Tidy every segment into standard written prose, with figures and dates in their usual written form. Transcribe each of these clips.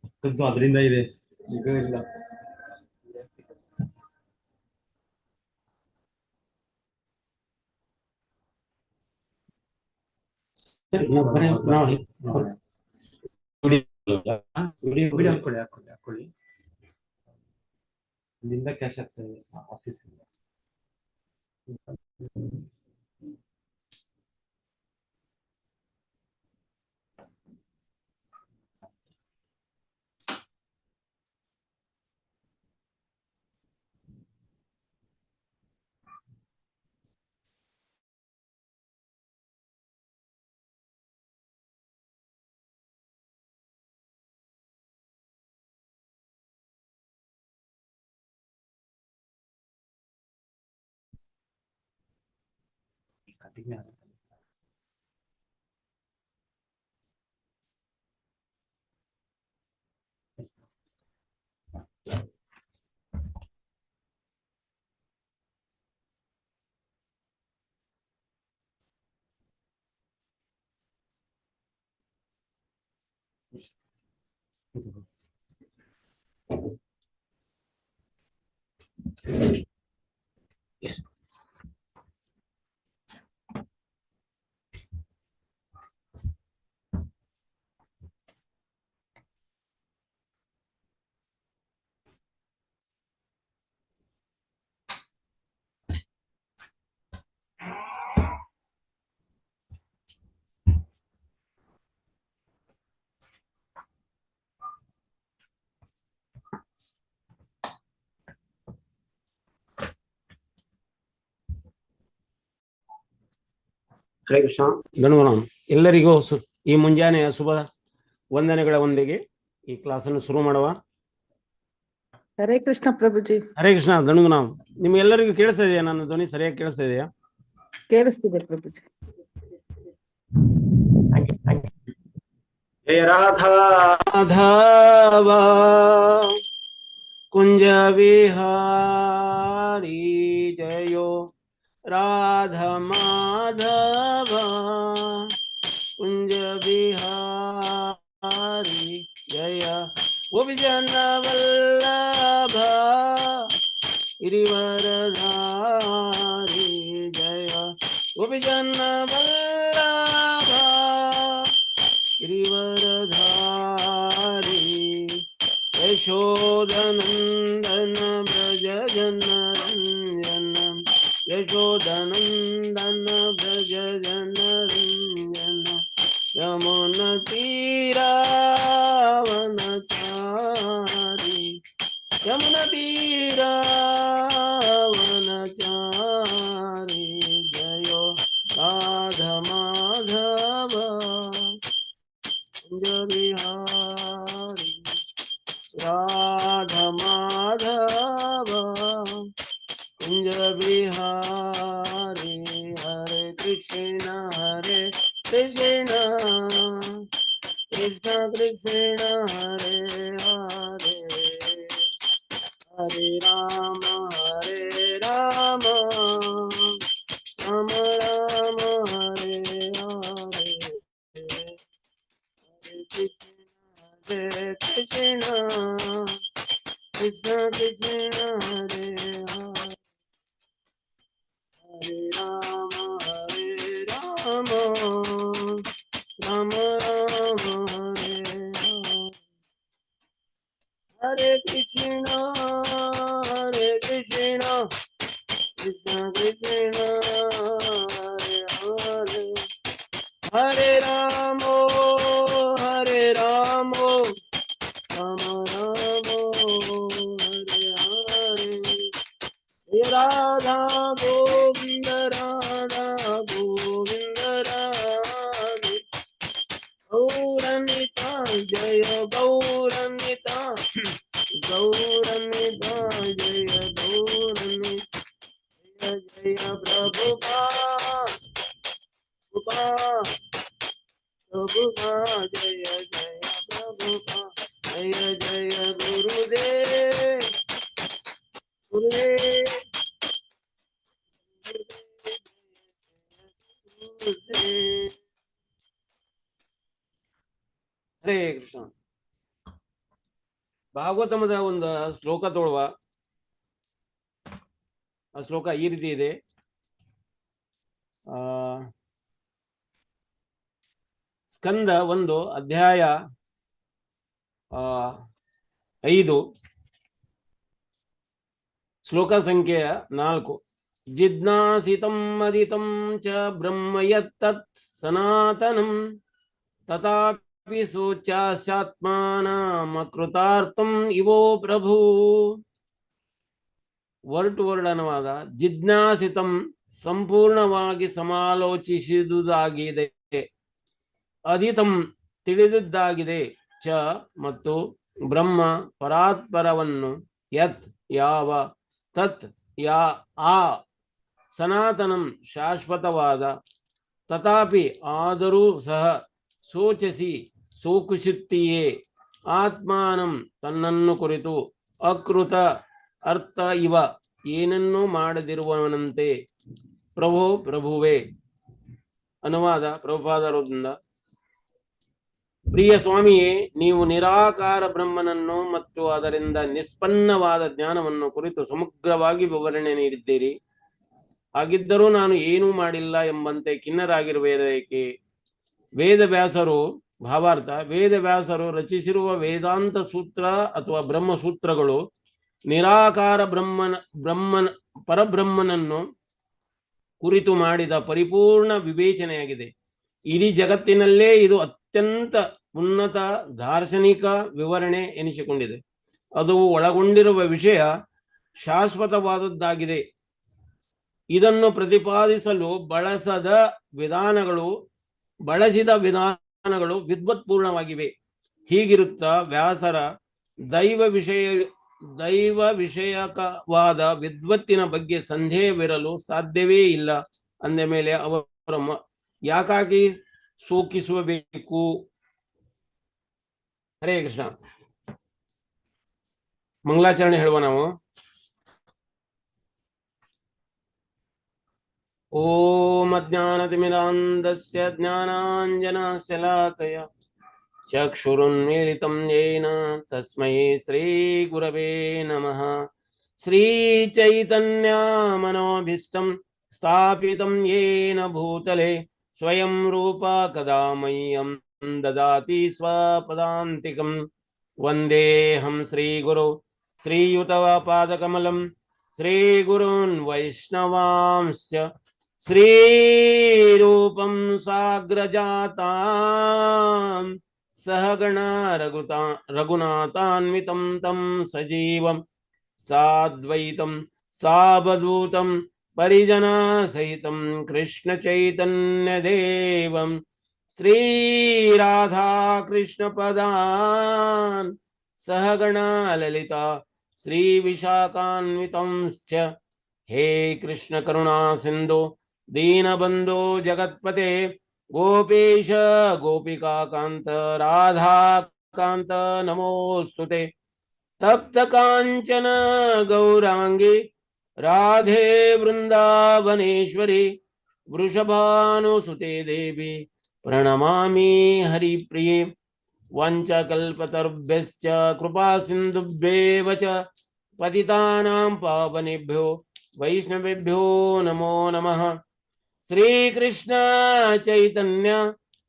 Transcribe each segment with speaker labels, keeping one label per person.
Speaker 1: ಪಕ್ಕದ್ದು ಅದರಿಂದ ಇದೆ, ಈಗ ಇಲ್ಲ. ಹಾಕೊಳ್ಳಿ ಇಲ್ಲಿಂದ ಕ್ಯಾಶ್ ಆಗ್ತದೆ ಆಫೀಸಿಂದ. Cutting yes.
Speaker 2: ಹರೇ ಕೃಷ್ಣ ಧನ್ಯವಾದ. ಎಲ್ಲರಿಗೂ ಈ ಮುಂಜಾನೆಯ ಶುಭ ವಂದನೆಗಳ ಒಂದಿಗೆ ಈ ಕ್ಲಾಸನ್ನು ಶುರು ಮಾಡುವ.
Speaker 3: ಹರೇ ಕೃಷ್ಣ ಪ್ರಭುಜಿ.
Speaker 2: ಹರೇ ಕೃಷ್ಣ ಧನ್ಯವಾದ. ನಿಮ್ಗೆಲ್ಲರಿಗೂ ಕೇಳಿಸ್ತಾ ಇದೆಯಾ? ನನ್ನ ಧ್ವನಿ ಸರಿಯಾಗಿ ಕೇಳಿಸ್ತಾ ಇದೆಯಾ?
Speaker 3: ಕೇಳಿಸ್ತಿದೆ ಪ್ರಭುಜಿ.
Speaker 2: ಜಯ ರಾಧಾ ಮಾಧವ ಕುಂಜ ವಿಹಾರಿ ಜಯೋ ರಾಧಾ ಮಾಧವ ಕುಂಜ ವಿಹಾರಿ ಜಯ ಗೋಪಿಜನ ವಲ್ಲಭ ಗಿರಿವರಧಾರಿ ಜಯ ಗೋಪಿಜನ ವಲ್ಲಭ ಗಿರಿವರಧಾರಿ ಯಶೋದನಂದನ ಬ್ರಜ ಜನರಂಜನ ಯಶೋದನಂದನ ಬ್ರಜ ಜನರಂಜನ ಯಮುನ ತೀರಾವನಚಾರಿ ಯಮುನ ತೀರಾವನಚಾರಿ ಜಯೋ ರಾಧಾ ಮಾಧವ ಕುಂಜ ವಿಹಾರಿ ರಾಧಾ ಮಾಧವ ಕುಂಜ ವಿಹಾರಿ ಹರೇ ಕೃಷ್ಣ ಕೃಷ್ಣ ಕೃಷ್ಣ ಕೃಷ್ಣ ಹರೇ ಹರೇ ಹರೇ ರಾಮ ರಾಮ ರಾಮ ಹರೇ ಹರೇ Hare Krishna, Krishna Krishna Hare Hare, Hare Rama, Rama Rama, Hare Hare. Hare Krishna, Krishna Krishna, Hare Hare, Hare Rama, Rama Rama, Hare Hare. Radha Govinda Radha Govinda Radhe Gauranita Jaya Gauranita Gauranita Jaya Gauranita Jaya Jaya Prabhupada Prabhupada Jaya Jaya Prabhupada Jaya Jaya Gurudev Gurudev Gurudev Hare Krishna. ಭಾಗವತಮದ ಒಂದು ಶ್ಲೋಕ ತೊಳುವ. ಆ ಶ್ಲೋಕ ಈ ರೀತಿ ಇದೆ. ಸ್ಕಂದ 1 ಅಧ್ಯಾಯ 5 ಶ್ಲೋಕ ಸಂಖ್ಯೆ 4. ಜಿಜ್ಞಾಸಿತಂ ಮದಿತಂ ಚ ಬ್ರಹ್ಮ ಯತ್ತತ್ ಸನಾತನಂ ತಥಾಪಿ ಸೂಚ್ಯಾಸ್ಯಾತ್ಮಾನಂ ಅಕೃತಾರ್ಥಂ ಇವೋ ಪ್ರಭು. ವರ್ಡ್ ಟು ವರ್ಡ್ ಅನುವಾದ. ಜಿಜ್ಞಾಸಿತಂ ಸಂಪೂರ್ಣವಾಗಿ ಸಮಾಲೋಚಿಸಿದುದಾಗಿದೆ, ಅಧಿತಂ ತಿಳಿದಿದ್ದಾಗಿದೆ, ಚ ಮತ್ತು ಬ್ರಹ್ಮ ಪರಾತ್ಪರವನ್ನು, ಯತ್ ಯಾವ, ತತ್ ಆ ಸನಾತನಂ ಶಾಶ್ವತವಾದ, ತಥಾಪಿ ಆದರೂ ಸಹ, ಸೂಚಿಸುತ್ತೀಯೇ ಆತ್ಮಾನಂ ತನ್ನನ್ನು ಕುರಿತು, ಅಕೃತ ಅರ್ಥ ಇವ ಏನನ್ನೂ ಮಾಡದಿರುವವನಂತೆ, ಪ್ರಭುವೇ. ಅನುವಾದ ಪ್ರಭುಪಾದರಿಂದ. ಪ್ರಿಯ ಸ್ವಾಮಿಯೇ, ನೀವು ನಿರಾಕಾರ ಬ್ರಹ್ಮನನ್ನು ಮತ್ತು ಅದರಿಂದ ನಿಷ್ಪನ್ನವಾದ ಜ್ಞಾನವನ್ನು ಕುರಿತು ಸಮಗ್ರವಾಗಿ ವಿವರಣೆ ನೀಡಿದ್ದೀರಿ. ಹಾಗಿದ್ದರೂ ನಾನು ಏನೂ ಮಾಡಿಲ್ಲ ಎಂಬಂತೆ ಖಿನ್ನರಾಗಿರುವುದೇಕೆ? ವೇದವ್ಯಾಸರು, ಭಾವಾರ್ಥ, ವೇದವ್ಯಾಸರು ರಚಿಸಿರುವ ವೇದಾಂತ ಸೂತ್ರ ಅಥವಾ ಬ್ರಹ್ಮಸೂತ್ರಗಳು ನಿರಾಕಾರ ಪರಬ್ರಹ್ಮನನ್ನು ಕುರಿತು ಮಾಡಿದ ಪರಿಪೂರ್ಣ ವಿವೇಚನೆಯಾಗಿದೆ. ಇಡೀ ಜಗತ್ತಿನಲ್ಲೇ ಇದು ಅತ್ಯಂತ ಉನ್ನತ ದಾರ್ಶನಿಕ ವಿವರಣೆ ಎನಿಸಿಕೊಂಡಿದೆ. ಅದು ಒಳಗೊಂಡಿರುವ ವಿಷಯ ಶಾಶ್ವತವಾದದ್ದಾಗಿದೆ. ಇದನ್ನು ಪ್ರತಿಪಾದಿಸಲು ಬಳಸಿದ ವಿಧಾನಗಳು ವಿದ್ವತ್ಪೂರ್ಣವಾಗಿವೆ. ಹೀಗಿರುತ್ತಾ ವ್ಯಾಸರ ದೈವ ವಿಷಯಕವಾದ ವಿದ್ವತ್ತಿನ ಬಗ್ಗೆ ಸಂದೇಹವಿರಲು ಸಾಧ್ಯವೇ ಇಲ್ಲ. ಅಂದ ಮೇಲೆ ಅವರ ಯಾಕಾಗಿ ಶೋಕಿಸಬೇಕು? ಹರೇ ಕೃಷ್ಣ. ಮಂಗಳಾಚರಣೆ ಹೇಳುವ ನಾವು. ಓಂ ಅಜ್ಞಾನತಿಮಿರಾಂಧಸ್ಯ ಜ್ಞಾನಾಂಜನಶಲಾಕಯ ಚಕ್ಷುರುನ್ಮೀಲಿತಂ ಯೇನ ತಸ್ಮೈ ಶ್ರೀ ಗುರವೇ ನಮಃ. ಶ್ರೀ ಚೈತನ್ಯ ಮನೋಭೀಷ್ಟಂ ಸ್ಥಾಪಿತಂ ಯೇನ ಭೂತಲೆ ಸ್ವಯಂ ರೂಪ ಕದಾ ಮಹ್ಯಂ ದದಾತಿ ಸ್ವಪದಾಂತಿಕಂ. ವಂದೇಹಂ ಶ್ರೀಗುರು ಶ್ರೀಯುತಪಾದಕಮಲಂ ಶ್ರೀಗುರುನ್ ವೈಷ್ಣವಾಂಶ್ಚ ಶ್ರೀರೂಪಂ ಸಾಗ್ರಜಾತಾಂ ಸಹಗಣ ರಘುನಾಥಾನ್ವಿತಂ ತಂ ಸಜೀವಂ ಸಾದ್ವೈತಂ ಸಾವಧೂತಂ ಪರಿಜನ ಸಹಿತಂ ಕೃಷ್ಣ ಚೈತನ್ಯ ದೇವಂ ಶ್ರೀ ರಾಧಾ ಕೃಷ್ಣ ಪದಾನ್ ಸಹಗಣ ಲಲಿತಾ ಶ್ರೀ ವಿಶಾಖಾನ್ವಿತಂಶ್ಚ. ಹೇ ಕೃಷ್ಣ ಕರುಣಾ ಸಿಂಧು ದೀನಬಂಧೋ ಜಗತ್ಪತೆ ಗೋಪೇಶ ಗೋಪಿಕಾಕಾಂತ ರಾಧಾಕಾಂತ ನಮೋಸ್ತುತೆ. ತಪ್ತ ಕಾಂಚನ ಗೌರಾಂಗಿ ರಾಧೆ ವೃಂದಾವನೇಶ್ವರಿ ವೃಷಭಾನುಸುತೆ ದೇವಿ ಪ್ರಣಮಾಮಿ ಹರಿಪ್ರಿಯೆ. ವಂಚಕಲ್ಪತರುಭ್ಯಶ್ಚ ಕೃಪಾ ಸಿಂಧುಭ್ಯೇವ ಚ ಪತಿತಾನಾಂ ಪಾವನೇಭ್ಯೋ ವೈಷ್ಣವೇಭ್ಯೋ ನಮೋ ನಮಃ. ಶ್ರೀಕೃಷ್ಣ ಚೈತನ್ಯ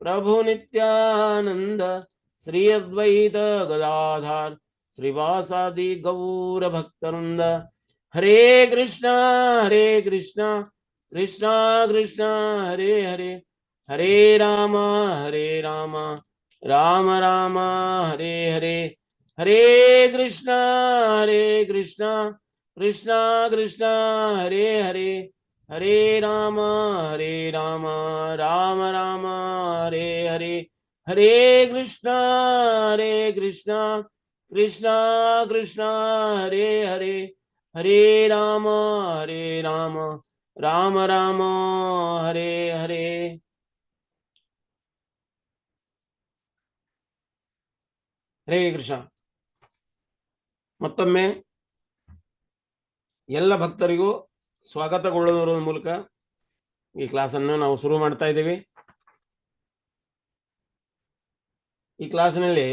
Speaker 2: ಪ್ರಭು ನಿತ್ಯಾನಂದ ಶ್ರೀ ಅದ್ವೈತ ಗದಾಧರ್ ಶ್ರೀವಾಸಾದಿ ಗೌರ ಭಕ್ತವೃಂದ. ಹರೇ ಕೃಷ್ಣ ಕೃಷ್ಣ ಕೃಷ್ಣ ಹರೇ ಹರೇ, ಹರೇ ರಾಮ ರಾಮ ರಾಮ ಹರೇ ಹರೇ. ಹರೇ ಕೃಷ್ಣ ಕೃಷ್ಣ ಕೃಷ್ಣ ಹರೇ ಹರೇ, ಹರೇ ರಾಮ ರಾಮ ರಾಮ ಹರೇ ಹರೇ. ಹರೇ ಕೃಷ್ಣ ಕೃಷ್ಣ ಕೃಷ್ಣ ಹರೇ ಹರೇ, ಹರೇ ರಾಮ ರಾಮ ರಾಮ ಹರೇ ಹರೇ. ಹರೇ ಕೃಷ್ಣ. ಮತ್ತೊಮ್ಮೆ ಎಲ್ಲ ಭಕ್ತರಿಗೂ ಸ್ವಾಗತಗೊಳ್ಳುವುದರ ಮೂಲಕ ಈ ಕ್ಲಾಸನ್ನು ನಾವು ಶುರು ಮಾಡ್ತಾ ಇದ್ದೀವಿ. ಈ ಕ್ಲಾಸಿನಲ್ಲಿ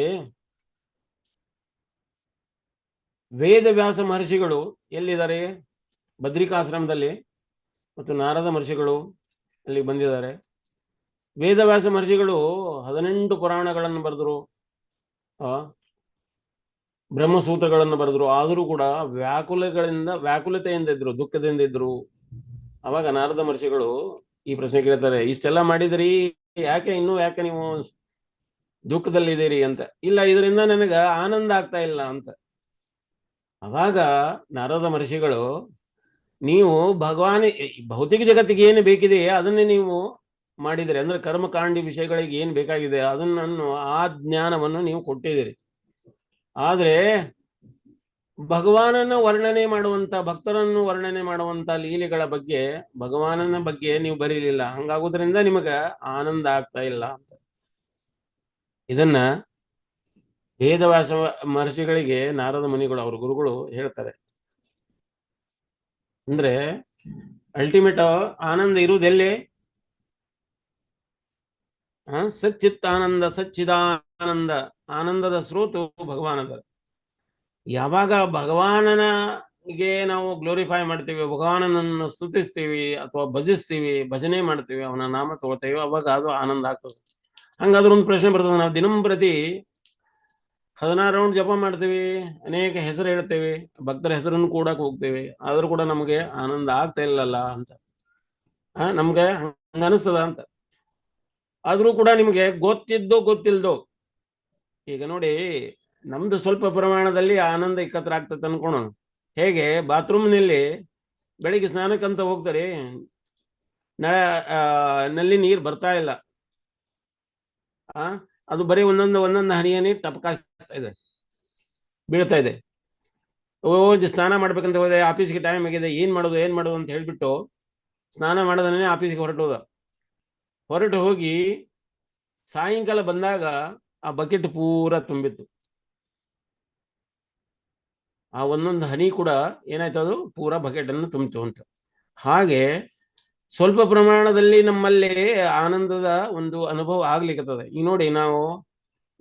Speaker 2: ವೇದವ್ಯಾಸ ಮಹರ್ಷಿಗಳು ಎಲ್ಲಿದ್ದಾರೆ? ಬದ್ರಿಕಾಶ್ರಮದಲ್ಲಿ. ಮತ್ತು ನಾರದ ಮಹರ್ಷಿಗಳು ಅಲ್ಲಿ ಬಂದಿದ್ದಾರೆ. ವೇದವ್ಯಾಸ ಮಹರ್ಷಿಗಳು 18 ಪುರಾಣಗಳನ್ನು ಬರೆದರು, ಬ್ರಹ್ಮಸೂತ್ರಗಳನ್ನು ಬರೆದ್ರು. ಆದರೂ ಕೂಡ ವ್ಯಾಕುಲತೆಯಿಂದ ಇದ್ರು, ದುಃಖದಿಂದ ಇದ್ರು. ಅವಾಗ ನಾರದ ಮಹರ್ಷಿಗಳು ಈ ಪ್ರಶ್ನೆ ಕೇಳ್ತಾರೆ, ಇಷ್ಟೆಲ್ಲ ಮಾಡಿದ್ರಿ, ಯಾಕೆ ನೀವು ದುಃಖದಲ್ಲಿದ್ದೀರಿ ಅಂತ. ಇಲ್ಲ, ಇದರಿಂದ ನನಗ ಆನಂದ ಆಗ್ತಾ ಇಲ್ಲ ಅಂತ. ಅವಾಗ ನಾರದ ಮಹರ್ಷಿಗಳು, ನೀವು ಭೌತಿಕ ಜಗತ್ತಿಗೆ ಏನು ಬೇಕಿದೆ ಅದನ್ನೇ ನೀವು ಮಾಡಿದಿರಿ, ಅಂದ್ರೆ ಕರ್ಮಕಾಂಡಿ ವಿಷಯಗಳಿಗೆ ಏನ್ ಬೇಕಾಗಿದೆ ಅದನ್ನು, ಆ ಜ್ಞಾನವನ್ನು ನೀವು ಕೊಟ್ಟಿದ್ದೀರಿ. ಆದ್ರೆ ಭಗವಾನನ ವರ್ಣನೆ ಮಾಡುವಂತ, ಭಕ್ತರನ್ನು ವರ್ಣನೆ ಮಾಡುವಂತ ಲೀಲೆಗಳ ಬಗ್ಗೆ, ಭಗವಾನನ ಬಗ್ಗೆ ನೀವು ಬರೀಲಿಲ್ಲ. ಹಂಗಾಗೋದ್ರಿಂದ ನಿಮಗ ಆನಂದ ಆಗ್ತಾ ಇಲ್ಲ ಅಂತ. ಇದನ್ನ ವೇದವ್ಯಾಸ ಮಹರ್ಷಿಗಳಿಗೆ ನಾರದ ಮುನಿಗಳು, ಅವ್ರ ಗುರುಗಳು ಹೇಳ್ತಾರೆ. ಅಂದ್ರೆ ಅಲ್ಟಿಮೇಟ್ ಆನಂದ ಇರುವುದೆಲ್ಲಿ? ಸಚ್ಚಿತ್ತಾನಂದ, ಸಚ್ಚಿದಾನಂದ, ಆನಂದದ ಸ್ರೋತು ಭಗವಾನದ. ಯಾವಾಗ ಭಗವಾನನಿಗೆ ನಾವು ಗ್ಲೋರಿಫೈ ಮಾಡ್ತೀವಿ, ಭಗವಾನನನ್ನು ಸ್ತುತಿಸ್ತೀವಿ ಅಥವಾ ಭಜಿಸ್ತೀವಿ, ಭಜನೆ ಮಾಡ್ತೀವಿ, ಅವನ ನಾಮ ತಗೋತೇವೆ, ಅವಾಗ ಅದು ಆನಂದ ಆಗ್ತದೆ. ಹಂಗಾದ್ರೆ ಒಂದು ಪ್ರಶ್ನೆ ಬರ್ತದೆ, ನಾವು ದಿನಂಪ್ರತಿ 16 ರೌಂಡ್ ಜಪ ಮಾಡ್ತೀವಿ, ಅನೇಕ ಹೆಸರು ಹೇಳ್ತೇವೆ, ಭಕ್ತರ ಹೆಸರನ್ನು ಕೂಡ ಹೋಗ್ತೇವೆ, ಆದ್ರೂ ಕೂಡ ನಮಗೆ ಆನಂದ ಆಗ್ತಾ ಇಲ್ಲಲ್ಲ ಅಂತ ನಮ್ಗೆ ಹಂಗ ಅನಿಸ್ತದ ಅಂತ. ಆದ್ರೂ ಕೂಡ ನಿಮ್ಗೆ ಗೊತ್ತಿಲ್ದೋ, ಈಗ ನೋಡಿ, ನಮ್ದು ಸ್ವಲ್ಪ ಪ್ರಮಾಣದಲ್ಲಿ ಆನಂದ ಇಕ್ಕತ್ರ ಆಗ್ತದೆ ಅನ್ಕೋಣ. ಹೇಗೆ ಬಾತ್ರೂಮ್ನಲ್ಲಿ ಬೆಳಿಗ್ಗೆ ಸ್ನಾನಕ್ಕಂತ ಹೋಗ್ತಾರೆ, ನಲ್ಲಿ ನೀರು ಬರ್ತಾ ಇಲ್ಲ, ಅದು ಬರೀ ಒಂದೊಂದು ಹನಿಯನ್ನೇ ಟಪಕಾಯಿಸ್ತಾ ಇದೆ, ಬೀಳ್ತಾ ಇದೆ. ಸ್ನಾನ ಮಾಡ್ಬೇಕಂತ ಹೋದೆ, ಆಫೀಸ್ಗೆ ಟೈಮ್ ಆಗಿದೆ, ಏನ್ ಮಾಡೋದು ಅಂತ ಹೇಳ್ಬಿಟ್ಟು ಸ್ನಾನ ಮಾಡೋದನ್ನೇ ಆಫೀಸ್ಗೆ ಹೊರಟು ಹೋಗಿ ಸಾಯಂಕಾಲ ಬಂದಾಗ ಆ ಬಕೆಟ್ ಪೂರ ತುಂಬಿತ್ತು. ಆ ಒಂದೊಂದು ಹನಿ ಕೂಡ ಏನಾಯ್ತು, ಅದು ಪೂರ ಬಕೆಟ್ ಅನ್ನು ತುಂಬಿತು ಅಂತ. ಹಾಗೆ ಸ್ವಲ್ಪ ಪ್ರಮಾಣದಲ್ಲಿ ನಮ್ಮಲ್ಲಿ ಆನಂದದ ಒಂದು ಅನುಭವ ಆಗ್ಲಿಕ್ಕತ್ತದೆ. ಈಗ ನೋಡಿ, ನಾವು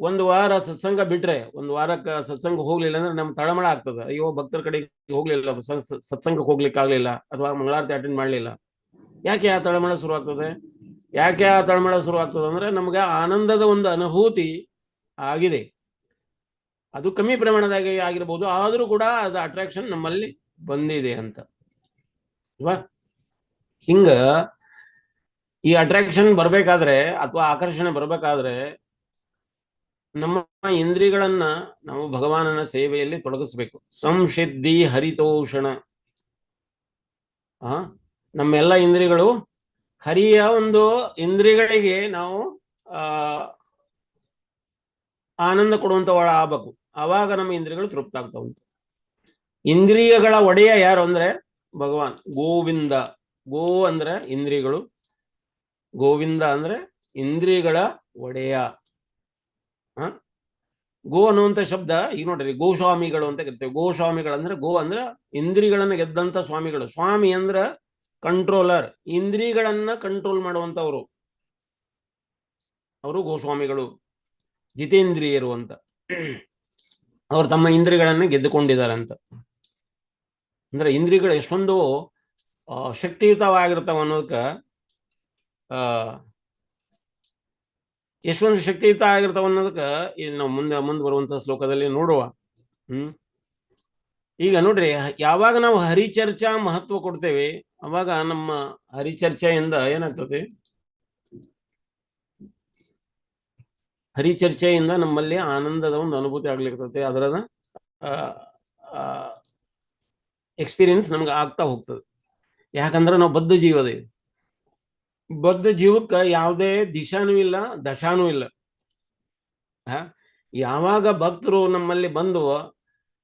Speaker 2: ಒಂದು ವಾರ ಸತ್ಸಂಗ ಬಿಟ್ರೆ, ಒಂದು ವಾರಕ್ಕೆ ಸತ್ಸಂಗ ಹೋಗ್ಲಿಲ್ಲ ಅಂದ್ರೆ ನಮ್ಗೆ ತಳಮಳ ಆಗ್ತದೆ. ಅಯ್ಯೋ, ಭಕ್ತರ ಕಡೆಗೆ ಹೋಗ್ಲಿಲ್ಲ, ಸತ್ಸಂಗಕ್ಕೆ ಹೋಗ್ಲಿಕ್ಕೆ ಆಗ್ಲಿಲ್ಲ, ಅಥವಾ ಮಂಗಳಾರತಿ ಅಟೆಂಡ್ ಮಾಡ್ಲಿಲ್ಲ. ಯಾಕೆ ಆ ತಳಮಳ ಶುರು ಆಗ್ತದೆ ಅಂದ್ರೆ ನಮ್ಗೆ ಆನಂದದ ಒಂದು ಅನುಭೂತಿ ಆಗಿದೆ. ಅದು ಕಮ್ಮಿ ಪ್ರಮಾಣದಾಗಿ ಆಗಿರ್ಬೋದು, ಆದ್ರೂ ಕೂಡ ಅದು ಅಟ್ರಾಕ್ಷನ್ ನಮ್ಮಲ್ಲಿ ಬಂದಿದೆ ಅಂತ ಅಲ್ವಾ? ಹಿಂಗ ಈ ಅಟ್ರಾಕ್ಷನ್ ಬರ್ಬೇಕಾದ್ರೆ ಅಥವಾ ಆಕರ್ಷಣೆ ಬರ್ಬೇಕಾದ್ರೆ ನಮ್ಮ ಇಂದ್ರಿಯಗಳನ್ನ ನಾವು ಭಗವಾನನ ಸೇವೆಯಲ್ಲಿ ತೊಡಗಿಸ್ಬೇಕು. ಸಂಸಿದ್ಧಿ ಹರಿತೋಷಣ. ನಮ್ಮೆಲ್ಲ ಇಂದ್ರಿಯಗಳು ಹರಿಯ ಒಂದು ಇಂದ್ರಿಯಗಳಿಗೆ ನಾವು ಆನಂದ ಕೊಡುವಂತ ಒಳ ಆಗ್ಬೇಕು. ಆವಾಗ ನಮ್ಮ ಇಂದ್ರಿಯಗಳು ತೃಪ್ತ ಆಗ್ತಾವ. ಇಂದ್ರಿಯಗಳ ಒಡೆಯ ಯಾರು ಅಂದ್ರೆ ಭಗವಾನ್. ಗೋವಿಂದ. ಗೋ ಅಂದ್ರೆ ಇಂದ್ರಿಯಗಳು, ಗೋವಿಂದ ಅಂದ್ರೆ ಇಂದ್ರಿಯಗಳ ಒಡೆಯ. ಗೋ ಅನ್ನುವಂತ ಶಬ್ದ ಈಗ ನೋಡ್ರಿ, ಗೋಸ್ವಾಮಿಗಳು ಅಂತ ಕರಿತೇವೆ. ಗೋಸ್ವಾಮಿಗಳು ಅಂದ್ರೆ ಗೋ ಅಂದ್ರೆ ಇಂದ್ರಿಯಗಳನ್ನ ಗೆದ್ದಂತ ಸ್ವಾಮಿಗಳು. ಸ್ವಾಮಿ ಅಂದ್ರ ಕಂಟ್ರೋಲರ್, ಇಂದ್ರಿಯಗಳನ್ನ ಕಂಟ್ರೋಲ್ ಮಾಡುವಂತವ್ರು, ಅವರು ಗೋಸ್ವಾಮಿಗಳು. ಜಿತೇಂದ್ರಿಯರು ಅಂತ, ಅವರು ತಮ್ಮ ಇಂದ್ರಿಯಗಳನ್ನ ಗೆದ್ದುಕೊಂಡಿದ್ದಾರೆ ಅಂತ. ಅಂದ್ರೆ ಇಂದ್ರಿಯಗಳು ಎಷ್ಟೊಂದು ಶಕ್ತಿಯುತವಾಗಿರ್ತಾವ ಅನ್ನೋದಕ್ಕ, ಎಷ್ಟೊಂದು ಶಕ್ತಿಯುತ ಆಗಿರ್ತಾವ ಅನ್ನೋದಕ್ಕ ನಾವು ಮುಂದೆ ಬರುವಂತ ಶ್ಲೋಕದಲ್ಲಿ ನೋಡುವ. ಈಗ ನೋಡ್ರಿ, ಯಾವಾಗ ನಾವು ಹರಿಚರ್ಚಾ ಮಹತ್ವ ಕೊಡ್ತೇವೆ, ಅವಾಗ ನಮ್ಮ ಹರಿಚರ್ಚೆಯಿಂದ ಏನಾಗ್ತದೆ, ಹರಿಚರ್ಚೆಯಿಂದ ನಮ್ಮಲ್ಲಿ ಆನಂದದ ಒಂದು ಅನುಭೂತಿ ಆಗ್ಲಿಕ್ಕೆ ಅದರ ಎಕ್ಸ್ಪೀರಿಯನ್ಸ್ ನಮ್ಗೆ ಆಗ್ತಾ ಹೋಗ್ತದೆ. ಯಾಕಂದ್ರೆ ನಾವು ಬದ್ಧ ಜೀವದೇವಿ. ಬದ್ಧ ಜೀವಕ್ಕೆ ಯಾವುದೇ ದಿಶಾನೂ ಇಲ್ಲ, ದಶಾನೂ ಇಲ್ಲ. ಯಾವಾಗ ಭಕ್ತರು ನಮ್ಮಲ್ಲಿ ಬಂದು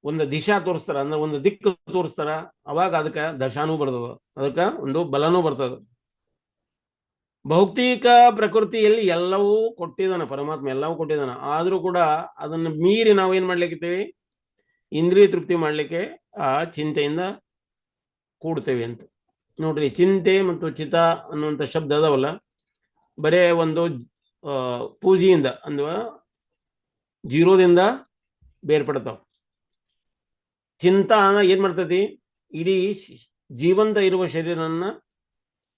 Speaker 2: ಒಂದು ದಿಶಾ ತೋರಿಸ್ತಾರ, ಅಂದ್ರೆ ಒಂದು ದಿಕ್ಕು ತೋರಿಸ್ತಾರ, ಅವಾಗ ಅದಕ್ಕೆ ದಶಾನೂ ಬರ್ತದ, ಅದಕ್ಕೆ ಒಂದು ಬಲನೂ ಬರ್ತದ. ಭೌತಿಕ ಪ್ರಕೃತಿಯಲ್ಲಿ ಎಲ್ಲವೂ ಕೊಟ್ಟಿದ್ದಾನ ಪರಮಾತ್ಮ, ಎಲ್ಲವೂ ಕೊಟ್ಟಿದ್ದಾನ. ಆದ್ರೂ ಕೂಡ ಅದನ್ನು ಮೀರಿ ನಾವು ಏನ್ ಮಾಡ್ಲಿಕ್ಕಿದ್ದೇವೆ, ಇಂದ್ರಿಯ ತೃಪ್ತಿ ಮಾಡ್ಲಿಕ್ಕೆ ಆ ಚಿಂತೆಯಿಂದ ಕೂಡ್ತೇವೆ ಅಂತ. ನೋಡ್ರಿ, ಚಿಂತೆ ಮತ್ತು ಚಿತ ಅನ್ನುವಂಥ ಶಬ್ದ ಅದಾವಲ್ಲ, ಬರೇ ಒಂದು ಪೂಜೆಯಿಂದ, ಅಂದ್ರೆ ಜೀರೋದಿಂದ ಬೇರ್ಪಡ್ತಾವ. ಚಿಂತ ಏನ್ ಮಾಡ್ತತಿ, ಇಡೀ ಜೀವಂತ ಇರುವ ಶರೀರನ್ನ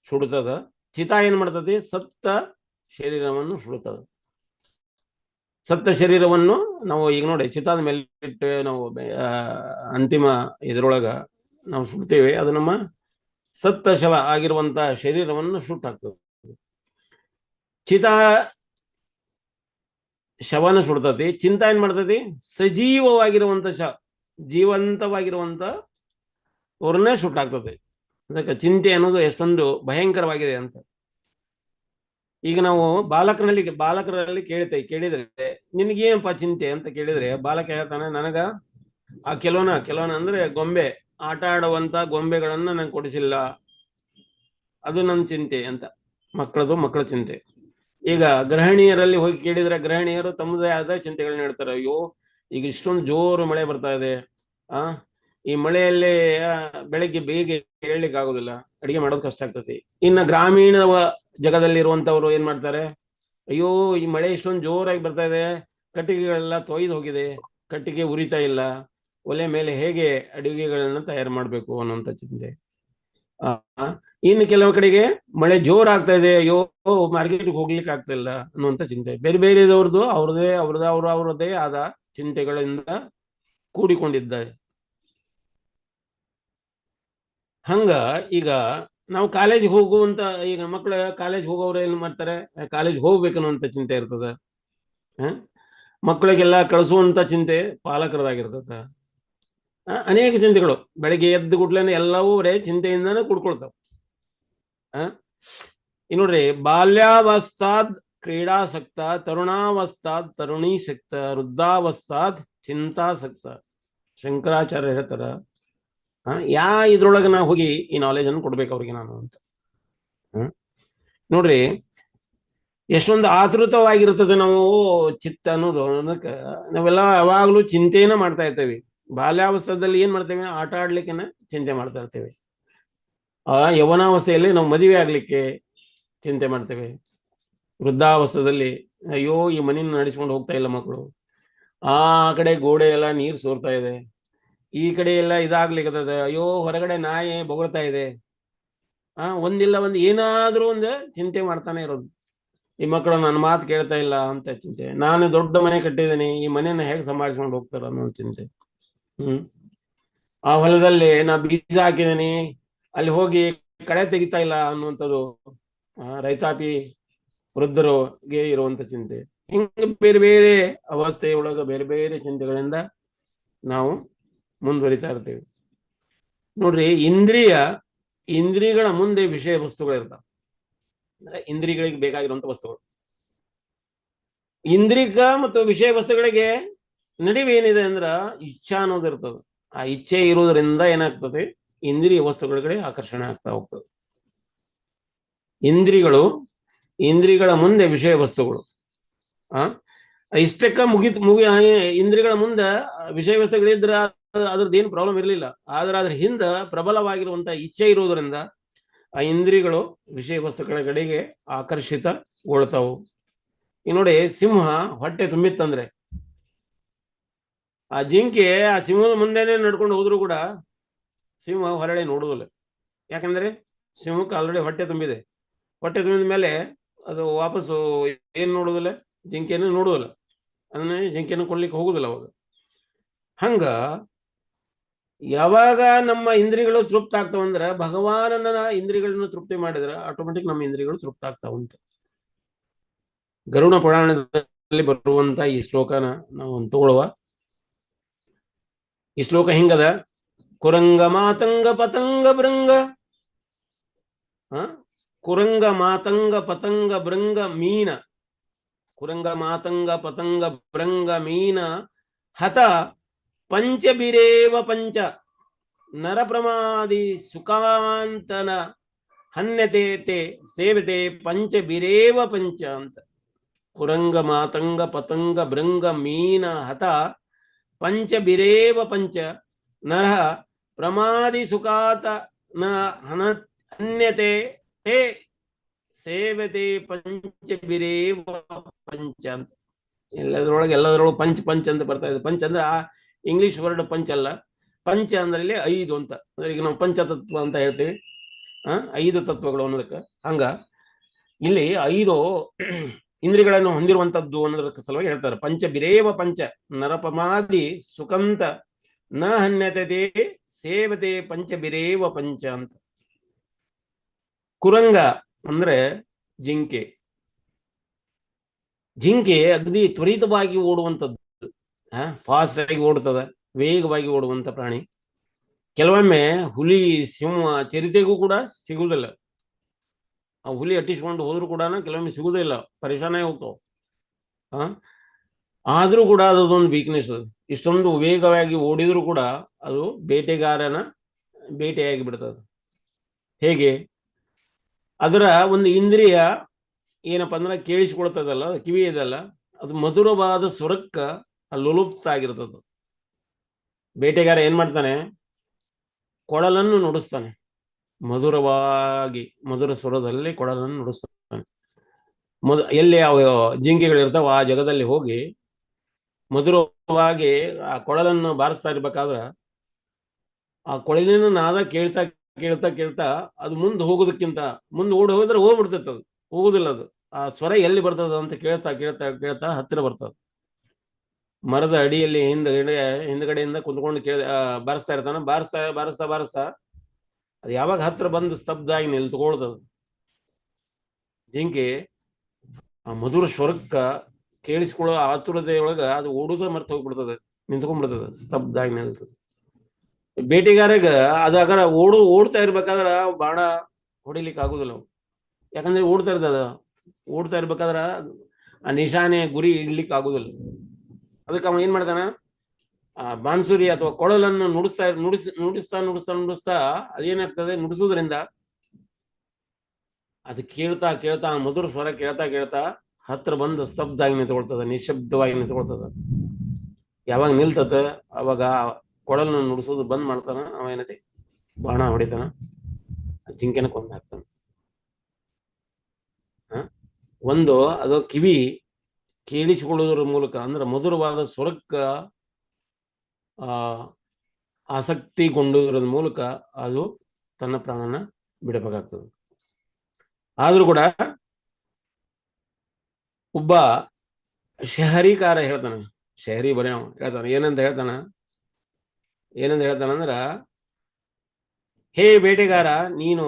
Speaker 2: ಸುಡುತ್ತದ. ಚಿತ ಏನ್ ಮಾಡ್ತತಿ, ಸತ್ತ ಶರೀರವನ್ನು ಸುಡುತ್ತದ. ಸತ್ತ ಶರೀರವನ್ನು ನಾವು ಈಗ ನೋಡಿ ಚಿತಾದ ಮೇಲೆ ಇಟ್ಟು ನಾವು ಅಂತಿಮ ಇದರೊಳಗ ನಾವು ಸುಡ್ತೇವೆ. ಅದು ನಮ್ಮ ಸತ್ತ ಶವ ಆಗಿರುವಂತ ಶರೀರವನ್ನು ಸುಟ್ಟಾಗ್ತದೆ. ಚಿತ ಶವನ ಸುಡ್ತತಿ. ಚಿಂತ ಏನ್ ಮಾಡ್ತತಿ, ಸಜೀವವಾಗಿರುವಂತ ಜೀವಂತವಾಗಿರುವಂತ ಅವ್ರನ್ನೇ ಸುಟ್ಟಾಗ್ತದೆ. ಅದಕ್ಕೆ ಚಿಂತೆ ಅನ್ನೋದು ಎಷ್ಟೊಂದು ಭಯಂಕರವಾಗಿದೆ ಅಂತ. ಈಗ ನಾವು ಬಾಲಕರಲ್ಲಿ ಕೇಳಿದ್ರೆ ನಿನಗೇನಪ್ಪ ಚಿಂತೆ ಅಂತ ಕೇಳಿದ್ರೆ ಬಾಲಕ ಹೇಳ್ತಾನೆ, ನನಗ ಆ ಕೆಲವನ ಅಂದ್ರೆ ಗೊಂಬೆ ಆಟ ಆಡುವಂತ ಗೊಂಬೆಗಳನ್ನ ನಂಗೆ ಕೊಡಿಸಿಲ್ಲ, ಅದು ನನ್ನ ಚಿಂತೆ ಅಂತ. ಮಕ್ಕಳ ಚಿಂತೆ. ಈಗ ಗೃಹಿಣಿಯರಲ್ಲಿ ಹೋಗಿ ಕೇಳಿದ್ರೆ ಗೃಹಿಣಿಯರು ತಮ್ಮದೇ ಆದ ಚಿಂತೆಗಳನ್ನ ಹೇಳ್ತಾರೆ. ಅಯ್ಯೋ ಈಗ ಇಷ್ಟೊಂದು ಜೋರು ಮಳೆ ಬರ್ತಾ ಇದೆ, ಈ ಮಳೆಯಲ್ಲಿ ಬೆಳಗ್ಗೆ ಬೇಗ ಏಳ್ಲಿಕ್ಕೆ ಆಗೋದಿಲ್ಲ, ಅಡಿಗೆ ಮಾಡೋದು ಕಷ್ಟ ಆಗ್ತತಿ. ಇನ್ನು ಗ್ರಾಮೀಣ ಜಗದಲ್ಲಿ ಇರುವಂತವ್ರು ಏನ್ ಮಾಡ್ತಾರೆ, ಅಯ್ಯೋ ಈ ಮಳೆ ಇಷ್ಟೊಂದು ಜೋರಾಗಿ ಬರ್ತಾ ಇದೆ, ಕಟ್ಟಿಗೆಗಳೆಲ್ಲ ತೊಯ್ದು ಹೋಗಿದೆ, ಕಟ್ಟಿಗೆ ಉರಿತಾ ಇಲ್ಲ, ಒಲೆ ಮೇಲೆ ಹೇಗೆ ಅಡುಗೆಗಳನ್ನ ತಯಾರು ಮಾಡ್ಬೇಕು ಅನ್ನುವಂತ ಚಿಂತೆ. ಇನ್ನು ಕೆಲವು ಕಡೆಗೆ ಮಳೆ ಜೋರಾಗ್ತಾ ಇದೆ, ಅಯ್ಯೋ ಮಾರ್ಕೆಟ್ಗೆ ಹೋಗ್ಲಿಕ್ಕೆ ಆಗ್ತಾ ಇಲ್ಲ ಅನ್ನುವಂತ ಚಿಂತೆ. ಬೇರೆ ಬೇರೆದವ್ರದ್ದು ಅವ್ರದೇ ಆದ ಚಿಂತೆಗಳಿಂದ ಕೂಡಿಕೊಂಡಿದ್ದಾರೆ. ಹಂಗ ಈಗ ನಾವು ಕಾಲೇಜಿಗೆ ಹೋಗುವಂತ, ಈಗ ಮಕ್ಕಳು ಕಾಲೇಜ್ ಹೋಗೋರು ಏನ್ ಮಾಡ್ತಾರೆ, ಕಾಲೇಜ್ ಹೋಗ್ಬೇಕನ್ನುವಂತ ಚಿಂತೆ ಇರ್ತದ. ಮಕ್ಕಳಿಗೆಲ್ಲ ಕಳಿಸುವಂತ ಚಿಂತೆ ಪಾಲಕರದಾಗಿರ್ತದ. ಅನೇಕ ಚಿಂತೆಗಳು ಬೆಳಗ್ಗೆ ಎದ್ದು ಗುಡ್ಲೇನೆ ಎಲ್ಲವೂ ಬರೇ ಚಿಂತೆಯಿಂದಾನೆ ಕೂಡ್ಕೊಳ್ತಾವ. ನೋಡ್ರಿ, ಬಾಲ್ಯಾವಸ್ಥಾದ್ ಕ್ರೀಡಾಸಕ್ತ, ತರುಣಾವಸ್ಥಾದ್ ತರುಣೀಸಕ್ತ, ವೃದ್ಧಾವಸ್ಥಾದ್ ಚಿಂತಾಸಕ್ತ. ಶಂಕರಾಚಾರ್ಯ ಹೇಳ್ತಾರ, ಇದ್ರೊಳಗೆ ನಾ ಹೋಗಿ ಈ ನಾಲೆಜ್ ಅನ್ನು ಕೊಡ್ಬೇಕು ಅವ್ರಿಗೆ ನಾನು ಅಂತ. ನೋಡ್ರಿ ಎಷ್ಟೊಂದು ಆತೃತವಾಗಿರ್ತದೆ ನಾವು ಚಿತ್ತ ಅನ್ನೋದು. ಅದಕ್ಕೆ ನಾವೆಲ್ಲ ಯಾವಾಗ್ಲೂ ಚಿಂತೆನ ಮಾಡ್ತಾ ಇರ್ತೇವೆ. ಬಾಲ್ಯಾವಸ್ಥೆಯಲ್ಲಿ ಏನ್ ಮಾಡ್ತೇವೆ, ಆಟ ಆಡ್ಲಿಕ್ಕೆ ಚಿಂತೆ ಮಾಡ್ತಾ ಇರ್ತೇವೆ. ಯೌವನಾವಸ್ಥೆಯಲ್ಲಿ ನಾವು ಮದುವೆ ಆಗ್ಲಿಕ್ಕೆ ಚಿಂತೆ ಮಾಡ್ತೇವೆ. ವೃದ್ಧಾವಸ್ಥೆಯಲ್ಲಿ ಅಯ್ಯೋ ಈ ಮನೆಯನ್ನು ನಡೆಸ್ಕೊಂಡು ಹೋಗ್ತಾ ಇಲ್ಲ ಮಕ್ಕಳು, ಆ ಕಡೆ ಗೋಡೆ ಎಲ್ಲ ನೀರು ಸೋರ್ತಾ ಇದೆ, ಈ ಕಡೆ ಎಲ್ಲ ಇದಾಗ್ಲಿಕ್ಕದ, ಅಯ್ಯೋ ಹೊರಗಡೆ ನಾಯಿ ಬೊಗಳ್ತಾ ಇದೆ. ಒಂದಿಲ್ಲ ಒಂದು ಏನಾದ್ರೂ ಒಂದು ಚಿಂತೆ ಮಾಡ್ತಾನೆ ಇರೋದು. ಈ ಮಕ್ಕಳು ನನ್ನ ಮಾತು ಕೇಳ್ತಾ ಇಲ್ಲ ಅಂತ ಚಿಂತೆ. ನಾನು ದೊಡ್ಡ ಮನೆ ಕಟ್ಟಿದ್ದೀನಿ, ಈ ಮನೆಯನ್ನ ಹೇಗೆ ಸಂಭಾಳಿಸ್ಕೊಂಡು ಹೋಗ್ತಾರ ಅನ್ನೋ ಚಿಂತೆ. ಆ ಹೊಲದಲ್ಲಿ ನಾ ಬೀಜ ಹಾಕಿದ್ದೀನಿ, ಅಲ್ಲಿ ಹೋಗಿ ಕಳೆ ತೆಗಿತಾ ಇಲ್ಲ ಅನ್ನುವಂಥದ್ದು ರೈತಾಪಿ ವೃದ್ಧರಿಗೆ ಇರುವಂತ ಚಿಂತೆ. ಹಿಂಗೆ ಬೇರೆ ಬೇರೆ ಅವಸ್ಥೆಯೊಳಗ ಬೇರೆ ಬೇರೆ ಚಿಂತೆಗಳಿಂದ ನಾವು ಮುಂದುವರಿತಾ ಇರ್ತೇವೆ. ನೋಡ್ರಿ, ಇಂದ್ರಿಯಗಳ ಮುಂದೆ ವಿಷಯ ವಸ್ತುಗಳಿರ್ತಾವ. ಅಂದ್ರೆ ಇಂದ್ರಿಯಗಳಿಗೆ ಬೇಕಾಗಿರುವಂತ ವಸ್ತುಗಳು. ಇಂದ್ರಿಕ ಮತ್ತು ವಿಷಯ ವಸ್ತುಗಳಿಗೆ ನಡುವೆ ಏನಿದೆ ಅಂದ್ರ ಇಚ್ಛಾ ಅನ್ನೋದು ಇರ್ತದೆ. ಆ ಇಚ್ಛೆ ಇರುವುದರಿಂದ ಏನಾಗ್ತದೆ, ಇಂದ್ರಿಯ ವಸ್ತುಗಳ ಕಡೆ ಆಕರ್ಷಣೆ ಆಗ್ತಾ ಹೋಗ್ತದೆ. ಇಂದ್ರಿಯಗಳ ಮುಂದೆ ವಿಷಯ ವಸ್ತುಗಳು. ಇಷ್ಟಕ್ಕ ಇಂದ್ರಿಯಗಳ ಮುಂದೆ ವಿಷಯ ವಸ್ತುಗಳಿದ್ರ ಅದ್ರದ್ದೇನು ಪ್ರಾಬ್ಲಮ್ ಇರಲಿಲ್ಲ. ಆದ್ರೆ ಅದ್ರ ಹಿಂದ ಪ್ರಬಲವಾಗಿರುವಂತ ಇಚ್ಛೆ ಇರುವುದರಿಂದ ಆ ಇಂದ್ರಿಯಗಳು ವಿಷಯ ವಸ್ತುಗಳ ಕಡೆಗೆ ಆಕರ್ಷಿತಗೊಳ್ತಾವು. ಈ ನೋಡಿ, ಸಿಂಹ ಹೊಟ್ಟೆ ತುಂಬಿತ್ತಂದ್ರೆ ಆ ಜಿಂಕೆ ಆ ಸಿಂಹದ ಮುಂದೆನೆ ನಡ್ಕೊಂಡು ಹೋದ್ರು ಕೂಡ ಸಿಂಹ ಹೊರಳೆ ನೋಡುವುದಿಲ್ಲ. ಯಾಕಂದ್ರೆ ಸಿಂಹಕ್ಕೆ ಆಲ್ರೆಡಿ ಹೊಟ್ಟೆ ತುಂಬಿದೆ. ಹೊಟ್ಟೆ ತುಂಬಿದ ಮೇಲೆ ಅದು ವಾಪಸ್ಸು ಏನ್ ನೋಡುವುದಿಲ್ಲ, ಜಿಂಕೆಯನ್ನು ನೋಡುವುದಿಲ್ಲ. ಅದನ್ನೇ ಜಿಂಕೆಯನ್ನು ಕೊಡ್ಲಿಕ್ಕೆ ಹೋಗುದಿಲ್ಲ ಅವಾಗ. ಹಂಗ ಯಾವಾಗ ನಮ್ಮ ಇಂದ್ರಿಯಗಳು ತೃಪ್ತ ಆಗ್ತಾವಂದ್ರ, ಭಗವಾನನ ಇಂದ್ರಿಯಗಳನ್ನು ತೃಪ್ತಿ ಮಾಡಿದ್ರೆ ಆಟೋಮೆಟಿಕ್ ನಮ್ಮ ಇಂದ್ರಿಯಗಳು ತೃಪ್ತ ಆಗ್ತಾವಂತ. ಗರುಡ ಪುರಾಣದಲ್ಲಿ ಬರುವಂತ ಈ ಶ್ಲೋಕನ ನಾವು ತಗೊಳ್ಳುವ. ಈ ಶ್ಲೋಕ ಹಿಂಗದ: ಕುರಂಗ ಮಾತಂಗ ಪತಂಗ ಭೃಂಗ, ಕುರಂಗ ಮಾತಂಗ ಪತಂಗ ಭೃಂಗ ಮೀನ, ಕುರಂಗ ಮಾತಂಗ ಪತಂಗ ಭೃಂಗ ಮೀನ ಹತ ಪಂಚಬಿರೇವ ಪಂಚ ನರ ಪ್ರಮಾದಿ ಸುಖಾಂತನ ಹನ್ಯತೆ ತೇ ಸೇವತೆ ಪಂಚಬಿರೇವ ಪಂಚ ಅಂತ. ಕುರಂಗ ಮಾತಂಗ ಪತಂಗ ಭೃಂಗ ಮೀನ ಹತ ಪಂಚಬಿರೇವ ಪಂಚ ನರ ಪ್ರಮಾದಿ ಸುಖಾತ ನ ಹನ್ಯತೆ ತೇ ಸೇವತೆ ಪಂಚಬಿರೇವ ಪಂಚ ಅಂತ. ಎಲ್ಲದರೊಳಗೆ ಪಂಚ್ ಪಂಚ್ ಅಂತ ಬರ್ತಾ ಇದೆ. ಪಂಚ್ ಅಂದ್ರೆ ಆ ಇಂಗ್ಲಿಷ್ ವರ್ಡ್ ಪಂಚ್ ಅಲ್ಲ, ಪಂಚ ಅಂದ್ರೆ ಇಲ್ಲಿ 5 ಅಂತ. ಅಂದ್ರೆ ಈಗ ನಾವು ಪಂಚತತ್ವ ಅಂತ ಹೇಳ್ತೀವಿ, 5 ತತ್ವಗಳು ಅನ್ನೋದಕ್ಕೆ. ಹಂಗ ಇಲ್ಲಿ 5 ಇಂದ್ರಿಯಗಳನ್ನು ಹೊಂದಿರುವಂತದ್ದು ಅನ್ನೋದಕ್ಕೆ ಸಲುವಾಗಿ ಹೇಳ್ತಾರೆ. ಪಂಚ ಬಿರೇವ ಪಂಚ ನರಪಮಾದಿ ಸುಖಂತ ನ ಹನ್ಯತೆ ಸೇವತೆ ಪಂಚ ಬಿರೇವ ಪಂಚ ಅಂತ. ಕುರಂಗ ಅಂದ್ರೆ ಜಿಂಕೆ. ಜಿಂಕೆ ಅಗದಿ ತ್ವರಿತವಾಗಿ ಓಡುವಂಥದ್ದು, ಫಾಸ್ಟ್ ಆಗಿ ಓಡುತ್ತದೆ, ವೇಗವಾಗಿ ಓಡುವಂತ ಪ್ರಾಣಿ. ಕೆಲವೊಮ್ಮೆ ಹುಲಿ, ಸಿಂಹ, ಚಿರತೆಗೂ ಕೂಡ ಸಿಗುವುದಿಲ್ಲ. ಆ ಹುಲಿ ಅಟ್ಟಿಸ್ಕೊಂಡು ಹೋದ್ರು ಕೂಡ ಕೆಲವೊಮ್ಮೆ ಸಿಗುವುದಿಲ್ಲ, ಪರಿಶಾನ ಹೋಗ್ತಾವ. ಆದ್ರೂ ಕೂಡ ಅದೊಂದು ವೀಕ್ನೆಸ್. ಇಷ್ಟೊಂದು ವೇಗವಾಗಿ ಓಡಿದ್ರು ಕೂಡ ಅದು ಬೇಟೆಗಾರನ ಬೇಟೆಯಾಗಿ ಬಿಡ್ತದೆ. ಹೇಗೆ? ಅದರ ಒಂದು ಇಂದ್ರಿಯ ಏನಪ್ಪಾ ಅಂದ್ರೆ ಕೇಳಿಸಿಕೊಳ್ತದಲ್ಲ, ಕಿವಿ ಇದಲ್ಲ, ಅದು ಮಧುರವಾದ ಸ್ವರಕ್ಕ ಲುಲುಪ್ತ ಆಗಿರ್ತದ. ಬೇಟೆಗಾರ ಏನ್ ಮಾಡ್ತಾನೆ? ಕೊಳಲನ್ನು ನುಡಿಸ್ತಾನೆ, ಮಧುರವಾಗಿ, ಮಧುರ ಸ್ವರದಲ್ಲಿ ಕೊಳಲನ್ನು ನುಡಿಸ್ತಾನೆ. ಎಲ್ಲಿ ಜಿಂಕೆಗಳಿರ್ತಾವ ಆ ಜಗದಲ್ಲಿ ಹೋಗಿ ಮಧುರವಾಗಿ ಆ ಕೊಳಲನ್ನು ಬಾರಿಸ್ತಾ ಇರ್ಬೇಕಾದ್ರ ಆ ಕೊಳಲಿನ ನಾದ ಕೇಳ್ತಾ ಕೇಳ್ತಾ ಕೇಳ್ತಾ ಅದು ಮುಂದೆ ಹೋಗೋದಕ್ಕಿಂತ ಮುಂದೆ ಓಡಿ ಹೋಗಿದ್ರೆ ಹೋಗ್ಬಿಡ್ತೈತೆ, ಅದು ಹೋಗುದಿಲ್ಲ. ಅದು ಆ ಸ್ವರ ಎಲ್ಲಿ ಬರ್ತದ ಅಂತ ಕೇಳ್ತಾ ಕೇಳ್ತಾ ಕೇಳ್ತಾ ಹತ್ತಿರ ಬರ್ತದ. ಮರದ ಅಡಿಯಲ್ಲಿ ಹಿಂದ್ಗಡೆಯಿಂದ ಕುಂತ್ಕೊಂಡು ಬಾರಿಸ್ತಾ ಇರ್ತಾನ. ಬಾರಿಸ್ತಾ ಬಾರಿಸ್ತಾ ಬಾರಿಸ್ತಾ ಅದು ಯಾವಾಗ ಹತ್ರ ಬಂದು ಸ್ತಬ್ಧ ಆಗಿ ನಿಲ್ತುಕೊಳ್ತದ. ಜಿಂಕೆ ಆ ಮಧುರ ಸ್ವರಕ್ಕ ಕೇಳಿಸ್ಕೊಳ್ಳೋ ಆತುರತೆಯೊಳಗ ಅದು ಓಡುದ ಮರ್ತ ಹೋಗ್ಬಿಡ್ತದೆ, ನಿಂತ್ಕೊಂಡ್ಬಿಡ್ತದ, ಸ್ತಬ್ಧ ಆಗಿ ನಿಲ್ತದ. ಬೇಟೆಗಾರಗ ಅದಾಗರ ಓಡ್ತಾ ಇರ್ಬೇಕಾದ್ರ ಬಾಣ ಹೊಡಿಲಿಕ್ಕೆ ಆಗುದಿಲ್ಲ. ಯಾಕಂದ್ರೆ ಓಡ್ತಾ ಇರ್ಬೇಕಾದ್ರ ಆ ನಿಶಾನೆ ಗುರಿ ಇಡ್ಲಿಕ್ಕೆ ಆಗುದಿಲ್ಲ. ಅದಕ್ಕೆ ಅವ ಏನ್ ಮಾಡ್ತಾನ? ಆ ಬಾನ್ಸುರಿ ಅಥವಾ ಕೊಳಲನ್ನು ನುಡಿಸ್ತಾ ಅದೇನಾಗ್ತದೆ, ನುಡಿಸೋದ್ರಿಂದ ಅದು ಕೇಳ್ತಾ ಕೇಳ್ತಾ ಮಧುರ ಸ್ವರ ಕೇಳ್ತಾ ಕೇಳ್ತಾ ಹತ್ರ ಬಂದು ಸ್ತಬ್ಧ ಆಗಿ ನಿಂತ್ಕೊಳ್ತದ, ನಿಶಬ್ದವಾಗಿ ನಿಂತ್ಕೊಳ್ತದ. ಯಾವಾಗ ನಿಲ್ತದ ಅವಾಗ ಕೊಳಲನ್ನು ನುಡಿಸೋದು ಬಂದ್ ಮಾಡ್ತಾನ. ಅವ ಏನೈತಿ ಬಾಣ ಹೊಡಿತಾನ, ಜಿಂಕೆನ ಕೊಂದು ಹಾಕ್ತಾನ. ಒಂದು ಅದು ಕಿವಿ ಕೇಳಿಸಿಕೊಳ್ಳುವುದರ ಮೂಲಕ, ಅಂದ್ರೆ ಮಧುರವಾದ ಸ್ವರಕ್ಕ ಆಸಕ್ತಿಗೊಂಡುವುದರ ಮೂಲಕ ಅದು ತನ್ನ ಪ್ರಾಣನ ಬಿಡಬೇಕಾಗ್ತದೆ. ಆದ್ರೂ ಕೂಡ ಒಬ್ಬ ಶಹರಿಕಾರ ಹೇಳ್ತಾನ, ಶಹರಿ ಬರೆಯ ಹೇಳ್ತಾನ, ಏನಂತ ಹೇಳ್ತಾನಂದ್ರ, ಹೇ ಬೇಟೆಗಾರ, ನೀನು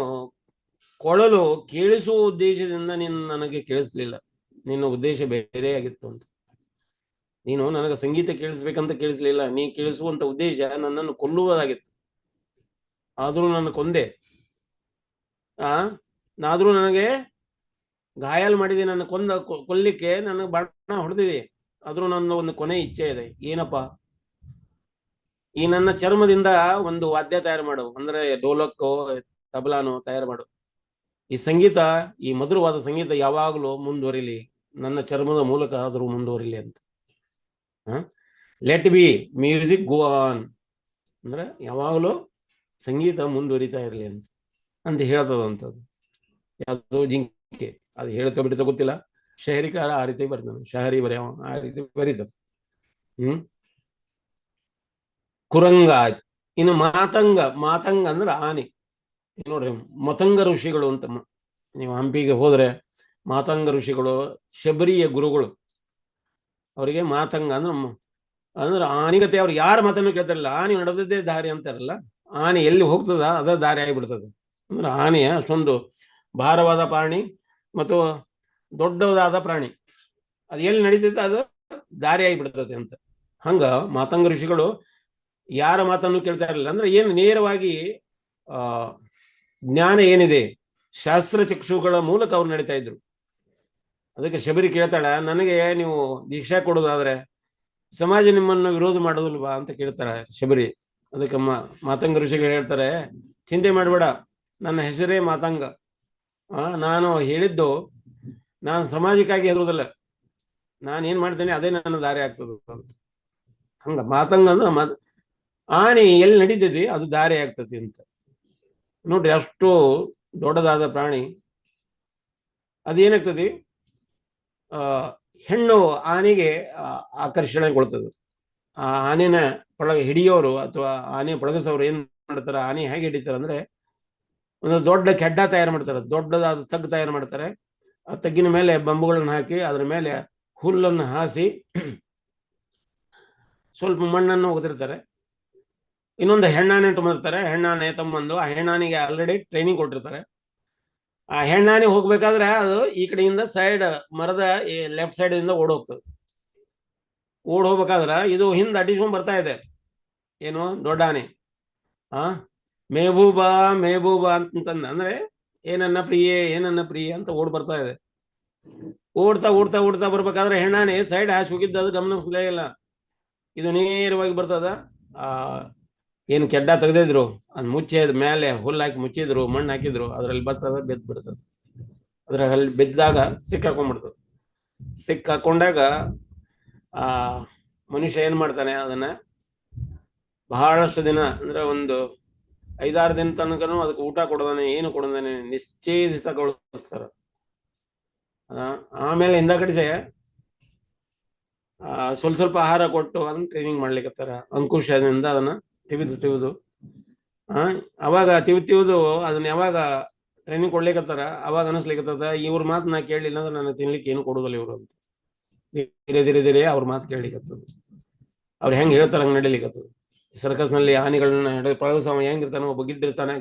Speaker 2: ಕೊಳಲು ಕೇಳಿಸುವ ಉದ್ದೇಶದಿಂದ ನನಗೆ ಕೇಳಿಸ್ಲಿಲ್ಲ, ನಿನ್ನ ಉದ್ದೇಶ ಬೇರೆ ಆಗಿತ್ತು ಅಂತ. ನೀನು ನನಗೆ ಸಂಗೀತ ಕೇಳಿಸ್ಬೇಕಂತ ಕೇಳಿಸ್ಲಿಲ್ಲ, ನೀ ಕೇಳಿಸುವಂತ ಉದ್ದೇಶ ನನ್ನನ್ನು ಕೊಲ್ಲುವುದಾಗಿತ್ತು. ಆದ್ರೂ ನನ್ನ ಕೊಂದೆ, ಆದ್ರೂ ನನಗೆ ಗಾಯಾಲ ಮಾಡಿದೆ, ನನ್ನ ಕೊಲ್ಲಿಕ್ಕೆ ನನಗೆ ಬಾಣ ಹೊಡೆದಿದೆ. ಆದ್ರೂ ನನ್ನ ಒಂದು ಕೊನೆ ಇಚ್ಛೆ ಇದೆ. ಏನಪ್ಪಾ? ಈ ನನ್ನ ಚರ್ಮದಿಂದ ಒಂದು ವಾದ್ಯ ತಯಾರು ಮಾಡು, ಅಂದ್ರೆ ಡೋಲಕ್ಕೋ ತಬಲಾನೋ ತಯಾರು ಮಾಡು. ಈ ಸಂಗೀತ, ಈ ಮಧುರವಾದ ಸಂಗೀತ ಯಾವಾಗಲೂ ಮುಂದುವರಿಲಿ, ನನ್ನ ಚರ್ಮದ ಮೂಲಕ ಆದ್ರೂ ಮುಂದುವರಿಲಿ ಅಂತ. Let B music go on, ಅಂದ್ರೆ ಯಾವಾಗಲೂ ಸಂಗೀತ ಮುಂದುವರಿತಾ ಇರಲಿ ಅಂತ ಹೇಳ್ತದಂಥದ್ದು. ಯಾವುದು ಜಿಂಕೆ ಅದು ಹೇಳ್ತಾ ಬಿಡ್ತಾ ಗೊತ್ತಿಲ್ಲ. ಶಹರಿಕಾರ ಆ ರೀತಿ ಬರ್ತಾನೆ, ಶಹರಿ ಬರೆಯವ ಆ ರೀತಿ ಬರೀತಾನೆ. ಕುರಂಗ. ಇನ್ನು ಮಾತಂಗ ಅಂದ್ರೆ ಆನೆ. ನೋಡ್ರಿ, ಮತಂಗ ಋಷಿಗಳು ಅಂತ, ನೀವು ಹಂಪಿಗೆ ಹೋದ್ರೆ ಮಾತಂಗ ಋಷಿಗಳು ಶಬರಿಯ ಗುರುಗಳು. ಅವರಿಗೆ ಮಾತಂಗ ಅಂದ್ರೆ ಆನಿಗತೆ. ಅವ್ರು ಯಾರ ಮಾತನ್ನು ಕೇಳ್ತಾರಲ್ಲ, ಆನೆ ನಡೆದದ್ದೇ ದಾರಿ ಅಂತಾರಲ್ಲ, ಆನೆ ಎಲ್ಲಿ ಹೋಗ್ತದ ಅದ ದಾರಿ ಆಗಿಬಿಡ್ತದೆ. ಅಂದ್ರೆ ಆನೆಯ ಅಷ್ಟೊಂದು ಭಾರವಾದ ಪ್ರಾಣಿ ಮತ್ತು ದೊಡ್ಡದಾದ ಪ್ರಾಣಿ, ಅದು ಎಲ್ಲಿ ನಡೀತೈತೆ ಅದು ದಾರಿ ಆಗಿಬಿಡ್ತದೆ ಅಂತ. ಹಂಗ ಮಾತಂಗ ಋಷಿಗಳು ಯಾರ ಮಾತನ್ನು ಕೇಳ್ತಾ ಇರಲಿಲ್ಲ. ಅಂದ್ರೆ ಏನು ನೇರವಾಗಿ ಜ್ಞಾನ ಏನಿದೆ ಶಾಸ್ತ್ರ ಚಕ್ಷುಗಳ ಮೂಲಕ ಅವ್ರು ನಡೀತಾ ಇದ್ರು. ಅದಕ್ಕೆ ಶಬರಿ ಕೇಳ್ತಾಳ, ನನಗೆ ನೀವು ದೀಕ್ಷಾ ಕೊಡೋದಾದ್ರೆ ಸಮಾಜ ನಿಮ್ಮನ್ನು ವಿರೋಧ ಮಾಡೋದಿಲ್ವಾ ಅಂತ ಕೇಳ್ತಾಳೆ ಶಬರಿ. ಅದಕ್ಕೆ ಮಾತಂಗ ಋಷಿಗಳು ಹೇಳ್ತಾರೆ, ಚಿಂತೆ ಮಾಡಬೇಡ, ನನ್ನ ಹೆಸರೇ ಮಾತಂಗ. ನಾನು ಹೇಳಿದ್ದು ನಾನು ಸಮಾಜಕ್ಕಾಗಿ ಇರುವುದಿಲ್ಲ, ನಾನು ಏನ್ ಮಾಡ್ತೇನೆ ಅದೇ ನನ್ನ ದಾರಿ ಆಗ್ತದೆ ಅಂತ. ಹಂಗ ಮಾತಂಗ ಅಂದ್ರೆ ಆನೆ ಎಲ್ಲಿ ನಡೀತದೆ ಅದು ದಾರಿ ಆಗ್ತದೆ ಅಂತ. ನೋಡ್ರಿ, ಅಷ್ಟು ದೊಡ್ಡದಾದ ಪ್ರಾಣಿ ಅದೇನಾಗ್ತದೆ, ಹೆಣ್ಣು ಆನೆಗೆ ಆಕರ್ಷಣೆಗೊಳ್ತದೆ. ಆ ಆನೆನ ಹಿಡಿಯೋರು ಅಥವಾ ಆನೆ ಪಳಗಿಸೋರು ಏನ್ ಮಾಡ್ತಾರೆ, ಆನೆ ಹೇಗೆ ಹಿಡಿತಾರೆ ಅಂದ್ರೆ ಒಂದು ದೊಡ್ಡ ಕೆಡ್ಡ ತಯಾರು ಮಾಡ್ತಾರೆ, ದೊಡ್ಡದಾದ ತಗ್ಗು ತಯಾರು ಮಾಡ್ತಾರೆ. ಆ ತಗ್ಗಿನ ಮೇಲೆ ಬಂಬುಗಳನ್ನ ಹಾಕಿ ಅದ್ರ ಮೇಲೆ ಹುಲ್ಲನ್ನು ಹಾಸಿ ಸ್ವಲ್ಪ ಮಣ್ಣನ್ನು ಒಗೆದಿರ್ತಾರೆ. ಇನ್ನೊಂದು ಹೆಣ್ಣಾನೆ ತಂದಿರ್ತಾರೆ. ಹೆಣ್ಣಾನೆ ತಮ್ಮಂದು ಆ ಹೆಣ್ಣಾನಿಗೆ ಆಲ್ರೆಡಿ ಟ್ರೈನಿಂಗ್ ಕೊಟ್ಟಿರ್ತಾರೆ. ಆ ಹೆಣ್ಣಾನೆ ಹೋಗ್ಬೇಕಾದ್ರೆ ಅದು ಈ ಕಡೆಯಿಂದ ಸೈಡ್ ಮರದ ಲೆಫ್ಟ್ ಸೈಡ್ ಇಂದ ಓಡ್ ಹೋಗ್ತದೆ. ಓಡ್ ಹೋಗ್ಬೇಕಾದ್ರೆ ಇದು ಹಿಂದೆ ಅಡ್ಡಿಸ್ಕೊಂಡ್ ಬರ್ತಾ ಇದೆ. ಏನು ದೊಡ್ಡ ಆನೆ ಮೇಬೂಬಾ ಮೇಬೂಬಾ ಅಂತಂದ ಅಂದ್ರೆ ಏನನ್ನ ಪ್ರಿಯೆ ಅಂತ ಓಡ್ ಬರ್ತಾ ಇದೆ. ಓಡ್ತಾ ಓಡ್ತಾ ಓಡ್ತಾ ಬರ್ಬೇಕಾದ್ರೆ ಹೆಣ್ಣಾನೆ ಸೈಡ್ ಹಾಸಿ ಹೋಗಿದ್ದ ಅದು ಗಮನಿಸ್ಲೇ ಇಲ್ಲ. ಇದು ನೇರವಾಗಿ ಬರ್ತದ. ಏನು ಕೆಡ್ಡ ತೆಗೆದಿದ್ರು ಅದ್ ಮುಚ್ಚಿದ ಮೇಲೆ ಹುಲ್ಲು ಹಾಕಿ ಮುಚ್ಚಿದ್ರು, ಮಣ್ಣು ಹಾಕಿದ್ರು, ಅದ್ರಲ್ಲಿ ಬರ್ತದ, ಬೆದ್ದು ಬಿಡ್ತದ. ಅದ್ರಲ್ಲಿ ಬೆದ್ದಾಗ ಸಿಕ್ಕಾಕೊಂಡ್ಬಿಡ್ತದೆ. ಸಿಕ್ಕಾಕೊಂಡಾಗ ಆ ಮನುಷ್ಯ ಏನ್ ಮಾಡ್ತಾನೆ, ಅದನ್ನ ಬಹಳಷ್ಟು ದಿನ ಅಂದ್ರೆ ಒಂದು 5-6 ದಿನ ತನಕನೂ ಅದಕ್ಕೆ ಊಟ ಕೊಡದಾನೆ, ಏನು ಕೊಡದಾನೆ ನಿಶ್ಚೇದಿಸ್ತಾರ. ಆಮೇಲೆ ಹಿಂದಕಡಿಸೆ ಸ್ವಲ್ಪ ಆಹಾರ ಕೊಟ್ಟು ಅದನ್ನ ಟ್ರೈನಿಂಗ್ ಮಾಡ್ಲಿಕ್ಕತ್ತಾರ. ಅಂಕುಶದಿಂದ ಅದನ್ನ ತಿವಿದು ಅವಾಗ ತಿವಿದು ಅದನ್ನ ಯಾವಾಗ ಟ್ರೈನಿಂಗ್ ಕೊಡ್ಲಿಕ್ಕತ್ತಾರ ಅವಾಗ ಅನಿಸ್ಲಿಕ್ಕತ್ತದ ಇವ್ರ ಮಾತು ನಾ ಕೇಳಲಿಲ್ಲ ಅಂದ್ರೆ ನನಗೆ ತಿನ್ಲಿಕ್ಕೆ ಏನು ಕೊಡುದಿಲ್ಲ ಇವ್ರು ಅಂತ. ಧೀರೆ ಅವ್ರ ಮಾತು ಕೇಳಲಿಕ್ಕತ್ತದ. ಅವ್ರು ಹೆಂಗ್ ಹೇಳ್ತಾರ ಹಂಗ್ ನಡಿಲಿಕ್ಕತ್ತದ. ಸರ್ಕಸ್ ನಲ್ಲಿ ಆನೆಗಳನ್ನ ಪಳಗಿಸವ ಹೆಂಗಿರ್ತಾನ, ಒಬ್ಬ ಗಿಡ್ಡ ಇರ್ತಾನೆ.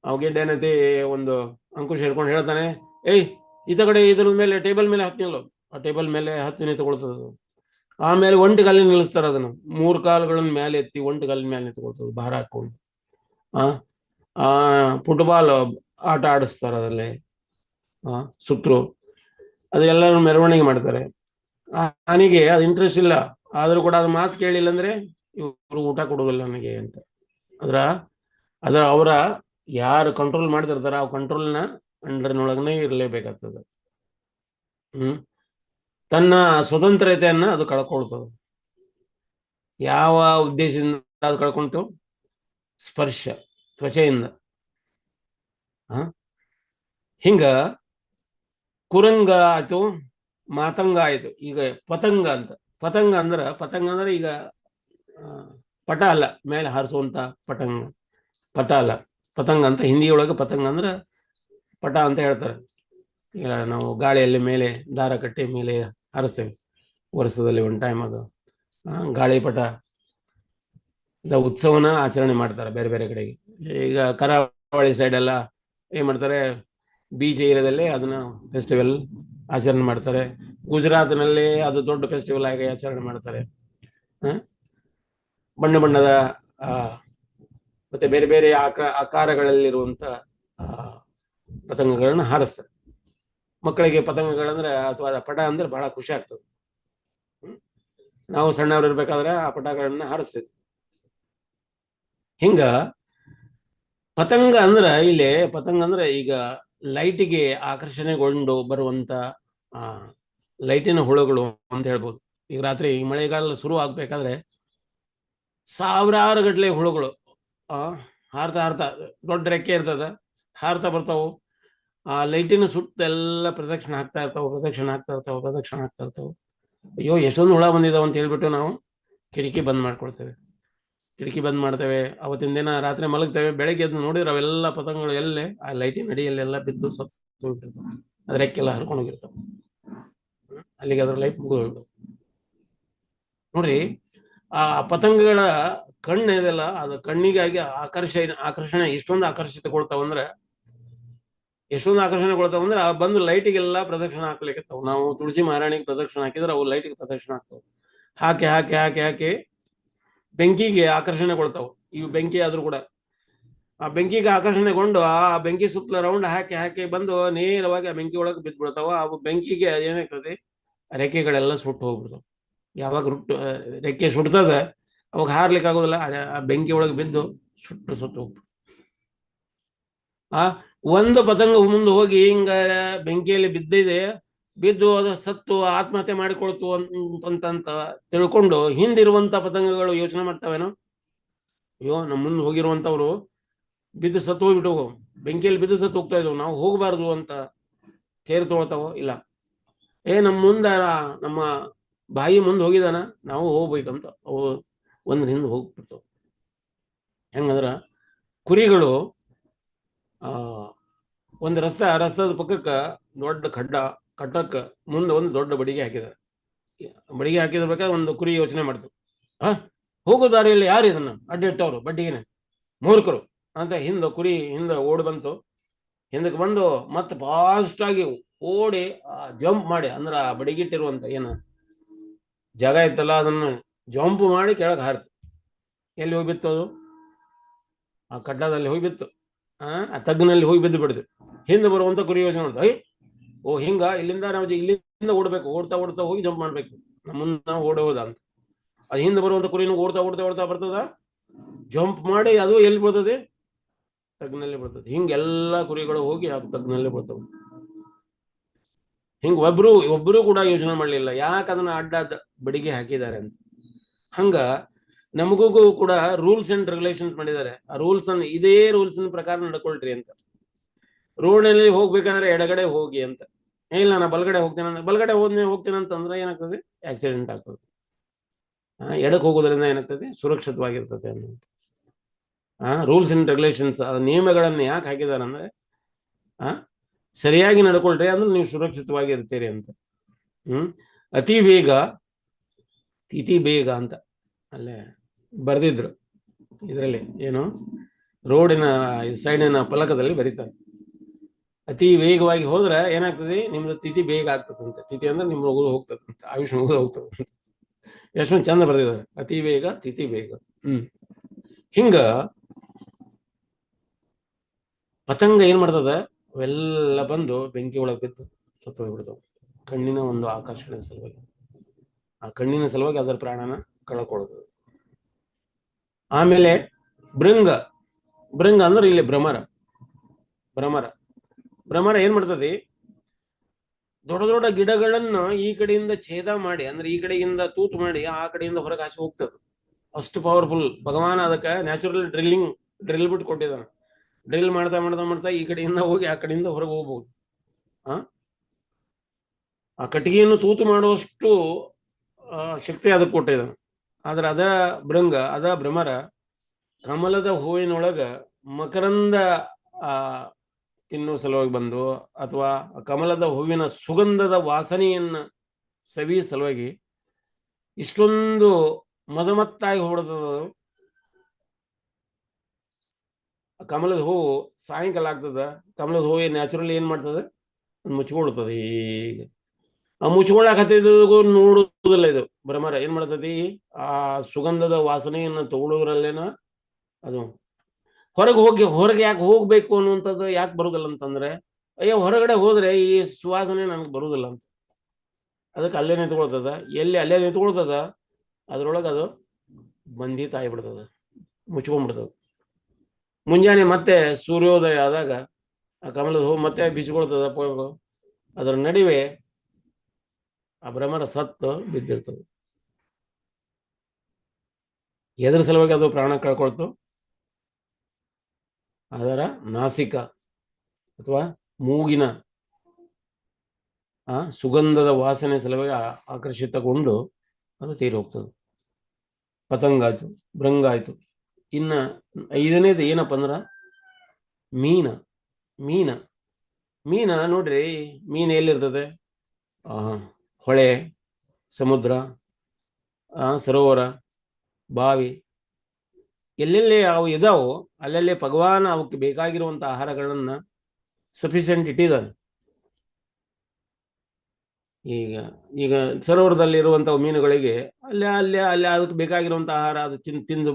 Speaker 2: ಅವ್ ಗಿಡ್ಡ ಏನೈತಿ ಒಂದು ಅಂಕುಶ ಹಿಡ್ಕೊಂಡು ಹೇಳ್ತಾನೆ, ಏಯ್ ಈತ ಕಡೆ ಇದ್ರ ಮೇಲೆ ಟೇಬಲ್ ಮೇಲೆ ಹತ್ತಿನಲ್ಲ, ಆ ಟೇಬಲ್ ಮೇಲೆ ಹತ್ತಿನ ತಗೊಳ್ತದ. ಆಮೇಲೆ ಒಂಟಿ ಕಾಲಿನ ನಿಲ್ಲಿಸ್ತಾರ ಅದನ್ನ, 3 ಕಾಲುಗಳನ್ನ ಮೇಲೆ ಎತ್ತಿ ಒಂಟಿ ಕಾಲಿನ ಮೇಲೆ ನಿಂತ್ಕೊಳ್ತದೆ ಭಾರ ಹಾಕೊಂಡು. ಫುಟ್ಬಾಲ್ ಆಟ ಆಡಿಸ್ತಾರ ಅದರಲ್ಲಿ. ಸುತ್ತರು ಅದೆಲ್ಲರೂ ಮೆರವಣಿಗೆ ಮಾಡ್ತಾರೆ. ಆನೆಗೆ ಅದು ಇಂಟ್ರೆಸ್ಟ್ ಇಲ್ಲ, ಆದ್ರೂ ಕೂಡ ಅದು ಮಾತು ಕೇಳಿಲ್ಲ ಅಂದ್ರೆ ಇವರು ಊಟ ಕೊಡೋದಿಲ್ಲ ನನಗೆ ಅಂತ. ಅವರ ಯಾರು ಕಂಟ್ರೋಲ್ ಮಾಡ್ತಿರ್ತಾರ ಆ ಕಂಟ್ರೋಲ್ನ ಅಂಡರ್ನೊಳಗನೆ ಇರಲೇಬೇಕಾಗ್ತದೆ. ತನ್ನ ಸ್ವತಂತ್ರತೆಯನ್ನ ಅದು ಕಳ್ಕೊಳ್ತದೆ. ಯಾವ ಉದ್ದೇಶದಿಂದ ಅದು ಕಳ್ಕೊಂತು? ಸ್ಪರ್ಶ, ತ್ವಚೆಯಿಂದ. ಹಿಂಗ ಕುರಂಗ ಆಯ್ತು, ಮಾತಂಗ ಆಯ್ತು. ಈಗ ಪತಂಗ ಅಂದ್ರೆ ಈಗ ಪಟ ಅಲ್ಲ, ಮೇಲೆ ಹಾರಿಸುವಂತ ಪಟ ಅಲ್ಲ, ಪತಂಗ ಅಂತ. ಹಿಂದಿಯೊಳಗೆ ಪತಂಗ ಅಂದ್ರೆ ಪಟ ಅಂತ ಹೇಳ್ತಾರೆ. ಈಗ ನಾವು ಗಾಳಿಯಲ್ಲಿ ಮೇಲೆ ದಾರ ಕಟ್ಟಿ ಮೇಲೆ ಹಾರಿಸ್ತೇವೆ. ವರ್ಷದಲ್ಲಿ ಒಂದು ಟೈಮ್ ಅದು ಗಾಳಿಪಟ ಉತ್ಸವನ ಆಚರಣೆ ಮಾಡ್ತಾರೆ ಬೇರೆ ಬೇರೆ ಕಡೆಗೆ. ಈಗ ಕರಾವಳಿ ಸೈಡ್ ಎಲ್ಲ ಏನ್ ಮಾಡ್ತಾರೆ, ಬೀಚ್ ಏರಿಯಾದಲ್ಲಿ ಅದನ್ನ ಫೆಸ್ಟಿವಲ್ ಆಚರಣೆ ಮಾಡ್ತಾರೆ. ಗುಜರಾತ್ನಲ್ಲಿ ಅದು ದೊಡ್ಡ ಫೆಸ್ಟಿವಲ್ ಆಗಿ ಆಚರಣೆ ಮಾಡ್ತಾರೆ. ಬಣ್ಣ ಬಣ್ಣದ ಮತ್ತೆ ಬೇರೆ ಬೇರೆ ಆಕಾರಗಳಲ್ಲಿರುವಂತ ಪತಂಗಗಳನ್ನ ಹಾರಿಸ್ತಾರೆ. ಮಕ್ಕಳಿಗೆ ಪತಂಗಗಳಂದ್ರೆ ಅಥವಾ ಪಟ ಅಂದ್ರೆ ಬಹಳ ಖುಷಿ ಆಗ್ತದೆ. ನಾವು ಸಣ್ಣವ್ರು ಇರ್ಬೇಕಾದ್ರೆ ಆ ಪಟಗಳನ್ನ ಹಾರಿಸ್ತಿದ್ವಿ. ಹಿಂಗ ಪತಂಗ ಅಂದ್ರೆ ಈಗ ಲೈಟಿಗೆ ಆಕರ್ಷಣೆಗೊಂಡು ಬರುವಂತ ಲೈಟಿನ ಹುಳುಗಳು ಅಂತ ಹೇಳ್ಬೋದು. ಈಗ ರಾತ್ರಿ ಮಳೆಗಾಲ ಶುರು ಆಗ್ಬೇಕಾದ್ರೆ ಸಾವಿರಾರು ಗಟ್ಟಲೆ ಹುಳುಗಳು ಹಾರ್ತಾ ದೊಡ್ಡ ರೆಕ್ಕೆ ಇರ್ತದ, ಹಾರ್ತಾ ಬರ್ತಾವು. ಆ ಲೈಟಿನ ಸುತ್ತ ಎಲ್ಲ ಪ್ರದಕ್ಷಿಣೆ ಆಗ್ತಾ ಇರ್ತಾವ. ಅಯ್ಯೋ ಎಷ್ಟೊಂದು ಹುಳ ಬಂದಿದಾವ ಅಂತ ಹೇಳ್ಬಿಟ್ಟು ನಾವು ಕಿಟಕಿ ಬಂದ್ ಮಾಡ್ತೇವೆ. ಅವತ್ತಿನ ದಿನ ರಾತ್ರಿ ಮಲಗ್ತೇವೆ. ಬೆಳಗ್ಗೆ ಎದ್ದು ನೋಡಿದ್ರೆ ಅವೆಲ್ಲ ಪತಂಗಗಳು ಎಲ್ಲೇ ಆ ಲೈಟಿನ ಅಡಿಯಲ್ಲೆಲ್ಲ ಬಿದ್ದು ಸತ್ತು ಬಿಟ್ಟಿರ್ತಾವ. ಅದ್ರ ರೆಕ್ಕೆಲ್ಲ ಹರ್ಕೊಂಡು ಹೋಗಿರ್ತಾವ. ಅಲ್ಲಿಗೆ ಅದ್ರ ಲೈಟ್ ಮುಗಿದು ನೋಡ್ರಿ. ಆ ಪತಂಗಗಳ ಕಣ್ಣು ಇದೆಲ್ಲ, ಅದು ಕಣ್ಣಿಗಾಗಿ ಆಕರ್ಷಣೆ ಎಷ್ಟೊಂದು ಆಕರ್ಷಣೆಗೊಳ್ತಾವಂದ್ರೆ ಬಂದು ಲೈಟಿಗೆಲ್ಲ ಪ್ರದಕ್ಷಿಣೆ ಹಾಕ್ಲಿಕ್ಕತ್ತಾವ. ನಾವು ತುಳಸಿ ಮಹಾರಾಣಿಗೆ ಪ್ರದಕ್ಷಿಣೆ ಹಾಕಿದ್ರೆ ಅವು ಲೈಟಿಗೆ ಪ್ರದಕ್ಷಿಣೆ ಆಗ್ತಾವ. ಹಾಕಿ ಬೆಂಕಿಗೆ ಆಕರ್ಷಣೆಗೊಳ್ತಾವ. ಇವು ಬೆಂಕಿ ಆದ್ರೂ ಕೂಡ ಆ ಬೆಂಕಿಗೆ ಆಕರ್ಷಣೆಗೊಂಡು ಆ ಬೆಂಕಿ ಸುತ್ತಲ ರೌಂಡ್ ಹಾಕಿ ಬಂದು ನೇರವಾಗಿ ಆ ಬೆಂಕಿ ಒಳಗೆ ಬಿದ್ದು ಬಿಡ್ತಾವ. ಆ ಬೆಂಕಿಗೆ ಏನಾಗ್ತದೆ, ರೆಕ್ಕೆಗಳೆಲ್ಲ ಸುಟ್ಟು ಹೋಗ್ಬಿಡ್ತಾವ. ಯಾವಾಗ ರೆಕ್ಕೆ ಸುಡ್ತದ ಅವಾಗ ಹಾರ್ಲಿಕ್ಕೆ ಆಗೋದಿಲ್ಲ. ಆ ಬೆಂಕಿ ಒಳಗೆ ಬಿದ್ದು ಸುಟ್ಟು ಹೋಗ್ಬಿಡ್ತು. ಒಂದು ಪತಂಗ ಮುಂದೆ ಹೋಗಿ ಹಿಂಗ ಬೆಂಕಿಯಲ್ಲಿ ಬಿದ್ದು ಅದು ಸತ್ತು ಆತ್ಮಹತ್ಯೆ ಮಾಡಿಕೊಳ್ತು ಅಂತ ತಿಳ್ಕೊಂಡು ಹಿಂದಿರುವಂತ ಪತಂಗಗಳು ಯೋಚನೆ ಮಾಡ್ತಾವೇನೋ, ಅಯ್ಯೋ ನಮ್ಮ ಮುಂದೆ ಹೋಗಿರುವಂತವ್ರು ಬಿದ್ದು ಸತ್ತು ಹೋಗ್ಬಿಟ್ಟು ಬೆಂಕಿಯಲ್ಲಿ ಬಿದ್ದು ಸತ್ತು ಹೋಗ್ತಾ ಇದ್ವು, ನಾವು ಹೋಗಬಾರ್ದು ಅಂತ ಕೇರ್ ತೊಗೊಳ್ತಾವೋ? ಇಲ್ಲ. ನಮ್ಮ ಮುಂದ ನಮ್ಮ ಬಾಯಿ ಮುಂದೆ ಹೋಗಿದಾನ, ನಾವು ಹೋಗ್ಬೇಕಂತ ಅವು ಒಂದ್ ಹಿಂದೆ ಹೋಗ್ಬಿಡ್ತಾವ. ಹೆಂಗಂದ್ರ ಕುರಿಗಳು ಒಂದು ರಸ್ತದ ಪಕ್ಕಕ್ಕ ದೊಡ್ಡ ಕಟ್ಟಕ್ಕ ಮುಂದೆ ಒಂದು ದೊಡ್ಡ ಬಡಿಗೆ ಹಾಕಿದಾರೆ. ಬಡಿಗೆ ಹಾಕಿದ್ಬೇಕಾದ್ರೆ ಒಂದು ಕುರಿ ಯೋಚನೆ ಮಾಡ್ತು, ಹೋಗೋ ದಾರಿಯಲ್ಲಿ ಯಾರು ಇದನ್ನ ಅಡ್ಡಿಟ್ಟವ್ರು ಬಡ್ಡಿಗೆನೆ ಮೂರ್ಖರು ಅಂತ ಕುರಿ ಹಿಂದ ಓಡಿ ಬಂತು. ಹಿಂದಕ್ಕೆ ಬಂದು ಮತ್ತೆ ಫಾಸ್ಟ್ ಆಗಿ ಓಡಿ ಜಂಪ್ ಮಾಡಿ, ಅಂದ್ರ ಆ ಬಡಿಗಿಟ್ಟಿರುವಂತ ಏನು ಜಾಗ ಇತ್ತಲ್ಲ ಅದನ್ನ ಜಂಪ್ ಮಾಡಿ ಕೆಳಗೆ ಹಾರಿತು. ಎಲ್ಲಿ ಹೋಗ್ಬಿತ್ತು ಅದು? ಆ ಕಡ್ಡದಲ್ಲಿ ಹೋಗ್ಬಿತ್ತು, ಆ ತಗ್ಗಿನಲ್ಲಿ ಹೋಗಿ ಬಿದ್ದು ಬಿಡ್ತು. ಹಿಂದೆ ಬರುವಂತ ಕುರಿ ಯೋಚನೆ ಮಾಡ್ತು, ಓ ಹಿಂಗ ಇಲ್ಲಿಂದ ನಾವು ಇಲ್ಲಿಂದ ಓಡ್ಬೇಕು, ಓಡ್ತಾ ಹೋಗಿ ಜಂಪ್ ಮಾಡ್ಬೇಕು, ಮುಂದೆ ಓಡಿ ಹೋದ ಅಂತ. ಅದು ಹಿಂದೆ ಬರುವಂತ ಕುರಿನ ಓಡ್ತಾ ಬರ್ತದ, ಜಂಪ್ ಮಾಡಿ ಅದು ಎಲ್ಲಿ ಬರ್ತದೆ? ತಗ್ಗಿನಲ್ಲಿ ಬರ್ತದೆ. ಹಿಂಗೆಲ್ಲ ಕುರಿಗಳು ಹೋಗಿ ಆ ತಗ್ಗಿನಲ್ಲಿ ಬರ್ತವೆ. ಹಿಂಗ ಒಬ್ರು ಕೂಡ ಯೋಚನೆ ಮಾಡ್ಲಿಲ್ಲ ಯಾಕೆ ಅದನ್ನ ಅಡ್ಡ ಬಡಿಗೆ ಹಾಕಿದ್ದಾರೆ ಅಂತ. ಹಂಗ ನಮಗೂ ಕೂಡ ರೂಲ್ಸ್ ಅಂಡ್ ರೆಗ್ಯುಲೇಷನ್ಸ್ ಮಾಡಿದ್ದಾರೆ. ಆ ರೂಲ್ಸ್ ಅನ್ನು ಇದೇ ರೂಲ್ಸ್ ಪ್ರಕಾರ ನಡ್ಕೊಳ್ರಿ ಅಂತ. ರೋಡ್ನಲ್ಲಿ ಹೋಗ್ಬೇಕಂದ್ರೆ ಎಡಗಡೆ ಹೋಗಿ ಅಂತ, ಇಲ್ಲ ನಾ ಬಲಗಡೆ ಹೋಗ್ತೇನೆ ಅಂದ್ರೆ ಬಲಗಡೆ ಹೋಗ್ತೇನೆ ಅಂತಂದ್ರೆ ಏನಾಗ್ತದೆ? ಆಕ್ಸಿಡೆಂಟ್ ಆಗ್ತದೆ. ಎಡಕ್ಕೆ ಹೋಗೋದ್ರಿಂದ ಏನಾಗ್ತದೆ? ಸುರಕ್ಷಿತವಾಗಿರ್ತದೆ ಅನ್ನೋ ರೂಲ್ಸ್ ಅಂಡ್ ರೆಗ್ಯುಲೇಷನ್ಸ್, ನಿಯಮಗಳನ್ನ ಯಾಕೆ ಹಾಕಿದಾರೆ ಅಂದ್ರೆ ಸರಿಯಾಗಿ ನಡ್ಕೊಳ್ರಿ ಅಂದ್ರೆ ನೀವು ಸುರಕ್ಷಿತವಾಗಿ ಇರ್ತೀರಿ ಅಂತ. ಅತಿ ಬೇಗ ಅಂತ ಅಲ್ಲೇ ಬರ್ದಿದ್ರು. ಇದರಲ್ಲಿ ಏನು ರೋಡಿನ ಸೈಡಿನ ಫಲಕದಲ್ಲಿ ಬರೀತಾರೆ. ಅತಿ ವೇಗವಾಗಿ ಹೋದ್ರೆ ಏನಾಗ್ತದೆ? ನಿಮ್ದು ತಿಥಿ ಬೇಗ ಆಗ್ತದಂತೆ. ತಿಥಿ ಅಂದ್ರೆ ನಿಮ್ ಮುಗಿದು ಹೋಗ್ತದಂತೆ, ಆಯುಷ್ ಮುಗಿದು ಹೋಗ್ತದಂತೆ. ಎಷ್ಟೊಂದು ಚಂದ ಬರ್ದಿದ್ದಾರೆ, ಅತಿ ಬೇಗ ತಿಥಿ ಬೇಗ. ಹಿಂಗ ಪತಂಗ ಏನ್ ಮಾಡ್ತದ? ಅವೆಲ್ಲ ಬಂದು ಬೆಂಕಿ ಒಳಗೆ ಬಿದ್ದು ಸತ್ತು ಹೋಗ್ಬಿಡ್ತಾವ. ಕಣ್ಣಿನ ಒಂದು ಆಕರ್ಷಣೆ ಸಲುವಾಗಿ, ಆ ಕಣ್ಣಿನ ಸಲುವಾಗಿ ಅದರ ಪ್ರಾಣನ ಕಳ್ಕೊಳ್ಳೋದು. ಆಮೇಲೆ ಭೃಂಗ ಅಂದ್ರೆ ಇಲ್ಲಿ ಭ್ರಮರ ಏನ್ ಮಾಡ್ತದೆ? ದೊಡ್ಡ ಗಿಡಗಳನ್ನ ಈ ಕಡೆಯಿಂದ ಛೇದ ಮಾಡಿ, ಅಂದ್ರೆ ಈ ಕಡೆಯಿಂದ ತೂತು ಮಾಡಿ ಆ ಕಡೆಯಿಂದ ಹೊರಗೆ ಹಾಸಿ ಹೋಗ್ತದೆ. ಅಷ್ಟು ಪವರ್ಫುಲ್ ಭಗವಾನ. ಅದಕ್ಕೆ ನ್ಯಾಚುರಲ್ ಡ್ರಿಲ್ ಬಿಟ್ಟು ಕೊಟ್ಟಿದ್ದಾನೆ. ಡ್ರಿಲ್ ಮಾಡ್ತಾ ಈ ಕಡೆಯಿಂದ ಹೋಗಿ ಆ ಕಡೆಯಿಂದ ಹೊರಗೆ ಹೋಗ್ಬಹುದು. ಆ ಕಟ್ಟಿಗೆಯನ್ನು ತೂತು ಮಾಡುವಷ್ಟು ಶಕ್ತಿ ಅದಕ್ಕೆ ಕೊಟ್ಟಿದ್ದಾನೆ. ಆದ್ರೆ ಅದ ಭ್ರಮರ ಕಮಲದ ಹೂವಿನೊಳಗ ಮಕರಂದ ತಿನ್ನುವ ಸಲುವಾಗಿ ಬಂದು, ಅಥವಾ ಕಮಲದ ಹೂವಿನ ಸುಗಂಧದ ವಾಸನೆಯನ್ನ ಸವಿ ಸಲುವಾಗಿ ಇಷ್ಟೊಂದು ಮದಮತ್ತಾಗಿ ಹೊಡೆದದು. ಕಮಲದ ಹೂವು ಸಾಯಂಕಾಲ ಆಗ್ತದ, ಕಮಲದ ಹೂವು ನ್ಯಾಚುರಲ್ ಏನ್ ಮಾಡ್ತದೆ? ಮುಚ್ಕೊಳ್ತದೆ. ಈಗ ಆ ಮುಚ್ಕೊಳಕತ್ತಿದ್ದು ನೋಡುವುದಿಲ್ಲ ಇದು ಭ್ರಮರ. ಏನ್ ಮಾಡ್ತದೆ? ಆ ಸುಗಂಧದ ವಾಸನೆಯನ್ನು ತಗೊಳ್ಳೋದ್ರಲ್ಲೇನ ಅದು ಹೊರಗೆ ಯಾಕೆ ಹೋಗ್ಬೇಕು ಅನ್ನುವಂಥದ್ದು ಯಾಕೆ ಬರುದಿಲ್ಲ ಅಂತಂದ್ರೆ, ಅಯ್ಯೋ ಹೊರಗಡೆ ಹೋದ್ರೆ ಈ ಸುವಾಸನೆ ನನಗೆ ಬರುದಿಲ್ಲ ಅಂತ. ಅದಕ್ಕೆ ಅಲ್ಲೇ ನಿಂತ್ಕೊಳ್ತದ. ಅಲ್ಲೇ ನಿಂತ್ಕೊಳ್ತದ, ಅದ್ರೊಳಗೆ ಅದು ಬಂಧಿತ ಆಗಿಬಿಡ್ತದ, ಮುಚ್ಕೊಂಡ್ಬಿಡ್ತದ. ಮುಂಜಾನೆ ಮತ್ತೆ ಸೂರ್ಯೋದಯ ಆದಾಗ ಆ ಕಮಲದ ಹೂ ಮತ್ತೆ ಬಿಚ್ಕೊಳ್ತದ. ಅದರ ನಡುವೆ ಆ ಭ್ರಮರ ಸತ್ತು ಬಿದ್ದಿರ್ತದೆ. ಎದ್ರ ಸಲುವಾಗಿ ಅದು ಪ್ರಾಣ ಕಳ್ಕೊಳ್ತು? ಅದರ ನಾಸಿಕ ಅಥವಾ ಮೂಗಿನ ಸುಗಂಧದ ವಾಸನೆ ಸಲುವಾಗಿ ಆಕರ್ಷಿತಗೊಂಡು ಅದು ತೀರಿ ಹೋಗ್ತದೆ. ಪತಂಗ ಆಯ್ತು, ಭೃಂಗ ಆಯ್ತು. ಇನ್ನ 5ನೇದು ಏನಪ್ಪ ಅಂದ್ರ ಮೀನ ನೋಡ್ರಿ. ಮೀನು ಎಲ್ಲಿರ್ತದೆ? ಹೊಳೆ, ಸಮುದ್ರ, ಸರೋವರ, ಬಾವಿ, ಎಲ್ಲೆಲ್ಲಿ ಅವು ಇದಾವೋ ಅಲ್ಲೆಲ್ಲಿ ಭಗವಾನ ಅವಕ್ಕೆ ಬೇಕಾಗಿರುವಂತ ಆಹಾರಗಳನ್ನ ಸಫಿಷಿಯಂಟ್ ಇಟ್ಟಿದ್ದಾನೆ. ಈಗ ಸರೋವರದಲ್ಲಿ ಇರುವಂತಹ ಮೀನುಗಳಿಗೆ ಅಲ್ಲೇ ಅದಕ್ಕೆ ಬೇಕಾಗಿರುವಂತ ಆಹಾರ ಅದು ತಿಂದು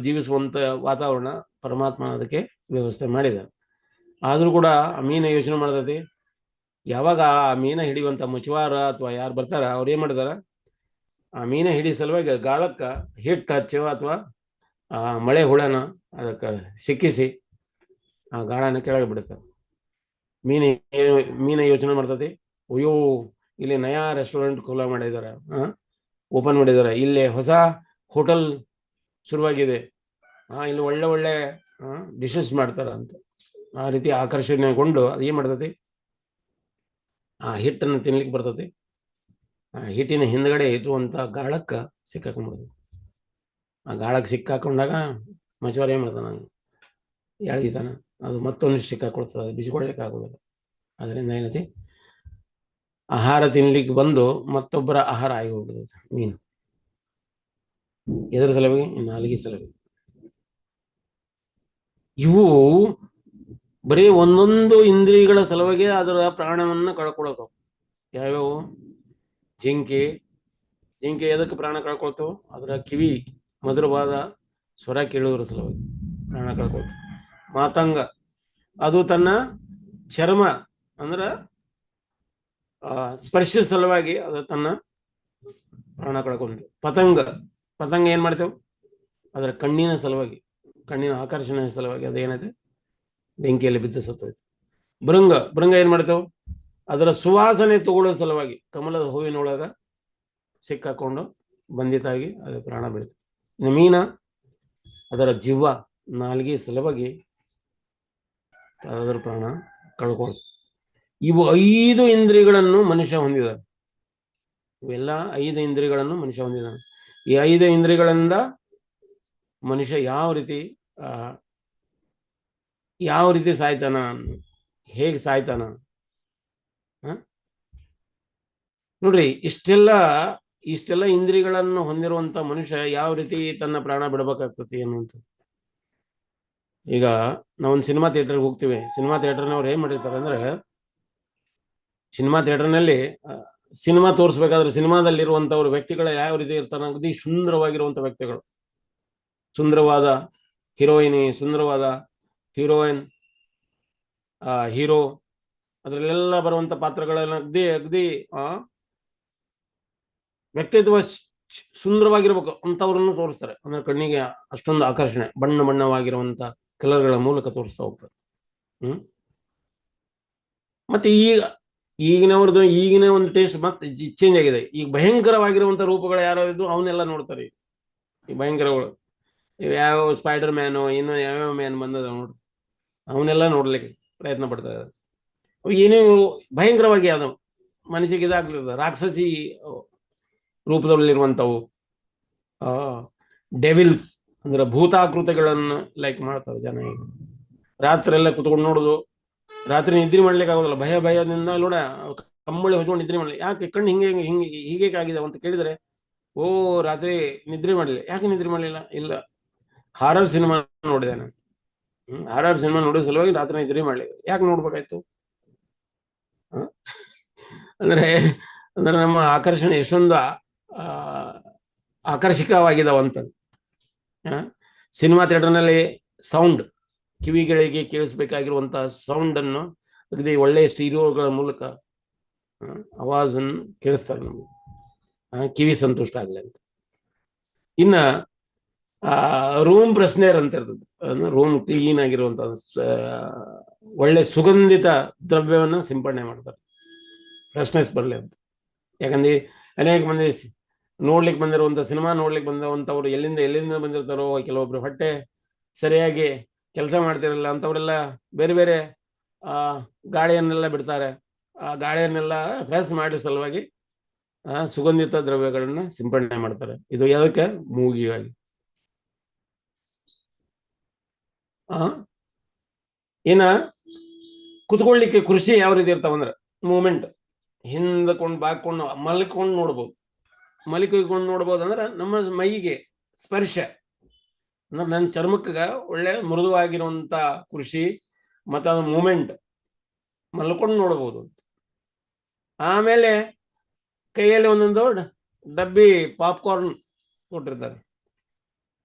Speaker 2: ಜೀವಿಸುವಂತ ವಾತಾವರಣ ಪರಮಾತ್ಮ ಅದಕ್ಕೆ ವ್ಯವಸ್ಥೆ ಮಾಡಿದ. ಆದ್ರೂ ಕೂಡ ಆ ಮೀನ ಯೋಚನೆ ಮಾಡ್ತೈತಿ, ಯಾವಾಗ ಆ ಮೀನ ಹಿಡಿಯುವಂತ ಮುಚ್ಚವಾರ ಅಥವಾ ಯಾರು ಬರ್ತಾರ ಅವ್ರು ಏನ್ ಮಾಡ್ತಾರ? ಆ ಮೀನ ಹಿಡಿ ಸಲುವಾಗಿ ಗಾಳಕ್ಕ ಹಿಟ್ಟು ಹಚ್ಚೋ ಅಥವಾ ಆ ಮಳೆ ಹುಳನ ಅದಕ್ಕೆ ಸಿಕ್ಕಿಸಿ ಆ ಗಾಳನ ಕೆಳಗೆ ಬಿಡುತ್ತೆ. ಮೀನ ಯೋಚನೆ ಮಾಡ್ತತಿ, ಅಯ್ಯೋ ಇಲ್ಲಿ ನಯಾ ರೆಸ್ಟೋರೆಂಟ್ ಓಪನ್ ಮಾಡಿದಾರೆ, ಇಲ್ಲಿ ಹೊಸ ಹೋಟೆಲ್ ಶುರುವಾಗಿದೆ, ಇಲ್ಲಿ ಒಳ್ಳೆ ಡಿಶಸ್ ಮಾಡ್ತಾರ ಅಂತ. ಆ ರೀತಿ ಆಕರ್ಷಣೆಗೊಂಡು ಅದು ಏನ್ ಮಾಡ್ತತಿ? ಆ ಹಿಟ್ಟನ್ನು ತಿನ್ಲಿಕ್ಕೆ ಬರ್ತತಿ. ಹಿಟ್ಟಿನ ಹಿಂದ್ಗಡೆ ಇರುವಂತ ಗಾಳಕ್ಕೆ ಸಿಕ್ಕಾಕೊಂಡ್ಬಿಡುದು. ಆ ಗಾಳಕ್ಕೆ ಸಿಕ್ಕಾಕೊಂಡಾಗ ಮಚವಾರ ಏನ್ ಮಾಡ್ತಾನ, ಎಳ್ದಿತಾನ, ಅದು ಮತ್ತೊಂದು ಸಿಕ್ಕಾಕೊಳ್ತದೆ, ಅದು ಬಿಸಿಕೊಳ್ಲಿಕ್ಕೆ ಆಗೋದಿಲ್ಲ. ಅದರಿಂದ ಏನೈತಿ, ಆಹಾರ ತಿನ್ಲಿಕ್ಕೆ ಬಂದು ಮತ್ತೊಬ್ಬರ ಆಹಾರ ಆಗಿ ಹೋಗ್ಬಿಡುತ್ತೆ ಮೀನು. ಎದರ ಸಲುವಾಗಿ? ನಾಲಿಗೆ ಸಲುವಾಗಿ. ಇವು ಬರೀ ಒಂದೊಂದು ಇಂದ್ರಿಯಗಳ ಸಲುವಾಗಿ ಅದರ ಪ್ರಾಣವನ್ನ ಕಳ್ಕೊಳತಾವ. ಯಾವ್ಯಾವು? ಜಿಂಕೆ ಎದಕ್ಕೆ ಪ್ರಾಣ ಕಳ್ಕೊಳ್ತಾವ? ಅದರ ಕಿವಿ ಮಧುರವಾದ ಸ್ವರ ಕೇಳುವುದರ ಸಲುವಾಗಿ ಪ್ರಾಣ ಕಳ್ಕೊಳ್ತಾವ. ಮಾತಂಗ ಅದು ತನ್ನ ಚರ್ಮ ಅಂದ್ರ ಸ್ಪರ್ಶ ಸಲುವಾಗಿ ಅದು ತನ್ನ ಪ್ರಾಣ ಕಳ್ಕೊಂಡು. ಪತಂಗ ಏನ್ ಮಾಡ್ತೇವೆ? ಅದರ ಕಣ್ಣಿನ ಸಲುವಾಗಿ, ಕಣ್ಣಿನ ಆಕರ್ಷಣೆ ಸಲುವಾಗಿ ಅದೇನೈತೆ, ಬೆಂಕಿಯಲ್ಲಿ ಬಿದ್ದು ಸತ್ತೋಯ್ತು. ಭೃಂಗ ಏನ್ ಮಾಡ್ತೇವೆ? ಅದರ ಸುವಾಸನೆ ತಗೊಳ್ಳೋ ಸಲುವಾಗಿ ಕಮಲದ ಹೂವಿನೊಳಗ ಸಿಕ್ಕಾಕೊಂಡು ಬಂಧಿತಾಗಿ ಅದು ಪ್ರಾಣ ಬೀಳುತ್ತೆ. ಇನ್ನು ಮೀನ ಅದರ ಜೀವ ನಾಲ್ಗೆ ಸಲುವಾಗಿ ಅದರ ಪ್ರಾಣ ಕಳ್ಕೊಳ್ಳು. ಇವು 5 ಇಂದ್ರಿಯಗಳನ್ನು ಮನುಷ್ಯ ಹೊಂದಿದ್ದಾನೆ. ಇವೆಲ್ಲ 5 ಇಂದ್ರಿಯಗಳನ್ನು ಮನುಷ್ಯ ಹೊಂದಿದ್ದಾನೆ. ಈ 5 ಇಂದ್ರಿಯಗಳಿಂದ ಮನುಷ್ಯ ಯಾವ ರೀತಿ ಸಾಯ್ತಾನ, ಹೇಗೆ ಸಾಯ್ತಾನ? ನೋಡ್ರಿ, ಇಷ್ಟೆಲ್ಲ ಇಂದ್ರಿಯಗಳನ್ನು ಹೊಂದಿರುವಂತ ಮನುಷ್ಯ ಯಾವ ರೀತಿ ತನ್ನ ಪ್ರಾಣ ಬಿಡಬೇಕಾಗ್ತತಿ ಅನ್ನುವಂಥ. ಈಗ ನಾವೊಂದು ಸಿನಿಮಾ ಥಿಯೇಟರ್ಗೆ ಹೋಗ್ತೀವಿ. ಸಿನಿಮಾ ಥಿಯೇಟರ್ನವ್ರು ಏನ್ ಮಾಡಿರ್ತಾರೆ ಅಂದ್ರೆ, ಸಿನಿಮಾ ಥಿಯೇಟರ್ನಲ್ಲಿ ಸಿನಿಮಾ ತೋರಿಸ್ಬೇಕಾದ್ರೆ ಸಿನಿಮಾದಲ್ಲಿರುವಂತವ್ರು ವ್ಯಕ್ತಿಗಳು ಯಾವ ರೀತಿ ಇರ್ತಾರ, ಅಗದಿ ಸುಂದರವಾಗಿರುವಂತ ವ್ಯಕ್ತಿಗಳು, ಸುಂದರವಾದ ಹೀರೋಯಿನಿ, ಸುಂದರವಾದ ಹೀರೋಯಿನ್, ಹೀರೋ, ಅದ್ರಲ್ಲೆಲ್ಲ ಬರುವಂತ ಪಾತ್ರಗಳೆಲ್ಲ ಅಗ್ದಿ ವ್ಯಕ್ತಿತ್ವ ಸುಂದರವಾಗಿರ್ಬೇಕು ಅಂತವ್ರನ್ನು ತೋರಿಸ್ತಾರೆ. ಅಂದ್ರೆ ಕಣ್ಣಿಗೆ ಅಷ್ಟೊಂದು ಆಕರ್ಷಣೆ, ಬಣ್ಣವಾಗಿರುವಂತ ಕಲರ್ಗಳ ಮೂಲಕ ತೋರಿಸ್ತಾ ಹೋಗ್ತಾರೆ. ಮತ್ತೆ ಈಗಿನ ಒಂದು ಟೇಸ್ಟ್ ಮತ್ತೆ ಚೇಂಜ್ ಆಗಿದೆ. ಈಗ ಭಯಂಕರವಾಗಿರುವಂತ ರೂಪಗಳು ಯಾರು ಇದ್ದು ಅವನ್ನೆಲ್ಲ ನೋಡ್ತಾರೆ. ಈ ಭಯಂಕರಗಳು ಯಾವ ಸ್ಪೈಡರ್ ಮ್ಯಾನು, ಇನ್ನು ಯಾವ್ಯಾವ ಮ್ಯಾನ್ ಬಂದದ ನೋಡ್ರಿ, ಅವನ್ನೆಲ್ಲ ನೋಡ್ಲಿಕ್ಕೆ ಪ್ರಯತ್ನ ಪಡ್ತಾ ಇದ್ದಾರೆ. ಏನೇ ಭಯಂಕರವಾಗಿ ಅದು ಮನುಷ್ಯಗೆ ಇದಾಗ್ಲಿಲ್ಲ. ರಾಕ್ಷಸಿ ರೂಪದಲ್ಲಿರುವಂಥವು ಡೆವಿಲ್ಸ್ ಅಂದ್ರೆ ಭೂತಾಕೃತಿಗಳನ್ನು ಲೈಕ್ ಮಾಡ್ತಾರೆ ಜನ. ಈಗ ರಾತ್ರಿ ಎಲ್ಲ ಕುತ್ಕೊಂಡು ನೋಡುದು, ರಾತ್ರಿ ನಿದ್ರೆ ಮಾಡ್ಲಿಕ್ಕೆ ಆಗೋದಿಲ್ಲ, ಭಯದಿಂದ ನೋಡ ಕಂಬಳಿ ಹೊಚ್ಕೊಂಡು ನಿದ್ರೆ ಮಾಡ್ಲಿ. ಯಾಕೆ ಕಣ್ಣು ಹೀಗೆ ಆಗಿದೆ ಅಂತ ಕೇಳಿದ್ರೆ, ಓ ರಾತ್ರಿ ನಿದ್ರೆ ಮಾಡಲಿಲ್ಲ. ಯಾಕೆ ನಿದ್ರೆ ಮಾಡಲಿಲ್ಲ? ಇಲ್ಲ, ಹಾರರ್ ಸಿನಿಮಾ ನೋಡಿದೆ ನಾನು. ಹಾರರ್ ಸಿನಿಮಾ ನೋಡೋ ಸಲುವಾಗಿ ರಾತ್ರಿ ನಿದ್ರೆ ಮಾಡ್ಲಿಲ್ಲ. ಯಾಕೆ ನೋಡ್ಬೇಕಾಯ್ತು? ಅಂದ್ರೆ ನಮ್ಮ ಆಕರ್ಷಣೆ ಎಷ್ಟೊಂದು ಆಕರ್ಷಕವಾಗಿದಾವಂತ. ಸಿನಿಮಾ ಥಿಯೇಟರ್ನಲ್ಲಿ ಸೌಂಡ್, ಕಿವಿಗಳಿಗೆ ಕೇಳಿಸ್ಬೇಕಾಗಿರುವಂತಹ ಸೌಂಡ್ ಅನ್ನು ಅಗದಿ ಒಳ್ಳೆಯ ಸ್ಟೀರಿಯೋಗಳ ಮೂಲಕ ಆವಾಜನ್ನು ಕೇಳಿಸ್ತಾರೆ ನಮ್ಗೆ, ಕಿವಿ ಸಂತುಷ್ಟ ಆಗ್ಲಿ ಅಂತ. ಇನ್ನ ರೂಮ್ ಫ್ರೆಶ್ನರ್ ಅಂತ ಇರ್ತದೆ, ರೂಮ್ ಕ್ಲೀನ್ ಆಗಿರುವಂತ ಒಳ್ಳೆ ಸುಗಂಧಿತ ದ್ರವ್ಯವನ್ನ ಸಿಂಪಡಣೆ ಮಾಡ್ತಾರೆ, ಫ್ರೆಶ್ನೆಸ್ ಬರಲಿ ಅಂತ. ಯಾಕಂದ್ರೆ ಅನೇಕ ಮಂದಿ ನೋಡ್ಲಿಕ್ಕೆ ಬಂದಿರುವಂತ ಸಿನಿಮಾ ನೋಡ್ಲಿಕ್ಕೆ ಬಂದವಂತವ್ರು ಎಲ್ಲಿಂದ ಬಂದಿರ್ತಾರೋ, ಕೆಲವೊಬ್ರು ಹೊಟ್ಟೆ ಸರಿಯಾಗಿ ಕೆಲಸ ಮಾಡ್ತಿರಲ್ಲ ಅಂತವ್ರೆಲ್ಲ ಬೇರೆ ಬೇರೆ ಗಾಳಿಯನ್ನೆಲ್ಲ ಬಿಡ್ತಾರೆ. ಆ ಗಾಳಿಯನ್ನೆಲ್ಲ ಫ್ರೆಶ್ ಮಾಡೋ ಸಲುವಾಗಿ ಸುಗಂಧಿತ ದ್ರವ್ಯಗಳನ್ನ ಸಿಂಪಡಣೆ ಮಾಡ್ತಾರೆ. ಇದು ಯಾವುದಕ್ಕೆ? ಮೂಗಿಗಾಗಿ. ಇನ್ನ ಕುತ್ಕೊಳ್ಳಿಕ್ಕೆ ಕೃಷಿ ಯಾವ ರೀತಿ ಇರ್ತಾವಂದ್ರೆ, ಮೂಮೆಂಟ್, ಹಿಂದಕೊಂಡು ಬಾಕೊಂಡು ಮಲ್ಕೊಂಡು ನೋಡ್ಬೋದು. ಮಲಿಕೊಂಡು ನೋಡ್ಬೋದು ಅಂದ್ರೆ ನಮ್ಮ ಮೈಗೆ ಸ್ಪರ್ಶ ಅಂದ್ರೆ ನನ್ನ ಚರ್ಮಕ್ಕೆ ಒಳ್ಳೆ ಮೃದುವಾಗಿರುವಂತ ಕೃಷಿ ಮತ್ತು ಅದು ಮೂಮೆಂಟ್ ಮಲ್ಕೊಂಡು ನೋಡ್ಬೋದು. ಆಮೇಲೆ ಕೈಯಲ್ಲಿ ಒಂದೊಂದು ಡಬ್ಬಿ ಪಾಪ್ಕಾರ್ನ್ ಕೊಟ್ಟಿರ್ತಾರೆ,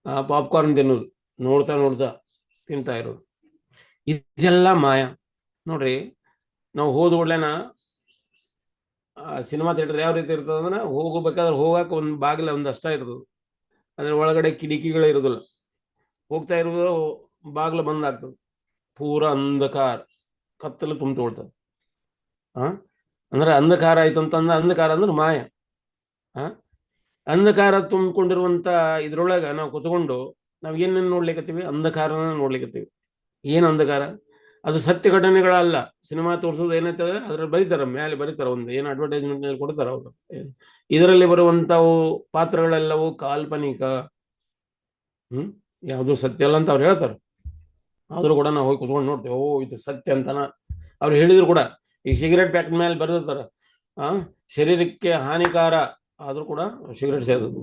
Speaker 2: ಆ ಪಾಪ್ಕಾರ್ನ್ ತಿನ್ನೋದು, ನೋಡ್ತಾ ತಿಂತಾ ಇರೋದು. ಇದೆಲ್ಲ ಮಾಯ. ನೋಡ್ರಿ, ನಾವು ಹೋದ ಕೂಡಲೇನ ಸಿನಿಮಾ ಥಿಯೇಟರ್ ಯಾವ ರೀತಿ ಇರ್ತದೆ ಅಂದ್ರೆ, ಹೋಗಬೇಕಾದ್ರೆ ಹೋಗಾಕ ಒಂದು ಬಾಗಿಲ ಒಂದಷ್ಟ ಇರ್ತದೆ, ಅದ್ರ ಒಳಗಡೆ ಕಿಟಕಿಗಳು ಇರೋದಿಲ್ಲ. ಹೋಗ್ತಾ ಇರೋದು ಬಾಗಿಲು ಬಂದಾಗ್ತದೆ, ಪೂರ ಅಂಧಕಾರ, ಕತ್ತಲು ತುಂಬಿಕೊಳ್ತದೆ. ಅಂದ್ರೆ ಅಂಧಕಾರ ಆಯ್ತು ಅಂತಂದ, ಅಂಧಕಾರ ಅಂದ್ರೆ ಮಾಯ. ಅಂಧಕಾರ ತುಂಬಿಕೊಂಡಿರುವಂತ ಇದ್ರೊಳಗ ನಾವು ಕುತ್ಕೊಂಡು ನಾವ್ ಏನೇನು ನೋಡ್ಲಿಕ್ಕತ್ತೀವಿ? ಅಂಧಕಾರನ ನೋಡ್ಲಿಕ್ಕತ್ತೀವಿ. ಏನ್ ಅಂಧಕಾರ? ಅದು ಸತ್ಯ ಘಟನೆಗಳಲ್ಲ. ಸಿನಿಮಾ ತೋರಿಸೋದು ಏನೈತಂದ್ರೆ ಅದ್ರಲ್ಲಿ ಬರೀತಾರ, ಮೇಲೆ ಬರೀತಾರ, ಒಂದು ಏನು ಅಡ್ವರ್ಟೈಸ್ಮೆಂಟ್ ನಲ್ಲಿ ಕೊಡ್ತಾರ ಅವರು. ಇದರಲ್ಲಿ ಬರುವಂತವು ಪಾತ್ರಗಳೆಲ್ಲವೂ ಕಾಲ್ಪನಿಕ, ಯಾವುದು ಸತ್ಯ ಅಲ್ಲ ಅಂತ ಅವ್ರು ಹೇಳ್ತಾರೆ. ಆದ್ರೂ ಕೂಡ ನಾವು ಹೋಗಿ ಕುತ್ಕೊಂಡು ನೋಡ್ತೇವೆ, ಓ ಇದು ಸತ್ಯ ಅಂತನ ಅವ್ರು ಹೇಳಿದ್ರು ಕೂಡ. ಈಗ ಸಿಗರೇಟ್ ಪ್ಯಾಕೆಟ್ ಮೇಲೆ ಬರೆದಿರ್ತಾರ, ಶರೀರಕ್ಕೆ ಹಾನಿಕಾರ ಆದ್ರೂ ಕೂಡ ಸಿಗರೇಟ್ ಸೇದೋದು.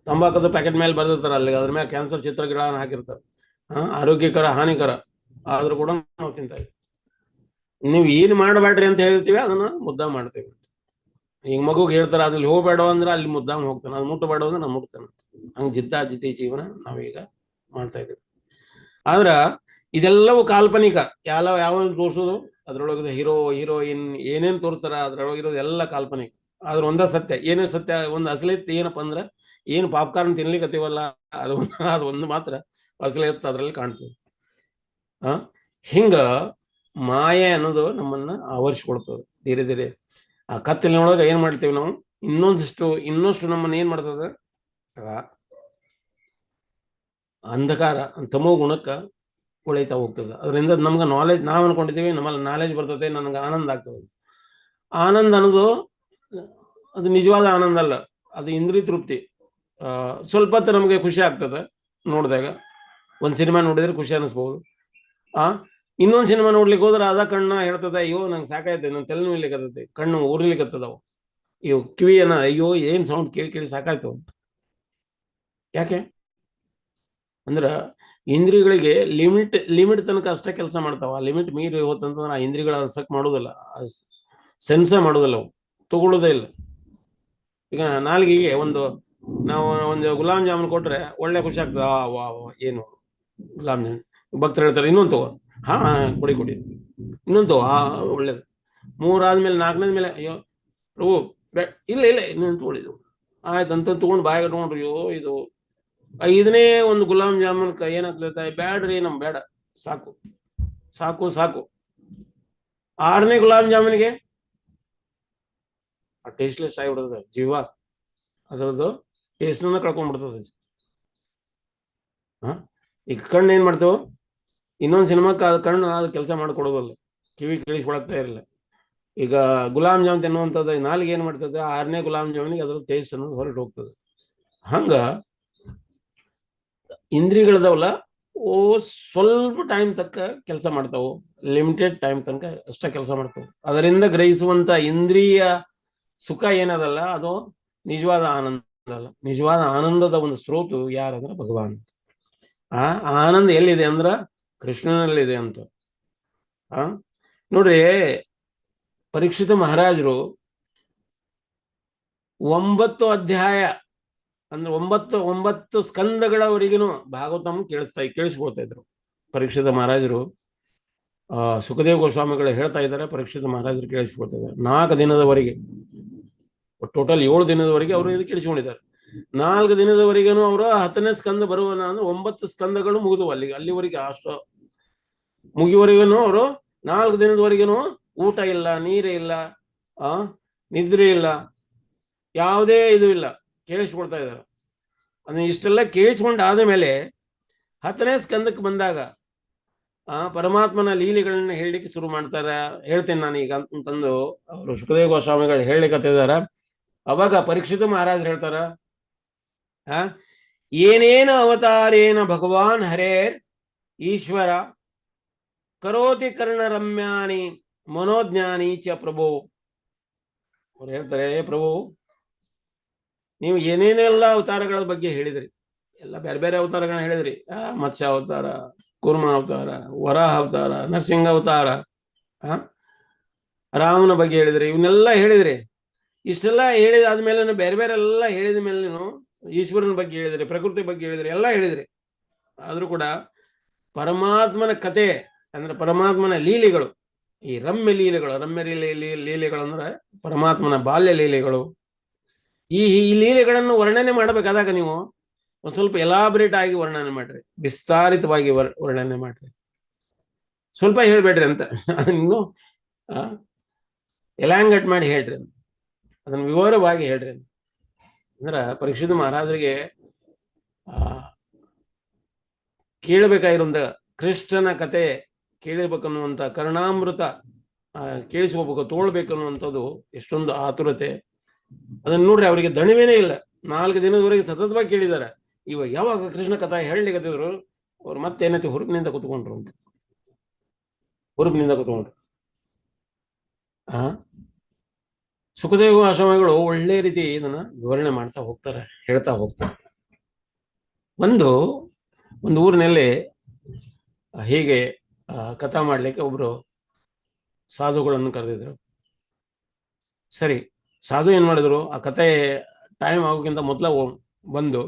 Speaker 2: ತಂಬಾಕದ ಪ್ಯಾಕೆಟ್ ಮೇಲೆ ಬರೆದಿರ್ತಾರ, ಅಲ್ಲಿ ಅದ್ರ ಮೇಲೆ ಕ್ಯಾನ್ಸರ್ ಚಿತ್ರಗಳನ್ನ ಹಾಕಿರ್ತಾರೆ, ಆರೋಗ್ಯಕರ ಹಾನಿಕರ ಆದ್ರೂ ಕೂಡ ನಾವು ತಿಂತಾ ಇದ್ದೀವಿ. ನೀವು ಏನು ಮಾಡಬೇಡ್ರಿ ಅಂತ ಹೇಳ್ತೀವಿ, ಅದನ್ನ ಮುದ್ದ ಮಾಡ್ತೇವೆ. ಈಗ ಮಗುಗೆ ಹೇಳ್ತಾರ ಅದ್ರಲ್ಲಿ ಹೋಗ್ಬೇಡ ಅಂದ್ರೆ ಅಲ್ಲಿ ಮುದ್ದಾಮ ಹೋಗ್ತಾನೆ, ಅದು ಮುಟ್ಟಬೇಡ ಅಂದ್ರೆ ನಾನು ಮುಟ್ತಾನೆ. ಹಂಗೆ ಜಿದ್ದಿ ಜೀವನ ನಾವೀಗ ಮಾಡ್ತಾ ಇದ್ದೀವಿ. ಆದ್ರ ಇದೆಲ್ಲವೂ ಕಾಲ್ಪನಿಕ. ಯಾವ ತೋರ್ಸೋದು ಅದ್ರೊಳಗೆ ಹೀರೋಯಿನ್ ಏನೇನ್ ತೋರಿಸ್ತಾರ ಅದ್ರೊಳಗಿರೋದು ಎಲ್ಲ ಕಾಲ್ಪನಿಕ. ಆದ್ರೆ ಒಂದ ಸತ್ಯ. ಏನೇ ಸತ್ಯ, ಒಂದು ಅಸಲಿತ್ ಏನಪ್ಪ ಅಂದ್ರ, ಏನು ಪಾಪ್ಕಾರ್ನ್ ತಿನ್ಲಿಕ್ಕತ್ತೀವಲ್ಲ ಅದು ಒಂದು ಮಾತ್ರ ಅಸಲಿತ್ ಅದ್ರಲ್ಲಿ ಕಾಣ್ತದೆ. ಹಿಂಗ ಮಾಯೆ ಅನ್ನೋದು ನಮ್ಮನ್ನ ಆವರಿಸಿಕೊಡ್ತದೆ ಧೀರೆ ಧೀರೆ. ಆ ಕತ್ತಲಿನೊಳಗೆ ಏನ್ ಮಾಡ್ತೇವೆ ನಾವು, ಇನ್ನಷ್ಟು ನಮ್ಮನ್ನ ಏನ್ ಮಾಡ್ತದ, ಅಂಧಕಾರ ತಮೋ ಗುಣಕ್ಕ ಉಳಿತಾ ಹೋಗ್ತದೆ. ಅದರಿಂದ ನಮ್ಗೆ ನಾಲೆಜ್, ನಾವು ಅನ್ಕೊಂಡಿದ್ದೀವಿ ನಮ್ಮಲ್ಲಿ ನಾಲೆಜ್ ಬರ್ತದೆ, ನನಗೆ ಆನಂದ ಆಗ್ತದೆ. ಆನಂದ ಅನ್ನೋದು ಅದು ನಿಜವಾದ ಆನಂದ ಅಲ್ಲ, ಅದು ಇಂದ್ರಿಯ ತೃಪ್ತಿ. ಸ್ವಲ್ಪ ಹೊತ್ತು ನಮಗೆ ಖುಷಿ ಆಗ್ತದೆ ನೋಡಿದಾಗ. ಒಂದು ಸಿನಿಮಾ ನೋಡಿದ್ರೆ ಖುಷಿ ಅನಿಸ್ಬೋದು. ಇನ್ನೊಂದು ಸಿನಿಮಾ ನೋಡ್ಲಿಕ್ಕೆ ಹೋದ್ರೆ ಅದ ಕಣ್ಣ ಹೇಳ್ತದೆ, ಅಯ್ಯೋ ನಂಗೆ ಸಾಕಾಯ್ತದೆ, ನನ್ನ ತಲೆ ನೋಯ್ಲಿಕ್ಕತ್ತೈತೆ, ಕಣ್ಣು ಉರ್ಲಿಕ್ಕತ್ತದವು, ಇವು ಕಿವಿಯನ್ನ ಅಯ್ಯೋ ಏನ್ ಸೌಂಡ್ ಕೇಳಿ ಕೇಳಿ ಸಾಕಾಯ್ತು. ಯಾಕೆ ಅಂದ್ರ ಇಂದ್ರಿಯಗಳಿಗೆ ಲಿಮಿಟ್ ತನಕ ಅಷ್ಟೇ ಕೆಲಸ ಮಾಡ್ತಾವ. ಲಿಮಿಟ್ ಮೀರಿ ಹೋತಂತಂದ್ರೆ ಆ ಇಂದ್ರಿಯಗಳ ಸಕ್ ಮಾಡೋದಿಲ್ಲ, ಸೆನ್ಸ ಮಾಡೋದಿಲ್ಲ, ಅವು ತಗೊಳ್ಳೋದೇ ಇಲ್ಲ. ಈಗ ನಾಲ್ಗಿಗೆ ನಾವು ಒಂದು ಗುಲಾಬ್ ಜಾಮೂನ್ ಕೊಟ್ರೆ ಒಳ್ಳೆ ಖುಷಿ ಆಗ್ತದೆ. ವಾ ಏನು ಗುಲಾಬ್ ಜಾಮೂನ್, ಭಕ್ತರು ಹೇಳ್ತಾರೆ ಇನ್ನೊಂದು ತಗೋ, ಕೊಡಿ ಇನ್ನೊಂದು ತಗೋ, ಒಳ್ಳೇದು. 3 ಆದ್ಮೇಲೆ 4ನೇದ ಮೇಲೆ ಅಯ್ಯೋ ಪ್ರಭು ಇಲ್ಲ ಇನ್ನೊಂದು ತಗೊಳಿದು ಆಯ್ತು ಅಂತ ತಗೊಂಡು ಬಾಯಿಗೆ ಇಟ್ಕೊಂಡ್ರು, ಅಯ್ಯೋ ಇದು 5ನೇ ಒಂದು ಗುಲಾಬ್ ಜಾಮೂನ್ ಏನಾಗ್ತೈತೆ, ಬ್ಯಾಡ್ರಿ ನಮ್ ಬೇಡ, ಸಾಕು 6ನೇ ಗುಲಾಬ್ ಜಾಮೂನ್ಗೆ ಟೇಸ್ಟ್ಲೆಸ್ ಆಗಿಬಿಡ್ತದೆ ಜೀವ, ಅದರದ್ದು ಟೇಸ್ಟ್ನ ಕಳ್ಕೊಂಡ್ಬಿಡ್ತದೆ. ಈಗ ಕಣ್ಣು ಏನ್ ಮಾಡ್ತೇವೆ, ಇನ್ನೊಂದು ಸಿನಿಮಾಕ್ಕೆ ಅದು ಕಣ್ಣು ಅದು ಕೆಲಸ ಮಾಡಿಕೊಡೋದಲ್ಲ, ಕಿವಿ ಕೇಳಿಸ್ಕೊಳಕ್ತಾ ಇರಲಿಲ್ಲ. ಈಗ ಗುಲಾಬ್ ಜಾಮೂನ್ ಎನ್ನುವಂಥದ್ದು ನಾಲ್ಗೆ ಏನ್ ಮಾಡ್ತದೆ, 6ನೇ ಗುಲಾಬ್ ಜಾಮೂನಿಗೆ ಅದ್ರ ಟೇಸ್ಟ್ ಅನ್ನೋದು ಹೊರಟು ಹೋಗ್ತದೆ. ಹಂಗ ಇಂದ್ರಿಯಗಳದವಲ್ಲ, ಸ್ವಲ್ಪ ಟೈಮ್ ತಕ್ಕ ಕೆಲಸ ಮಾಡ್ತಾವು, ಲಿಮಿಟೆಡ್ ಟೈಮ್ ತನಕ ಅಷ್ಟೇ ಕೆಲಸ ಮಾಡ್ತಾವೆ. ಅದರಿಂದ ಗ್ರಹಿಸುವಂತ ಇಂದ್ರಿಯ ಸುಖ ಏನದಲ್ಲ, ಅದು ನಿಜವಾದ ಆನಂದ ಅಲ್ಲ. ನಿಜವಾದ ಆನಂದದ ಒಂದು ಸ್ರೋತು ಯಾರಂದ್ರೆ ಭಗವಾನ್. ಆ ಆನಂದ ಎಲ್ಲಿದೆ ಅಂದ್ರ ಕೃಷ್ಣನಲ್ಲಿದೆ ಅಂತ. ನೋಡ್ರಿ, ಪರೀಕ್ಷಿತ ಮಹಾರಾಜರು 9 ಅಧ್ಯಾಯ ಅಂದ್ರೆ 9 ಸ್ಕಂದಗಳವರೆಗಿನೂ ಭಾಗವತಂ ಕೇಳಿಸ್ಕೊಳ್ತಾ ಇದ್ರು ಪರೀಕ್ಷಿತ ಮಹಾರಾಜರು. ಸುಖದೇವ ಗೋಸ್ವಾಮಿಗಳು ಹೇಳ್ತಾ ಇದ್ದಾರೆ, ಪರೀಕ್ಷಿತ ಮಹಾರಾಜರು ಕೇಳಿಸ್ಕೊಳ್ತಾ ಇದ್ದಾರೆ 4 ದಿನದವರೆಗೆ. ಟೋಟಲ್ 7 ದಿನದವರೆಗೆ ಅವರು ಇದು ಕೇಳಿಸ್ಕೊಂಡಿದ್ದಾರೆ. 4 ದಿನದವರೆಗೇನು ಅವರು 10ನೇ ಸ್ಕಂದ ಬರುವನ ಅಂದ್ರೆ 9 ಸ್ಕಂದಗಳು ಮುಗಿದವು ಅಲ್ಲಿವರೆಗೆ. ಅಷ್ಟು ಮುಗಿವರೆಗೂ ಅವರು 4 ದಿನದವರೆಗೇನು ಊಟ ಇಲ್ಲ, ನೀರೇ ಇಲ್ಲ, ನಿದ್ರೆ ಇಲ್ಲ, ಯಾವುದೇ ಇದು ಇಲ್ಲ, ಕೇಳಿಸ್ಕೊಳ್ತಾ ಇದ್ದಾರೆ. ಅದನ್ನ ಇಷ್ಟೆಲ್ಲ ಕೇಳಿಸ್ಕೊಂಡು ಆದ ಮೇಲೆ 10ನೇ ಸ್ಕಂದಕ್ಕೆ ಬಂದಾಗ ಪರಮಾತ್ಮನ ಲೀಲೆಗಳನ್ನ ಹೇಳಲಿಕ್ಕೆ ಶುರು ಮಾಡ್ತಾರ. ಹೇಳ್ತೇನೆ ನಾನೀಗ ಅಂತಂದು ಅವರು ಸುಖದೇವ ಗೋಸ್ವಾಮಿಗಳು ಹೇಳಲಿಕ್ಕತ್ತಿದಾರ. ಅವಾಗ ಪರೀಕ್ಷಿತ ಮಹಾರಾಜರು ಹೇಳ್ತಾರ, ಏನೇನ ಅವತಾರೇನ ಭಗವಾನ್ ಹರೇರ್ ಈಶ್ವರ ಕರೋತಿ ಕರ್ಣ ರಮ್ಯಾನಿ ಮನೋಜ್ಞಾನಿ ಚ ಪ್ರಭು. ಅವ್ರು ಹೇಳ್ತಾರೆ, ಪ್ರಭು ನೀವು ಏನೇನೆಲ್ಲ ಅವತಾರಗಳ ಬಗ್ಗೆ ಹೇಳಿದ್ರಿ, ಎಲ್ಲ ಬೇರೆ ಬೇರೆ ಅವತಾರಗಳನ್ನ ಹೇಳಿದ್ರಿ. ಮತ್ಸ್ಯ ಅವತಾರ, ಕೂರ್ಮ ಅವತಾರ, ವರಾಹ ಅವತಾರ, ನರಸಿಂಹ ಅವತಾರ, ರಾಮನ ಬಗ್ಗೆ ಹೇಳಿದ್ರಿ, ಇವನ್ನೆಲ್ಲ ಹೇಳಿದ್ರಿ. ಇಷ್ಟೆಲ್ಲ ಹೇಳಿದಾದ್ಮೇಲೆ ಬೇರೆ ಬೇರೆ ಎಲ್ಲ ಹೇಳಿದ ಮೇಲೆ ನೀವು ಈಶ್ವರನ ಬಗ್ಗೆ ಹೇಳಿದ್ರಿ, ಪ್ರಕೃತಿ ಬಗ್ಗೆ ಹೇಳಿದ್ರಿ, ಎಲ್ಲ ಹೇಳಿದ್ರಿ. ಆದ್ರೂ ಕೂಡ ಪರಮಾತ್ಮನ ಕತೆ ಅಂದ್ರೆ ಪರಮಾತ್ಮನ ಲೀಲೆಗಳು, ಈ ರಮ್ಯ ಲೀಲೆಗಳು ಅಂದ್ರೆ ಪರಮಾತ್ಮನ ಬಾಲ್ಯ ಲೀಲೆಗಳು, ಈ ಲೀಲೆಗಳನ್ನು ವರ್ಣನೆ ಮಾಡಬೇಕಾದಾಗ ನೀವು ಒಂದ್ ಸ್ವಲ್ಪ ಎಲಾಬ್ರೇಟ್ ಆಗಿ ವರ್ಣನೆ ಮಾಡ್ರಿ, ವಿಸ್ತಾರಿತವಾಗಿ ವರ್ಣನೆ ಮಾಡ್ರಿ, ಸ್ವಲ್ಪ ಹೇಳ್ಬೇಡ್ರಿ ಅಂತ. ಇನ್ನು ಎಲಾಂಗೇಟ್ ಮಾಡಿ ಹೇಳ್ರಿ, ಅದನ್ನ ವಿವರವಾಗಿ ಹೇಳ್ರಿ. ಅಂದ್ರ ಪರೀಕ್ಷಿತ ಮಹಾರಾಜರಿಗೆ ಕೇಳಬೇಕಾಗಿರೋ ಕೃಷ್ಣನ ಕತೆ ಕೇಳಬೇಕನ್ನುವಂಥ ಕರ್ಣಾಮೃತ ಕೇಳಿಸ್ಕೋಬೇಕು, ತೋಳ್ಬೇಕನ್ನುವಂಥದ್ದು ಎಷ್ಟೊಂದು ಆತುರತೆ. ಅದನ್ನ ನೋಡ್ರಿ, ಅವರಿಗೆ ದಣಿವೇನೇ ಇಲ್ಲ. 4 ದಿನದವರೆಗೆ ಸತತವಾಗಿ ಕೇಳಿದ್ದಾರೆ. ಇವಾಗ ಯಾವಾಗ ಕೃಷ್ಣ ಕಥಾ ಹೇಳಲಿಕ್ಕತ್ತಿದ್ರು ಅವ್ರು ಮತ್ತೇನೈತಿ ಹುರುಪಿನಿಂದ ಕುತ್ಕೊಂಡ್ರು ಅಂತ, ಹುರುಪಿನಿಂದ ಕುತ್ಕೊಂಡ್ರು. ಸುಖದೇವ ಆಶ್ರಮಗಳು ಒಳ್ಳೆ ರೀತಿ ಇದನ್ನ ವಿವರಣೆ ಮಾಡ್ತಾ ಹೋಗ್ತಾರೆ, ಹೇಳ್ತಾ ಹೋಗ್ತಾರೆ. ಒಂದು ಊರಿನಲ್ಲಿ ಹೀಗೆ ಕಥಾ ಮಾಡ್ಲಿಕ್ಕೆ ಒಬ್ರು ಸಾಧುಗಳನ್ನು ಕರೆದಿದ್ರು. ಸರಿ, ಸಾಧು ಏನ್ ಮಾಡಿದ್ರು, ಆ ಕತೆ ಟೈಮ್ ಆಗೋಕ್ಕಿಂತ ಮೊದಲ ಬಂದು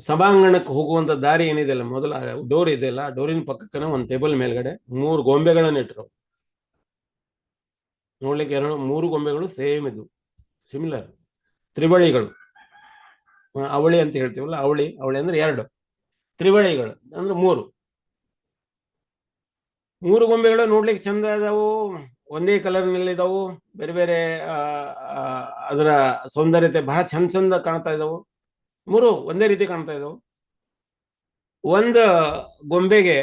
Speaker 2: ಸಭಾಂಗಣಕ್ಕೆ ಹೋಗುವಂತ ದಾರಿ ಏನಿದೆಯಲ್ಲ, ಮೊದಲ ಡೋರ್ ಇದೆಯಲ್ಲ, ಡೋರಿನ ಪಕ್ಕಕ್ಕನೆ ಒಂದು ಟೇಬಲ್ ಮೇಲ್ಗಡೆ 3 ಗೊಂಬೆಗಳನ್ನ ಇಟ್ರು. ನೋಡ್ಲಿಕ್ಕೆ 3 ಗೊಂಬೆಗಳು ಸೇಮ್ ಇದ್ವು, ಸಿಮಿಲರ್, ತ್ರಿವಳಿಗಳು. ಅವಳಿ ಅಂತ ಹೇಳ್ತೀವಲ್ಲ, ಅವಳಿ ಅಂದ್ರೆ 2, ತ್ರಿವಳಿಗಳು ಅಂದ್ರೆ 3. 3 ಗೊಂಬೆಗಳು ನೋಡ್ಲಿಕ್ಕೆ ಚಂದ ಇದಾವು, ಒಂದೇ ಕಲರ್ನಲ್ಲಿ ಇದಾವು, ಬೇರೆ ಬೇರೆ ಅದರ ಸೌಂದರ್ಯತೆ ಬಹಳ ಚಂದ ಕಾಣ್ತಾ ಇದಾವು. 3 ಒಂದೇ ರೀತಿ ಕಾಣ್ತಾ ಇದಾವು. ಒಂದು ಗೊಂಬೆಗೆ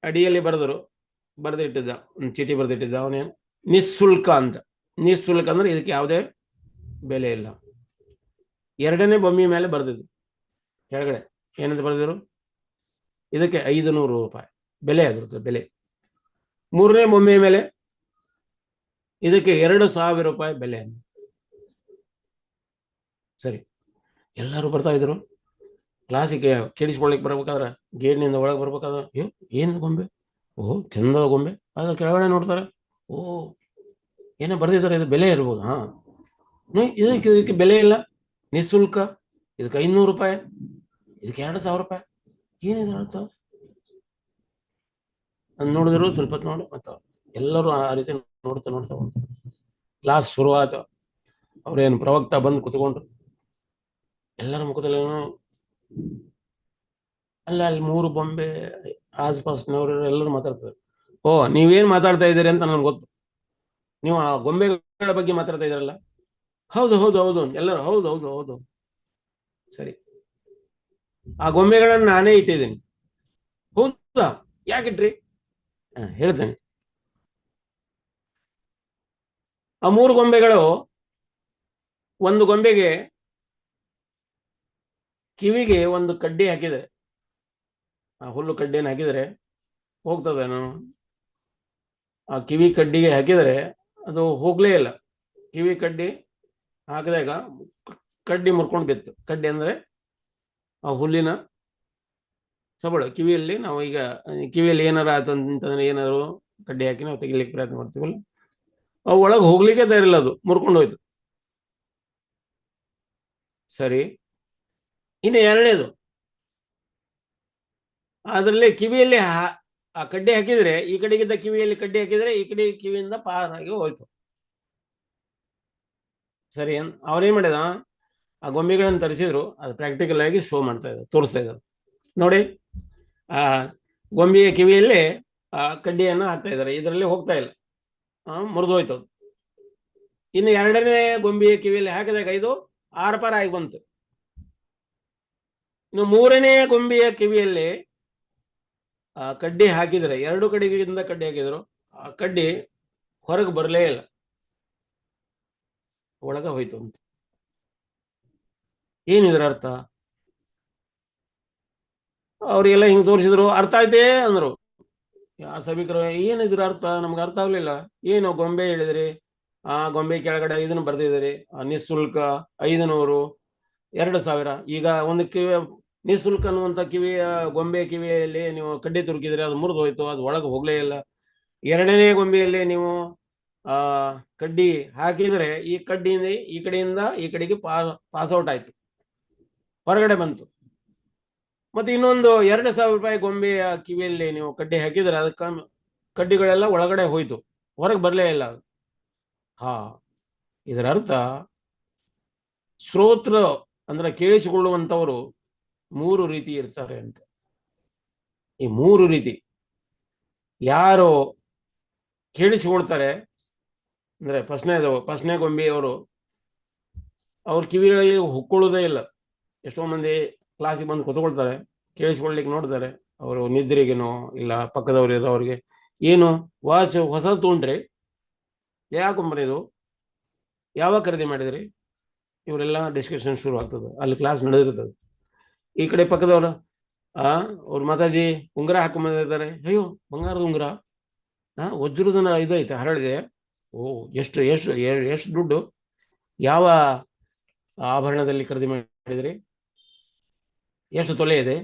Speaker 2: ಅಡಿಯಲ್ಲಿ ಬರೆದಿಟ್ಟಿದ್ದ, ಒಂದು ಚೀಟಿ ಬರೆದಿಟ್ಟಿದ್ದ, ಅವನೇನು ನಿಶುಲ್ಕ ಅಂತ. ನಿಶುಲ್ಕ ಅಂದ್ರೆ ಇದಕ್ಕೆ ಯಾವುದೇ ಬೆಲೆ ಇಲ್ಲ. 2ನೇ ಬೊಮ್ಮೆ ಮೇಲೆ ಬರೆದಿದ್ದು ಕೆಳಗಡೆ ಏನಂತ ಬರೆದಿರು, ಇದಕ್ಕೆ 500 ರೂಪಾಯಿ ಬೆಲೆ, ಅದ್ರದ್ದು ಬೆಲೆ. 3ನೇ ಬೊಮ್ಮೆ ಮೇಲೆ ಇದಕ್ಕೆ 2000 ರೂಪಾಯಿ ಬೆಲೆ. ಸರಿ, ಎಲ್ಲರೂ ಬರ್ತಾ ಇದ್ರು ಕ್ಲಾಸಿಗೆ ಕೇಳಿಸ್ಕೊಳ್ಲಿಕ್ಕೆ ಬರ್ಬೇಕಾದ್ರೆ, ಗೇಟ್ನಿಂದ ಒಳಗೆ ಬರ್ಬೇಕಾದ್ರೆ, ಏನು ಗೊಂಬೆ, ಓಹ್ ಚಂದದ ಗೊಂಬೆ. ಅದ್ರ ಕೆಳಗಡೆ ನೋಡ್ತಾರೆ, ಓಹ್ ಏನೋ ಬರ್ದಿದ್ದಾರೆ, ಇದು ಬೆಲೆ ಇರ್ಬೋದು. ಇದಕ್ಕೆ ಬೆಲೆ ಇಲ್ಲ, ನಿಶುಲ್ಕ, ಇದಕ್ಕೆ 500 ರೂಪಾಯಿ, ಇದಕ್ಕೆ 2000 ರೂಪಾಯಿ, ಏನಿದೆ ಅರ್ಥ? ನೋಡಿದ್ರು ಸ್ವಲ್ಪ ನೋಡಿ, ಮತ್ತೆ ಎಲ್ಲರೂ ಆ ರೀತಿ ನೋಡ್ತಾ ಕ್ಲಾಸ್ ಶುರುವಾಯ್ತು. ಅವ್ರೇನು ಪ್ರವಕ್ತ ಬಂದು ಕುತ್ಕೊಂಡ್ರು. ಎಲ್ಲರ ಮುಖದಲ್ಲಿ ಅಲ್ಲಿ 3 ಬೊಂಬೆ ಆಸ್ಪಾಸ್ನವರು ಎಲ್ಲರೂ ಮಾತಾಡ್ತಾರೆ. ಓ, ನೀವೇನ್ ಮಾತಾಡ್ತಾ ಇದ್ದೀರಿ ಅಂತ ನನ್ಗೆ ಗೊತ್ತು, ನೀವು ಆ ಗೊಂಬೆಗಳ ಬಗ್ಗೆ ಮಾತಾಡ್ತಾ ಇದ್ದೀರಲ್ಲ. ಹೌದು ಎಲ್ಲರೂ ಹೌದು. ಸರಿ, ಆ ಗೊಂಬೆಗಳನ್ನ ನಾನೇ ಇಟ್ಟಿದ್ದೀನಿ. ಹೌದಾ, ಯಾಕಿಟ್ರಿ? ಹೇಳ್ತೇನೆ. ಆ 3 ಗೊಂಬೆಗಳು, ಒಂದು ಗೊಂಬೆಗೆ ಕಿವಿಗೆ ಒಂದು ಕಡ್ಡಿ ಹಾಕಿದರೆ, ಆ ಹುಲ್ಲು ಕಡ್ಡಿಯನ್ನು ಹಾಕಿದರೆ ಹೋಗ್ತದೆ. ನಾನು ಆ ಕಿವಿ ಕಡ್ಡಿಗೆ ಹಾಕಿದರೆ ಅದು ಹೋಗ್ಲೇ ಇಲ್ಲ. ಕಿವಿ ಕಡ್ಡಿ ಹಾಕಿದಾಗ ಕಡ್ಡಿ ಮುರ್ಕೊಂಡು ಬಿತ್ತು. ಕಡ್ಡಿ ಅಂದ್ರೆ ಆ ಹುಲ್ಲಿನ ಸಬಳು. ಕಿವಿಯಲ್ಲಿ ನಾವು ಈಗ ಕಿವಿಯಲ್ಲಿ ಏನಾರು ಆಯ್ತು ಅಂತಂದ್ರೆ, ಏನಾದ್ರು ಕಡ್ಡಿ ಹಾಕಿ ನಾವು ತೆಗಿಲಿಕ್ಕೆ ಪ್ರಯತ್ನ ಮಾಡ್ತೀವಲ್ಲ, ಅವು ಒಳಗೆ ಹೋಗ್ಲಿಕ್ಕೆ ತಯಾರಿಲ್ಲ, ಅದು ಮುರ್ಕೊಂಡು ಹೋಯ್ತು. ಸರಿ, ಇನ್ನು 2ನೇದು, ಅದರಲ್ಲಿ ಕಿವಿಯಲ್ಲಿ ಆ ಕಡ್ಡಿ ಹಾಕಿದ್ರೆ, ಈ ಕಡೆಗಿದ್ದ ಕಿವಿಯಲ್ಲಿ ಕಡ್ಡಿ ಹಾಕಿದ್ರೆ ಈ ಕಡೆ ಕಿವಿಯಿಂದ ಪಾರಾಗಿ ಹೋಯ್ತು. ಸರಿ, ಅವ್ರೇನ್ ಮಾಡಿದ, ಆ ಗೊಂಬೆಗಳನ್ನು ತರಿಸಿದ್ರು, ಅದು ಪ್ರಾಕ್ಟಿಕಲ್ ಆಗಿ ಶೋ ಮಾಡ್ತಾ ಇದ್ರು, ತೋರಿಸ್ತಾ ಇದ್ರು. ನೋಡಿ, ಆ ಗೊಂಬೆಯ ಕಿವಿಯಲ್ಲಿ ಆ ಕಡ್ಡಿಯನ್ನು ಹಾಕ್ತಾ ಇದ್ದಾರೆ, ಇದರಲ್ಲಿ ಹೋಗ್ತಾ ಇಲ್ಲ, ಮುರಿದೋಯ್ತು. ಇನ್ನು 2ನೇ ಗೊಂಬೆಯ ಕಿವಿಯಲ್ಲಿ ಹಾಕಿದಾಗ ಇದು ಆರ್ಪಾರ ಆಗಿ ಬಂತು. ಇನ್ನು 3ನೇ ಗೊಂಬೆಯ ಕಿವಿಯಲ್ಲಿ ಕಡ್ಡಿ ಹಾಕಿದರೆ, 2 ಕಡೆಗಿಂದ ಕಡ್ಡಿ ಹಾಕಿದ್ರು, ಆ ಕಡ್ಡಿ ಹೊರಗೆ ಬರಲೇ ಇಲ್ಲ, ಒಳಗ ಹೋಯ್ತು ಅಂತ. ಏನಿದ್ರ ಅರ್ಥ? ಅವ್ರಿಗೆಲ್ಲ ಹಿಂಗ್ ತೋರಿಸಿದ್ರು, ಅರ್ಥ ಆಯ್ತೇ ಅಂದ್ರು. ಆ ಸಭಿಕರು, ಏನಿದ್ರ ಅರ್ಥ? ನಮ್ಗೆ ಅರ್ಥ ಆಗ್ಲಿಲ್ಲ. ಏನು ಗೊಂಬೆ ಹೇಳಿದ್ರಿ? ಆ ಗೊಂಬೆ ಕೆಳಗಡೆ ಇದನ್ನು ಬರ್ದಿದ್ದೀರಿ, ನಿಶುಲ್ಕ 500, 2000. ಈಗ ಒಂದು ಕಿವಿ ನಿಶುಲ್ಕ ಅನ್ನುವಂತ ಕಿವಿಯ ಗೊಂಬೆ ಕಿವಿಯಲ್ಲಿ ನೀವು ಕಡ್ಡಿ ತುರುಕಿದ್ರೆ ಅದು ಮುರಿದು ಹೋಯ್ತು, ಅದು ಒಳಗೆ ಹೋಗ್ಲೇ ಇಲ್ಲ. 2ನೇ ಗೊಂಬೆಯಲ್ಲಿ ನೀವು ಕಡ್ಡಿ ಹಾಕಿದ್ರೆ ಈ ಕಡ್ಡಿಯಿಂದ ಈ ಕಡೆಯಿಂದ ಈ ಕಡೆಗೆ ಪಾಸ್ಔಟ್ ಆಯ್ತು, ಹೊರಗಡೆ ಬಂತು. ಮತ್ತೆ ಇನ್ನೊಂದು 2000 ರೂಪಾಯಿ ಗೊಂಬೆಯ ಕಿವಿಯಲ್ಲಿ ನೀವು ಕಡ್ಡಿ ಹಾಕಿದ್ರೆ ಅದಕ್ಕೆ ಕಡ್ಡಿಗಳೆಲ್ಲ ಒಳಗಡೆ ಹೋಯ್ತು, ಹೊರಗೆ ಬರಲೇ ಇಲ್ಲ. ಇದರ ಅರ್ಥ, ಶ್ರೋತ್ರ ಅಂದ್ರೆ ಕೇಳಿಸಿಕೊಳ್ಳುವಂತವರು 3 ರೀತಿ ಇರ್ತಾರೆ ಅಂತ. ಈ 3 ರೀತಿ ಯಾರು ಕೇಳಿಸಿಕೊಳ್ತಾರೆ ಅಂದ್ರೆ, ಫಸ್ಟ್ನೇ ಗೊಂಬೆಯವರು ಅವ್ರ ಕಿವಿಗಳಿಗೆ ಹುಕ್ಕೊಳ್ಳೋದೇ ಇಲ್ಲ. ಎಷ್ಟೋ ಮಂದಿ ಕ್ಲಾಸಿಗೆ ಬಂದು ಕೂತ್ಕೊಳ್ತಾರೆ, ಕೇಳಿಸ್ಕೊಳ್ಲಿಕ್ಕೆ ನೋಡ್ತಾರೆ, ಅವರು ನಿದ್ರೆಗೇನೋ ಇಲ್ಲ ಪಕ್ಕದವ್ರು ಇರೋರಿಗೆ ಏನು ವಾಚ್ ಹೊಸ ತೊಗೊಂಡ್ರಿ, ಯಾವ ಕಂಪನಿ ಇದು, ಯಾವಾಗ ಖರೀದಿ ಮಾಡಿದ್ರಿ, ಇವರೆಲ್ಲ ಡಿಸ್ಕಷನ್ ಶುರು ಆಗ್ತದೆ. ಅಲ್ಲಿ ಕ್ಲಾಸ್ ನಡೆದಿರ್ತದೆ. ಈ ಕಡೆ ಪಕ್ಕದವರು ಅವ್ರ ಮಾತಾಜಿ ಉಂಗುರ ಹಾಕೊಂಡ್ಬಂದಿರ್ತಾರೆ. ಅಯ್ಯೋ ಬಂಗಾರದ ಉಂಗುರ, ವಜ್ರದನ ಇದೈತೆ ಹರಳಿದೆ, ಓ ಎಷ್ಟು ಎಷ್ಟು ಎಷ್ಟು ದುಡ್ಡು, ಯಾವ ಆಭರಣದಲ್ಲಿ ಖರೀದಿ ಮಾಡಿದ್ರಿ, ಎಷ್ಟು ತೊಲೆ ಇದೆ,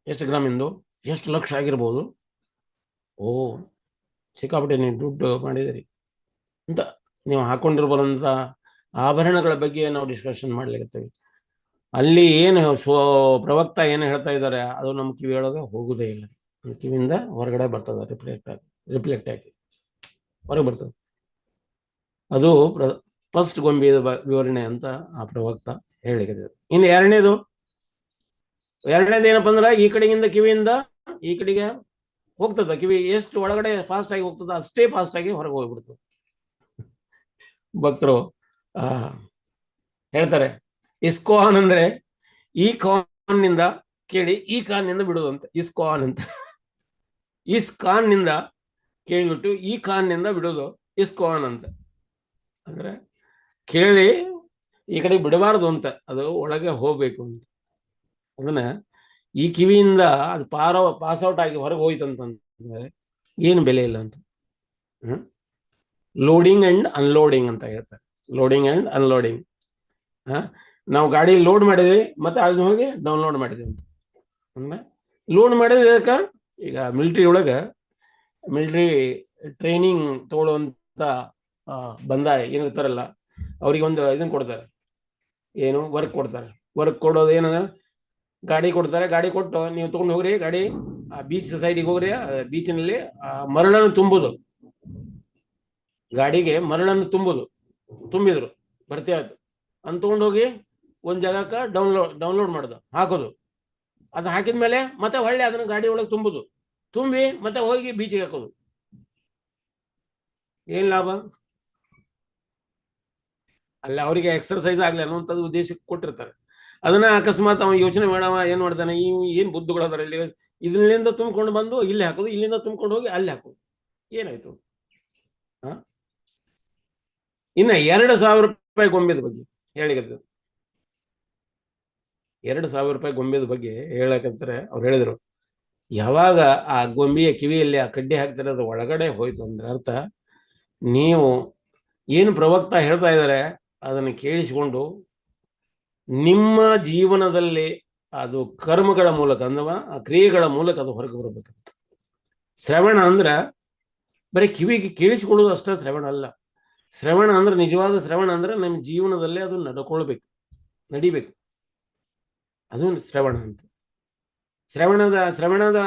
Speaker 2: ಎಷ್ಟು ಗ್ರಾಮಿಂದು, ಎಷ್ಟು ಲಕ್ಷ ಆಗಿರ್ಬೋದು, ಓ ಸಿಕ್ಕಾಪಟ್ಟೆ ನೀವು ದುಡ್ಡು ಮಾಡಿದಿರಿ ಅಂತ ನೀವು ಹಾಕೊಂಡಿರ್ಬಾರಂತ ಆಭರಣಗಳ ಬಗ್ಗೆ ನಾವು ಡಿಸ್ಕಷನ್ ಮಾಡ್ಲಿಕ್ಕೆ. ಅಲ್ಲಿ ಏನು ಪ್ರವಕ್ತ ಏನು ಹೇಳ್ತಾ ಇದ್ದಾರೆ ಅದು ನಮ್ಮ ಕಿವಿಯೊಳಗೆ ಹೋಗುದೇ ಇಲ್ಲ, ನಮ್ಮ ಕಿವಿಯಿಂದ ಹೊರಗಡೆ ಬರ್ತದೆ, ರಿಫ್ಲೆಕ್ಟ್ ಆಗಿ ಹೊರಗೆ ಬರ್ತದೆ. ಅದು ಫಸ್ಟ್ ಗೊಂಬೆಯ ವಿವರಣೆ ಅಂತ ಆ ಪ್ರವಕ್ತ ಹೇಳಿದ್ದಾರೆ. ಇನ್ನು ಎರಡನೇದು ಏನಪ್ಪ ಅಂದ್ರೆ, ಈ ಕಡೆಗಿಂದ ಕಿವಿಯಿಂದ ಈ ಕಡೆಗೆ ಹೋಗ್ತದ, ಕಿವಿ ಎಷ್ಟು ಒಳಗಡೆ ಫಾಸ್ಟ್ ಆಗಿ ಹೋಗ್ತದ ಅಷ್ಟೇ ಫಾಸ್ಟ್ ಆಗಿ ಹೊರಗೆ ಹೋಗ್ಬಿಡ್ತದೆ. ಭಕ್ತರು ಹೇಳ್ತಾರೆ, ಇಸ್ಕಾನ್ ಅಂದ್ರೆ ಈ ಕಾನ್ ನಿಂದ ಕೇಳಿ ಈ ಕಾನ್ ನಿಂದ ಬಿಡುದಂತೆ, ಇಸ್ಕಾನ್ ಅಂತ. ಇಸ್ಕಾನ್ ನಿಂದ ಕೇಳಿಬಿಟ್ಟು ಈ ಕಾನ್ ನಿಂದ ಬಿಡುದು ಇಸ್ಕಾನ್ ಅಂತ. ಅಂದ್ರೆ ಕೇಳಿ ಈ ಕಡೆ ಬಿಡಬಾರದು ಅಂತ, ಅದು ಒಳಗೆ ಹೋಗ್ಬೇಕು ಅಂತ. ಅದನ್ನ ಈ ಕಿವಿಯಿಂದ ಅದು ಪಾಸ್ಔಟ್ ಆಗಿ ಹೊರಗೆ ಹೋಯ್ತಂತಂದ್ರೆ ಏನು ಬೆಲೆ ಇಲ್ಲ ಅಂತ. ಲೋಡಿಂಗ್ ಅಂಡ್ ಅನ್ಲೋಡಿಂಗ್ ಅಂತ ಹೇಳ್ತಾರೆ. Loading and unloading. ನಾವು ಗಾಡಿ ಲೋಡ್ ಮಾಡಿದ್ವಿ ಮತ್ತೆ ಅದನ್ನ ಹೋಗಿ ಡೌನ್ಲೋಡ್ ಮಾಡಿದ್ವಿ ಅಂತ. ಲೋಡ್ ಮಾಡಿದ ಈಗ ಮಿಲಿಟರಿ ಒಳಗೆ ಮಿಲಿಟರಿ ಟ್ರೈನಿಂಗ್ ತಗೊಳ್ಳುವಂತ ಬಂದ ಏನಿರ್ತಾರಲ್ಲ, ಅವ್ರಿಗೆ ಒಂದು ಇದನ್ನ ಕೊಡ್ತಾರೆ, ಏನು ವರ್ಕ್ ಕೊಡ್ತಾರೆ. ವರ್ಕ್ ಕೊಡೋದು ಏನದ, ಗಾಡಿ ಕೊಡ್ತಾರೆ, ಗಾಡಿ ಕೊಟ್ಟು ನೀವು ತಗೊಂಡು ಹೋಗ್ರಿ, ಗಾಡಿ ಆ ಬೀಚ್ ಸೈಡಿಗೆ ಹೋಗ್ರಿ, ಬೀಚಿನಲ್ಲಿ ಮರಳನ್ನು ತುಂಬುದು, ಗಾಡಿಗೆ ಮರಳನ್ನು ತುಂಬಿದ್ರು ಬರ್ತಿ ಆಯ್ತು ಅಂತ ತಗೊಂಡೋಗಿ ಒಂದ್ ಜಾಗಕ್ಕೆ ಡೌನ್ಲೋಡ್ ಮಾಡೋದು, ಹಾಕೋದು. ಅದು ಹಾಕಿದ್ಮೇಲೆ ಮತ್ತೆ ಹೊಳ್ಳಿ ಅದನ್ನ ಗಾಡಿ ಒಳಗೆ ತುಂಬಿ ಮತ್ತೆ ಹೋಗಿ ಬೀಚಿಗೆ ಹಾಕೋದು. ಏನ್ ಲಾಭ? ಅಲ್ಲ ಅವರಿಗೆ ಎಕ್ಸರ್ಸೈಸ್ ಆಗ್ಲಿ ಅನ್ನುವಂಥದ್ದು ಉದ್ದೇಶಕ್ಕೆ ಕೊಟ್ಟಿರ್ತಾರೆ. ಅದನ್ನ ಅಕಸ್ಮಾತ್ ಅವ ಯೋಚನೆ ಮಾಡವ ಏನ್ ಮಾಡ್ತಾನೆ, ಏನ್ ಬುದ್ಧಿಗಳು ಅದಾರ ಇಲ್ಲಿ, ಇದರಿಂದ ತುಂಬಿಕೊಂಡು ಬಂದು ಇಲ್ಲಿ ಹಾಕೋದು, ಇಲ್ಲಿಂದ ತುಂಬಿಕೊಂಡು ಹೋಗಿ ಅಲ್ಲಿ ಹಾಕೋದು, ಏನಾಯ್ತು? ಇನ್ನ 2,000 ರೂಪಾಯಿ ಗೊಂಬೆದ ಬಗ್ಗೆ ಹೇಳಿಕತ್ತ, 2,000 ರೂಪಾಯಿ ಗೊಂಬೆದ ಬಗ್ಗೆ ಹೇಳಕತ್ತಾರೆ. ಅವ್ರು ಹೇಳಿದ್ರು, ಯಾವಾಗ ಆ ಗೊಂಬೆಯ ಕಿವಿಯಲ್ಲಿ ಆ ಕಡ್ಡಿ ಹಾಕ್ತಾರೆ ಅದು ಒಳಗಡೆ ಹೋಯ್ತು ಅಂದ್ರೆ ಅರ್ಥ, ನೀವು ಏನು ಪ್ರವಕ್ತ ಹೇಳ್ತಾ ಇದ್ದಾರೆ ಅದನ್ನು ಕೇಳಿಸಿಕೊಂಡು ನಿಮ್ಮ ಜೀವನದಲ್ಲಿ ಅದು ಕರ್ಮಗಳ ಮೂಲಕ ಅಥವಾ ಆ ಕ್ರಿಯೆಗಳ ಮೂಲಕ ಅದು ಹೊರಗೆ ಬರಬೇಕು. ಶ್ರವಣ ಅಂದ್ರೆ ಬರೀ ಕಿವಿಗೆ ಕೇಳಿಸಿಕೊಳ್ಳೋದು ಅಷ್ಟೇ ಶ್ರವಣ ಅಲ್ಲ. ಶ್ರವಣ ಅಂದ್ರೆ ನಿಜವಾದ ಶ್ರವಣ ಅಂದ್ರೆ ನಮ್ಮ ಜೀವನದಲ್ಲಿ ಅದು ನಡಿಬೇಕು, ಅದು ಶ್ರವಣ ಅಂತ. ಶ್ರವಣದ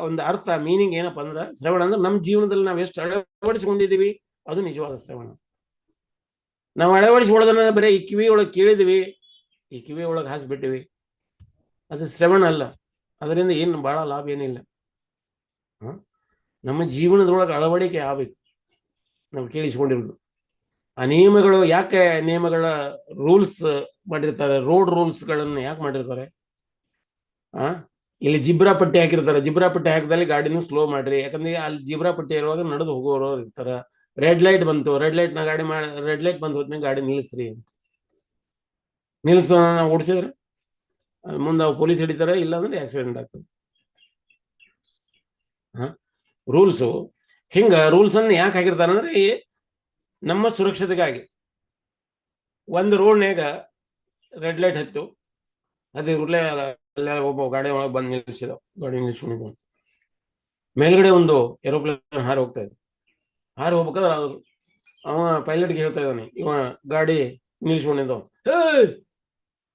Speaker 2: ಒಂದು ಅರ್ಥ ಮೀನಿಂಗ್ ಏನಪ್ಪಾ ಅಂದ್ರೆ, ಶ್ರವಣ ಅಂದ್ರೆ ನಮ್ಮ ಜೀವನದಲ್ಲಿ ನಾವು ಎಷ್ಟು ಅಳವಡಿಸಿಕೊಂಡಿದ್ದೀವಿ ಅದು ನಿಜವಾದ ಶ್ರವಣ. ನಾವು ಅಳವಡಿಸಿಕೊಳ್ಳೋದನ್ನ ಬರೀ ಈ ಕಿವಿ ಒಳಗೆ ಕೇಳಿದ್ವಿ, ಈ ಕಿವಿ ಒಳಗೆ ಹಾಸಿಬಿಟ್ಟಿವಿ, ಅದು ಶ್ರವಣ ಅಲ್ಲ. ಅದರಿಂದ ಏನು ಬಹಳ ಲಾಭ ಏನಿಲ್ಲ. ನಮ್ಮ ಜೀವನದೊಳಗೆ ಅಳವಡಿಕೆ ಆಗ್ಬೇಕು ನಾವು ಕೇಳಿಸಿಕೊಂಡಿರೋದು. ಆ ನಿಯಮಗಳು ಯಾಕೆ ನಿಯಮಗಳ ರೂಲ್ಸ್ ಮಾಡಿರ್ತಾರೆ, ರೋಡ್ ರೂಲ್ಸ್ಗಳನ್ನು ಯಾಕೆ ಮಾಡಿರ್ತಾರೆ? ಇಲ್ಲಿ ಜಿಬ್ರಾ ಪಟ್ಟಿ ಹಾಕಿರ್ತಾರೆ, ಜಿಬ್ರಾ ಪಟ್ಟಿ ಹಾಕಿದಲ್ಲಿ ಗಾಡಿನೂ ಸ್ಲೋ ಮಾಡ್ರಿ, ಯಾಕಂದ್ರೆ ಅಲ್ಲಿ ಜಿಬ್ರಾ ಪಟ್ಟಿ ಇರುವಾಗ ನಡೆದು ಹೋಗೋರು ಇರ್ತಾರ. ರೆಡ್ ಲೈಟ್ ಬಂತು, ರೆಡ್ ಲೈಟ್ ಬಂದು ಹೋದ್ಮೇಲೆ ಗಾಡಿ ನಿಲ್ಲಿಸ್ರಿ ಅಂತ ಓಡಿಸಿದ್ರೆ ಮುಂದೆ ಪೊಲೀಸ್ ಹಿಡಿತಾರೆ, ಇಲ್ಲಾಂದ್ರೆ ಆಕ್ಸಿಡೆಂಟ್ ಆಗ್ತದೆ. ರೂಲ್ಸು ಹಿಂಗ ರೂಲ್ಸ್ ಅನ್ನು ಯಾಕೆ ಹಾಕಿರ್ತಾರ ಅಂದ್ರೆ ನಮ್ಮ ಸುರಕ್ಷತೆಗಾಗಿ. ಒಂದು ರೋಡ್ನ್ಯಾಗ ರೆಡ್ ಲೈಟ್ ಹತ್ತು, ಅದೇ ಉರ್ಲೆ ಒಬ್ಬ ಗಾಡಿ ಒಳಗೆ ಬಂದು ನಿಲ್ಲಿಸಿದ, ಗಾಡಿ ನಿಲ್ಲಿಸ್ಕೊಂಡಿದ್ದ ಮೇಲ್ಗಡೆ ಒಂದು ಏರೋಪ್ಲೇನ್ ಹಾರಿ ಹೋಗ್ತಾ ಇದೆ. ಹಾರಿ ಹೋಗ್ಬೇಕಾದ್ರೆ ಅವ ಪೈಲಟ್ಗೆ ಹೇಳ್ತಾ ಇದ್ದಾನೆ, ಇವ ಗಾಡಿ ನಿಲ್ಲಿಸ್ಕೊಂಡಿದ್ದ,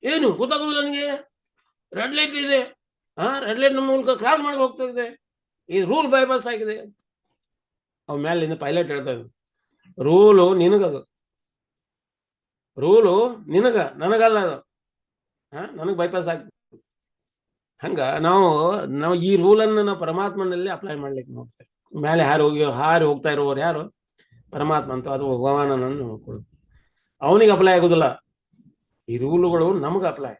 Speaker 2: ಏನು ಗೊತ್ತಾಗೋದಿಲ್ಲ ನನಗೆ, ರೆಡ್ ಲೈಟ್ ಇದೆ, ರೆಡ್ ಲೈಟ್ ನಮ್ಮ ಮೂಲಕ ಕ್ರಾಸ್ ಮಾಡಿ ಹೋಗ್ತಾ ಇದೆ, ಈ ರೂಲ್ ಬೈಪಾಸ್ ಆಗಿದೆ. ಅವ ಮೇಲಿಂದ ಪೈಲಟ್ ಹೇಳ್ತಾ ಇದ್ದ, ರೂಲು ನಿನಗದು, ರೂಲು ನನಗಲ್ಲ ಅದು, ನನಗೆ ಬೈಪಾಸ್ ಆಗ್ತದೆ. ಹಂಗ ನಾವು ಈ ರೂಲನ್ನು ನಾವು ಪರಮಾತ್ಮನಲ್ಲಿ ಅಪ್ಲೈ ಮಾಡ್ಲಿಕ್ಕೆ ನೋಡ್ತೇವೆ. ಮೇಲೆ ಹಾರಿ ಹೋಗ್ತಾ ಇರುವವರು ಯಾರು? ಪರಮಾತ್ಮ ಅಂತ, ಅದು ಭಗವಾನನನ್ನು ನೋಡ್ಕೊಳ್ಳೋದು. ಅವನಿಗೆ ಅಪ್ಲೈ ಆಗುದಿಲ್ಲ, ಈ ರೂಲುಗಳು ನಮಗೆ ಅಪ್ಲೈ.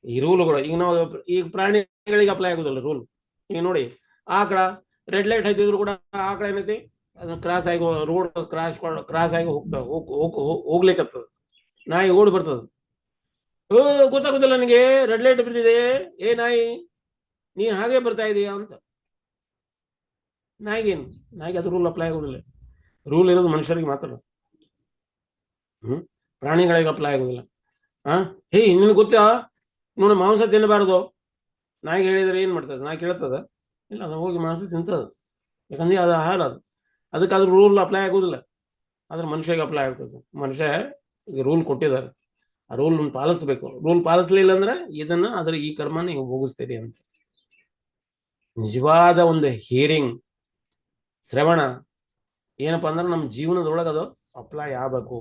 Speaker 2: ಈ ರೂಲ್ಗಳು ಈಗ ನಾವು ಈಗ ಪ್ರಾಣಿಗಳಿಗೆ ಅಪ್ಲೈ ಆಗುದಿಲ್ಲ ರೂಲ್. ಈಗ ನೋಡಿ, ಆಕಳ ರೆಡ್ ಲೈಟ್ ಹತ್ತಿದ್ರು ಕೂಡ ಆಕಳ ಏನೈತಿ, ಅದು ಕ್ರಾಸ್ ಆಗಿ ರೋಡ್ ಕ್ರಾಸ್ ಆಗಿ ಹೋಗ್ಲಿಕ್ಕತ್ತದ. ನಾಯಿ ಓಡಿ ಬರ್ತದ, ಗೊತ್ತಾಗುದಿಲ್ಲ ನನಗೆ ರೆಡ್ ಲೈಟ್ ಬಿದ್ದಿದೆ, ಏ ನಾಯಿ ನೀ ಹಾಗೆ ಬರ್ತಾ ಇದೀಯಾ ಅಂತ. ನಾಯಿಗೇನು, ನಾಯಿಗೆ ಅದು ರೂಲ್ ಅಪ್ಲೈ ಆಗುದಿಲ್ಲ. ರೂಲ್ ಇರೋದು ಮನುಷ್ಯರಿಗೆ ಮಾತ್ರ, ಪ್ರಾಣಿಗಳಿಗೆ ಅಪ್ಲೈ ಆಗುದಿಲ್ಲ. ಹೇ ನಿನ್ಗೆ ಗೊತ್ತಾ ನೋಡಿ ಮಾಂಸ ತಿನ್ನಬಾರದು, ನಾಯಿಗೆ ಹೇಳಿದ್ರೆ ಏನ್ ಮಾಡ್ತದೆ? ನಾಯಿ ಕೇಳ್ತದ? ಇಲ್ಲ, ಅದು ಹೋಗಿ ಮಾಂಸ ತಿಂತದ, ಯಾಕಂದ್ರೆ ಅದು ಆಹಾರ. ಅದಕ್ಕೆ ಅದ್ರ ರೂಲ್ ಅಪ್ಲೈ ಆಗುದಿಲ್ಲ. ಆದ್ರೆ ಮನುಷ್ಯಗೆ ಅಪ್ಲೈ ಆಗ್ತದೆ. ಮನುಷ್ಯ ಈಗ ರೂಲ್ ಕೊಟ್ಟಿದ್ದಾರೆ, ಆ ರೂಲ್ ಪಾಲಿಸ್ಬೇಕು. ರೂಲ್ ಪಾಲಿಸ್ಲಿಲ್ಲ ಅಂದ್ರೆ ಇದನ್ನ ಅದ್ರ ಈ ಕರ್ಮ ನೀವು ಭೋಗಿಸ್ತೀರಿ ಅಂತ. ನಿಜವಾದ ಒಂದು ಹಿಯರಿಂಗ್, ಶ್ರವಣ ಏನಪ್ಪಾ ಅಂದ್ರೆ ನಮ್ಮ ಜೀವನದೊಳಗೆ ಅದು ಅಪ್ಲೈ ಆಗ್ಬೇಕು.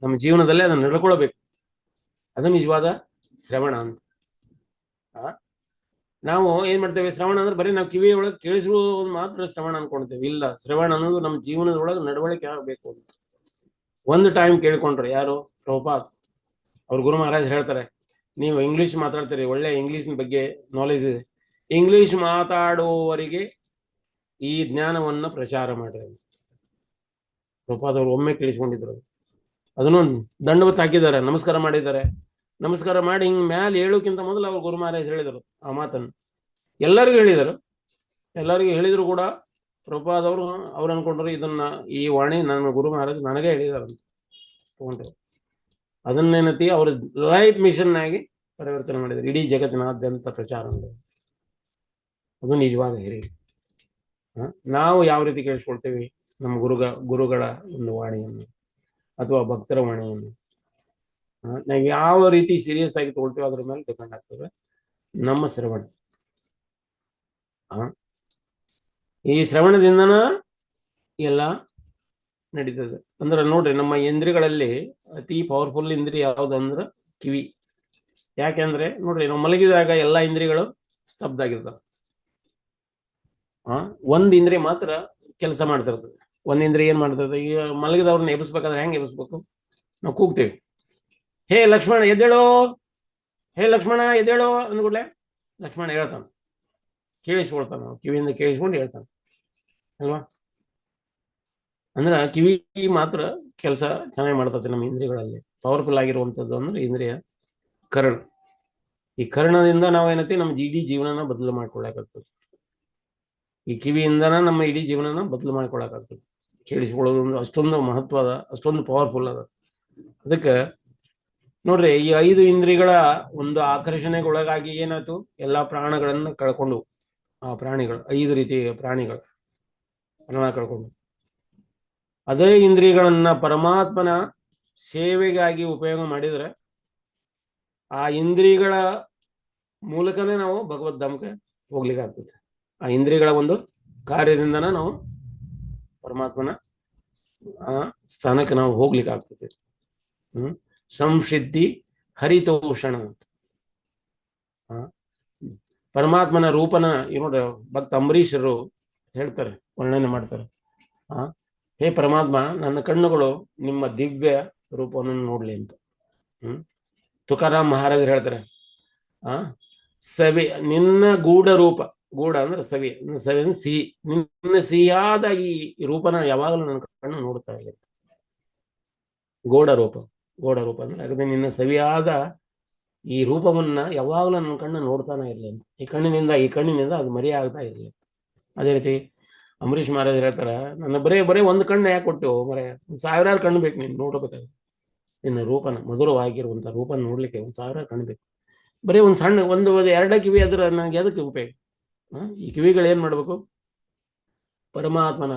Speaker 2: ನಮ್ಮ ಜೀವನದಲ್ಲಿ ಅದನ್ನ ನಡ್ಕೊಳ್ಬೇಕು. ಅದು ನಿಜವಾದ ಶ್ರವಣ ಅಂತ. ನಾವು ಏನ್ ಮಾಡ್ತೇವೆ, ಶ್ರವಣ ಅಂದ್ರೆ ಬರೀ ನಾವು ಕಿವಿಯ ಒಳಗೆ ಕೇಳಿಸುವುದು ಮಾತ್ರ ಶ್ರವಣ ಅನ್ಕೊಳ್ತೇವೆ. ಇಲ್ಲ, ಶ್ರವಣ ಅನ್ನೋದು ನಮ್ಮ ಜೀವನದೊಳಗೆ ನಡವಳಿಕೆ ಆಗಬೇಕು ಅಂತ. ಒಂದು ಟೈಮ್ ಕೇಳ್ಕೊಂಡ್ರೆ ಯಾರು, ಪ್ರಭುಪಾದ್ ಅವ್ರ ಗುರು ಮಹಾರಾಜ್ ಹೇಳ್ತಾರೆ, ನೀವು ಇಂಗ್ಲಿಷ್ ಮಾತಾಡ್ತೀರಿ, ಒಳ್ಳೆ ಇಂಗ್ಲಿಷ್ ಬಗ್ಗೆ ನಾಲೆಜ್ ಇದೆ, ಇಂಗ್ಲಿಷ್ ಮಾತಾಡುವವರಿಗೆ ಈ ಜ್ಞಾನವನ್ನ ಪ್ರಚಾರ ಮಾಡ್ರಿ. ಪ್ರಭುಪಾದ್ ಅವರು ಒಮ್ಮೆ ಕೇಳಿಸ್ಕೊಂಡಿದ್ರು, ಅದನ್ನು ದಂಡವತ್ ಹಾಕಿದ್ದಾರೆ, ನಮಸ್ಕಾರ ಮಾಡಿದ್ದಾರೆ. ನಮಸ್ಕಾರ ಮಾಡಿ ಹಿಂಗ್ ಮ್ಯಾಲೆ ಹೇಳೋಕ್ಕಿಂತ ಮೊದಲು ಅವ್ರು ಗುರು ಮಹಾರಾಜ್ ಹೇಳಿದರು ಆ ಮಾತನ್ನು. ಎಲ್ಲರಿಗೂ ಹೇಳಿದರು. ಎಲ್ಲರಿಗೂ ಹೇಳಿದ್ರು ಕೂಡ ಪ್ರಭುಪಾದ್ ಅವ್ರು ಅನ್ಕೊಂಡ್ರು ಇದನ್ನ, ಈ ವಾಣಿ ನನ್ನ ಗುರು ಮಹಾರಾಜ್ ನನಗೆ ಹೇಳಿದಾರಂತ ತಗೊಂಡ್ರು. ಅದನ್ನೇನತಿ ಅವ್ರ ಲೈಫ್ ಮಿಷನ್ ಆಗಿ ಪರಿವರ್ತನೆ ಮಾಡಿದ್ರು, ಇಡೀ ಜಗತ್ತಿನಾದ್ಯಂತ ಪ್ರಚಾರ ಮಾಡಿದ್ರು. ಅದು ನಿಜವಾದ ಹಿರಿಯ. ನಾವು ಯಾವ ರೀತಿ ಕೇಳಿಸ್ಕೊಳ್ತೇವೆ ನಮ್ಮ ಗುರುಗಳ ಒಂದು ವಾಣಿಯನ್ನು ಅಥವಾ ಭಕ್ತರ ವಾಣಿಯನ್ನು, ನಾವು ಯಾವ ರೀತಿ ಸೀರಿಯಸ್ ಆಗಿ ತಗೊಳ್ತೇವೆ ಅದ್ರ ಮೇಲೆ ಡಿಪೆಂಡ್ ಆಗ್ತದೆ ನಮ್ಮ ಶ್ರವಣ. ಈ ಶ್ರವಣದಿಂದನ ಎಲ್ಲ ನಡೀತದೆ. ಅಂದ್ರೆ ನೋಡ್ರಿ, ನಮ್ಮ ಇಂದ್ರಿಯಗಳಲ್ಲಿ ಅತಿ ಪವರ್ಫುಲ್ ಇಂದ್ರಿಯ ಯಾವ್ದಂದ್ರ ಕಿವಿ. ಯಾಕೆಂದ್ರೆ ನೋಡ್ರಿ, ನಾವು ಮಲಗಿದಾಗ ಎಲ್ಲಾ ಇಂದ್ರಿಯಗಳು ಸ್ತಬ್ಧ ಆಗಿರ್ತವೆ. ಒಂದ್ ಇಂದ್ರಿಯ ಮಾತ್ರ ಕೆಲಸ ಮಾಡ್ತಿರ್ತದೆ. ಒಂದ್ ಇಂದ್ರಿಯ ಏನ್ ಮಾಡ್ತದೆ, ಈಗ ಮಲಗಿದವ್ರನ್ನ ಎಬ್ಬಿಸ್ಬೇಕಾದ್ರೆ ಹೆಂಗ್ ಎಬ್ಬಿಸ್ಬೇಕು, ನಾವು ಕೂಗ್ತೇವೆ, ಹೇ ಲಕ್ಷ್ಮಣ ಎದ್ದೇಳೋ, ಹೇ ಲಕ್ಷ್ಮಣ ಎದ್ದೇಳೋ ಅಂದ್ಕೂಡ್ಲೆ ಲಕ್ಷ್ಮಣ ಹೇಳ್ತಾನ, ಕೇಳಿಸ್ಕೊಳ್ತಾನ, ಕಿವಿಯಿಂದ ಕೇಳಿಸ್ಕೊಂಡು ಹೇಳ್ತಾನೆ ಅಲ್ವಾ. ಅಂದ್ರೆ ಕಿವಿ ಮಾತ್ರ ಕೆಲಸ ಚೆನ್ನಾಗಿ ಮಾಡ್ತದೆ ನಮ್ಮ ಇಂದ್ರಿಯಗಳಲ್ಲಿ. ಪವರ್ಫುಲ್ ಆಗಿರುವಂಥದ್ದು ಅಂದ್ರೆ ಇಂದ್ರಿಯ ಕರ್ಣ. ಈ ಕರ್ಣದಿಂದ ನಾವೇನೈತಿ ನಮ್ಮ ಇಡೀ ಜೀವನನ ಬದಲು ಮಾಡ್ಕೊಳಕಾಗ್ತದೆ. ಈ ಕಿವಿಯಿಂದನ ನಮ್ಮ ಇಡೀ ಜೀವನನ ಬದಲು ಮಾಡ್ಕೊಳಕಾಗ್ತದೆ. ಕೇಳಿಸ್ಕೊಳ್ಳೋದು ಅಂದ್ರೆ ಅಷ್ಟೊಂದು ಮಹತ್ವದ, ಅಷ್ಟೊಂದು ಪವರ್ಫುಲ್ ಅದ. ಅದಕ್ಕೆ ನೋಡ್ರಿ, ಈ 5 ಇಂದ್ರಿಯಗಳ ಒಂದು ಆಕರ್ಷಣೆಗೊಳಗಾಗಿ ಏನಾಯ್ತು, ಎಲ್ಲಾ ಪ್ರಾಣಗಳನ್ನ ಕಳ್ಕೊಂಡು, ಆ ಪ್ರಾಣಿಗಳು 5 ರೀತಿಯ ಪ್ರಾಣಿಗಳು ಪ್ರಾಣ ಕಳ್ಕೊಂಡು, ಅದೇ ಇಂದ್ರಿಯಗಳನ್ನ ಪರಮಾತ್ಮನ ಸೇವೆಗಾಗಿ ಉಪಯೋಗ ಮಾಡಿದ್ರೆ ಆ ಇಂದ್ರಿಯಗಳ ಮೂಲಕನೇ ನಾವು ಭಗವದ್ ಧಾಮಕ್ಕೆ ಹೋಗ್ಲಿಕ್ಕೆ ಆಗ್ತದೆ. ಆ ಇಂದ್ರಿಯಗಳ ಒಂದು ಕಾರ್ಯದಿಂದನ ನಾವು ಪರಮಾತ್ಮನ ಸ್ಥಾನಕ್ಕೆ ನಾವು ಹೋಗ್ಲಿಕ್ಕೆ ಆಗ್ತದೆ. ಸಂಸಿದ್ಧಿ ಹರಿತೋಷಣ ಅಂತ ಪರಮಾತ್ಮನ ರೂಪನ ನೋಡ್ರಿ, ಭಕ್ತ ಅಂಬರೀಷರು ಹೇಳ್ತಾರೆ, ವರ್ಣನೆ ಮಾಡ್ತಾರೆ. ಹೇ ಪರಮಾತ್ಮ, ನನ್ನ ಕಣ್ಣುಗಳು ನಿಮ್ಮ ದಿವ್ಯ ರೂಪವನ್ನು ನೋಡ್ಲಿ ಅಂತ. ತುಕಾರಾಮ್ ಮಹಾರಾಜರು ಹೇಳ್ತಾರೆ, ಸವಿ ನಿನ್ನ ಗೂಢ ರೂಪ, ಗೂಢ ಅಂದ್ರೆ ಸವಿ, ಸವಿ ಅಂದ್ರೆ ಸಿಹಿ, ನಿನ್ನ ಸಿಹಿಯಾದ ಈ ರೂಪನ ಯಾವಾಗಲೂ ನನ್ನ ಕಣ್ಣು ನೋಡ್ತಾ ಇಲ್ಲ. ಗೋಢ ರೂಪ, ಗೋಢ ರೂಪ ಅಂದ್ರೆ ಅದೇ ನಿನ್ನ ಸವಿಯಾದ ಈ ರೂಪವನ್ನ ಯಾವಾಗಲೂ ನನ್ನ ಕಣ್ಣು ನೋಡ್ತಾನೆ ಇರಲಿ ಅಂತ. ಈ ಕಣ್ಣಿನಿಂದ ಅದು ಮರಿ ಆಗ್ತಾ ಇರಲಿ. ಅದೇ ರೀತಿ ಅಂಬರೀಷ್ ಮಹಾರಾಜ್ ಹೇಳ್ತಾರ, ನನ್ನ ಬರೇ ಒಂದು ಕಣ್ಣು ಯಾಕೆ ಕೊಟ್ಟೆವು ಮರೆ, 1000 ಕಣ್ಣು ಬೇಕು ನೀನು ನೋಡ್ಬೇಕಾದ್ರೆ. ನಿನ್ನ ರೂಪನ, ಮಧುರವಾಗಿರುವಂತ ರೂಪನ ನೋಡ್ಲಿಕ್ಕೆ 1000 ಕಣ್ಣು ಬೇಕು. ಬರೀ ಒಂದು ಸಣ್ಣ ಒಂದು 2 ಕಿವಿ ಆದ್ರೆ ನನಗೆ ಅದಕ್ಕೆ ಉಪಯೋಗ. ಈ ಕಿವಿಗಳು ಏನ್ ಮಾಡ್ಬೇಕು, ಪರಮಾತ್ಮನ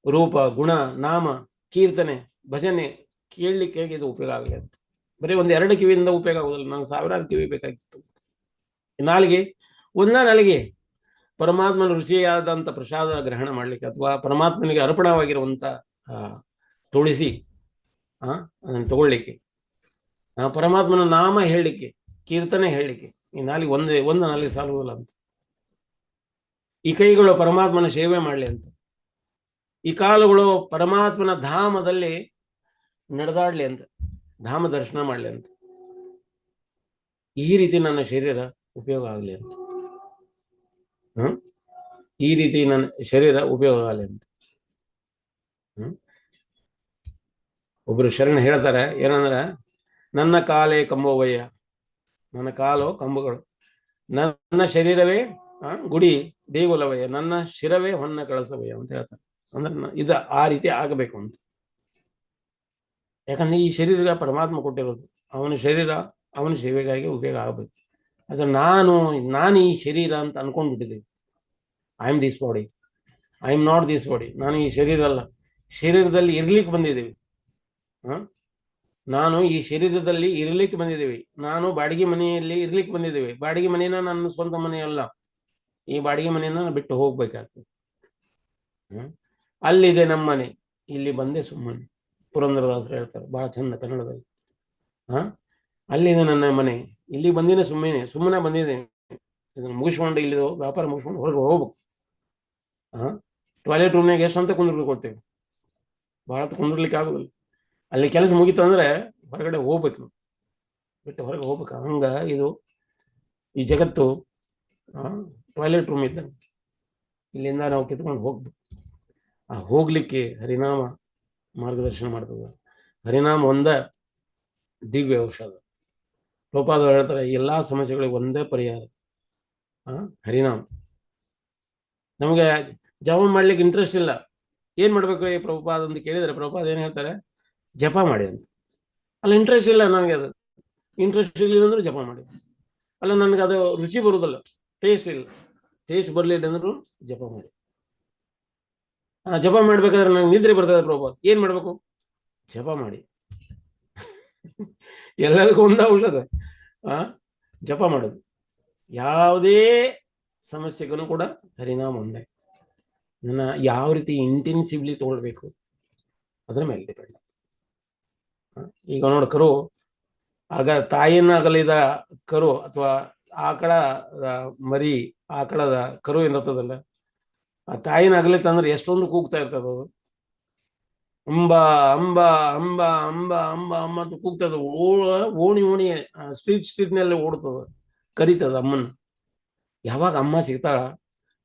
Speaker 2: ರೂಪ, ಗುಣ, ನಾಮ, ಕೀರ್ತನೆ, ಭಜನೆ ಕೇಳಲಿಕ್ಕೆ ಇದು ಉಪಯೋಗ ಆಗಲಿ ಅಂತ. ಬರೀ 1-2 ಕಿವಿಯಿಂದ ಉಪಯೋಗ ಆಗುದಿಲ್ಲ, ನನಗೆ 1000 ಕಿವಿ ಬೇಕಾಗಿತ್ತು. ನಾಲಿಗೆ, ನಾಲಿಗೆ ಪರಮಾತ್ಮನ ರುಚಿಯಾದಂಥ ಪ್ರಸಾದ ಗ್ರಹಣ ಮಾಡ್ಲಿಕ್ಕೆ, ಅಥವಾ ಪರಮಾತ್ಮನಿಗೆ ಅರ್ಪಣವಾಗಿರುವಂತ ತುಳಸಿ ಅದನ್ನು ತಗೊಳ್ಳಿಕ್ಕೆ, ಪರಮಾತ್ಮನ ನಾಮ ಹೇಳಲಿಕ್ಕೆ, ಕೀರ್ತನೆ ಹೇಳಲಿಕ್ಕೆ ಈ ನಾಲಿಗೆ ಒಂದು ನಾಲಿಗೆ ಸಾಲುವುದಿಲ್ಲ ಅಂತ. ಈ ಕೈಗಳು ಪರಮಾತ್ಮನ ಸೇವೆ ಮಾಡಲಿ ಅಂತ. ಈ ಕಾಲುಗಳು ಪರಮಾತ್ಮನ ಧಾಮದಲ್ಲಿ ನಡೆದಾಡ್ಲಿ ಅಂತ, ಧಾಮ ದರ್ಶನ ಮಾಡ್ಲಿ ಅಂತ. ಈ ರೀತಿ ನನ್ನ ಶರೀರ ಉಪಯೋಗ ಆಗಲಿ ಅಂತ. ಈ ರೀತಿ ನನ್ನ ಶರೀರ ಉಪಯೋಗ ಆಗಲಿ ಅಂತ. ಒಬ್ರು ಶರಣ ಹೇಳ್ತಾರೆ ಏನಂದ್ರೆ, ನನ್ನ ಕಾಲೇ ಕಂಬವಯ್ಯ, ನನ್ನ ಕಾಲು ಕಂಬಗಳು, ನನ್ನ ಶರೀರವೇ ಗುಡಿ ದೇಗುಲವಯ್ಯ, ನನ್ನ ಶಿರವೇ ಹೊನ್ನ ಕಳಸವಯ್ಯ ಅಂತ ಹೇಳ್ತಾರೆ. ಅಂದ್ರೆ ಇದು ಆ ರೀತಿ ಆಗಬೇಕು ಅಂತ. ಯಾಕಂದ್ರೆ ಈ ಶರೀರ ಪರಮಾತ್ಮ ಕೊಟ್ಟಿರೋದು, ಅವನ ಶರೀರ ಅವನ ಸೇವೆಗಾಗಿ ಉಪಯೋಗ ಆಗಬೇಕು. ಆದ್ರೆ ನಾನು ಈ ಶರೀರ ಅಂತ ಅನ್ಕೊಂಡ್ಬಿಟ್ಟಿದ್ದೀವಿ. I am this body, I am not this body. ನಾನು ಈ ಶರೀರ ಅಲ್ಲ, ಶರೀರದಲ್ಲಿ ಇರ್ಲಿಕ್ಕೆ ಬಂದಿದ್ದೀವಿ. ನಾನು ಈ ಶರೀರದಲ್ಲಿ ಇರ್ಲಿಕ್ಕೆ ಬಂದಿದ್ದೀವಿ. ನಾನು ಬಾಡಿಗೆ ಮನೆಯಲ್ಲಿ ಇರ್ಲಿಕ್ಕೆ ಬಂದಿದ್ದೀವಿ. ಬಾಡಿಗೆ ಮನೆನ ನನ್ನ ಸ್ವಂತ ಮನೆಯಲ್ಲ. ಈ ಬಾಡಿಗೆ ಮನೆಯನ್ನ ಬಿಟ್ಟು ಹೋಗ್ಬೇಕಾಗ್ತದೆ. ಅಲ್ಲಿದೆ ನಮ್ಮ ಮನೆ, ಇಲ್ಲಿ ಬಂದೆ ಸುಮ್ಮನೆ. ಪುರಂದರದಾಸರು ಹೇಳ್ತಾರೆ ಬಹಳ ಚಂದ ಕನ್ನಡದಲ್ಲಿ. ಅಲ್ಲಿದೆ ನನ್ನ ಮನೆ, ಇಲ್ಲಿ ಬಂದಿನ ಸುಮ್ಮನೆ ಬಂದಿದ್ದೇನೆ. ಇದನ್ನು ಮುಗಿಸ್ಕೊಂಡು ಇಲ್ಲಿ ವ್ಯಾಪಾರ ಮುಗಿಸ್ಕೊಂಡು ಹೊರಗೆ ಹೋಗ್ಬೇಕು. ಟಾಯ್ಲೆಟ್ ರೂಮ್ನಾಗ ಎಷ್ಟು ಅಂತ ಕುಂದಿರ್ಕೊಳ್ತೇವೆ, ಬಹಳ ಕುಂದಿರ್ಲಿಕ್ಕೆ ಆಗೋದಿಲ್ಲ. ಅಲ್ಲಿ ಕೆಲಸ ಮುಗೀತು ಅಂದ್ರೆ ಹೊರಗಡೆ ಹೋಗ್ಬೇಕು, ಬಿಟ್ಟು ಹೊರಗೆ ಹೋಗ್ಬೇಕು. ಹಂಗ ಇದು ಈ ಜಗತ್ತು ಟಾಯ್ಲೆಟ್ ರೂಮ್ ಇದ್ದಂಗೆ. ಇಲ್ಲಿಂದ ನಾವು ಕಿತ್ಕೊಂಡು ಹೋಗ್ಬೇಕು. ಹೋಗ್ಲಿಕ್ಕೆ ಹರಿನಾಮ ಮಾರ್ಗದರ್ಶನ ಮಾಡ್ತದೆ. ಹರಿನಾಮ ಒಂದ ದಿವ್ಯ ಔಷಧ. ಪ್ರಭುಪಾದರು ಹೇಳ್ತಾರೆ ಎಲ್ಲಾ ಸಮಸ್ಯೆಗಳಿಗೆ ಒಂದೇ ಪರಿಹಾರ ಹರಿನಾಮ. ನಮಗೆ ಜಪ ಮಾಡ್ಲಿಕ್ಕೆ ಇಂಟ್ರೆಸ್ಟ್ ಇಲ್ಲ, ಏನ್ ಮಾಡ್ಬೇಕು ಈ ಪ್ರಭುಪಾದ ಅಂತ ಕೇಳಿದ್ರೆ ಪ್ರಭುಪಾದ ಏನ್ ಹೇಳ್ತಾರೆ, ಜಪ ಮಾಡಿ ಅಂತ. ಅಲ್ಲ ಇಂಟ್ರೆಸ್ಟ್ ಇಲ್ಲ ನನಗೆ, ಅದು ಇಂಟ್ರೆಸ್ಟ್ ಇಲ್ಲ ಅಂದ್ರೆ ಜಪ ಮಾಡಿ. ಅಲ್ಲ ನನಗೆ ಅದು ರುಚಿ ಬರುವುದಿಲ್ಲ, ಟೇಸ್ಟ್ ಇಲ್ಲ, ಟೇಸ್ಟ್ ಬರಲಿಲ್ಲ ಅಂದ್ರು ಜಪ ಮಾಡಿ. ಜಪ ಮಾಡ್ಬೇಕಾದ್ರೆ ನಂಗೆ ನಿದ್ರೆ ಬರ್ತದೆ ಪ್ರಭುಪಾದ, ಏನ್ ಮಾಡ್ಬೇಕು, ಜಪ ಮಾಡಿ. ಎಲ್ಲದಕ್ಕೂ ಒಂದು ಔಷಧ ಜಪ ಮಾಡೋದು. ಯಾವುದೇ ಸಮಸ್ಯೆಗೂ ಕೂಡ ಹರಿನಾಮ ಒಂದೇ. ನನ್ನ ಯಾವ ರೀತಿ ಇಂಟೆನ್ಸಿವ್ಲಿ ತಗೊಳ್ಬೇಕು ಅದ್ರ ಮೇಲೆ ಡಿಪೆಂಡ್. ಈಗ ನೋಡು, ಕರು ಆಗ ತಾಯಿಯನ್ನ ಅಗಲಿದ ಕರು ಅಥವಾ ಆಕಳ ಮರಿ, ಆಕಳದ ಕರು ಏನಿರ್ತದಲ್ಲ, ಆ ತಾಯಿನ ಅಗಲಿತ್ತಂದ್ರೆ ಎಷ್ಟೊಂದು ಕೂಗ್ತಾ ಇರ್ತದ ಅದು. ಅಂಬ ಅಂಬ ಅಂಬ ಅಂಬ ಅಂಬ ಅಮ್ಮ ಅಂತ ಕೂಗ್ತದ. ಓಣಿ ಓಣಿ ಸ್ಟ್ರೀಟ್ನಲ್ಲಿ ಓಡ್ತದ, ಕರಿತದ ಅಮ್ಮನ. ಯಾವಾಗ ಅಮ್ಮ ಸಿಗ್ತಾಳ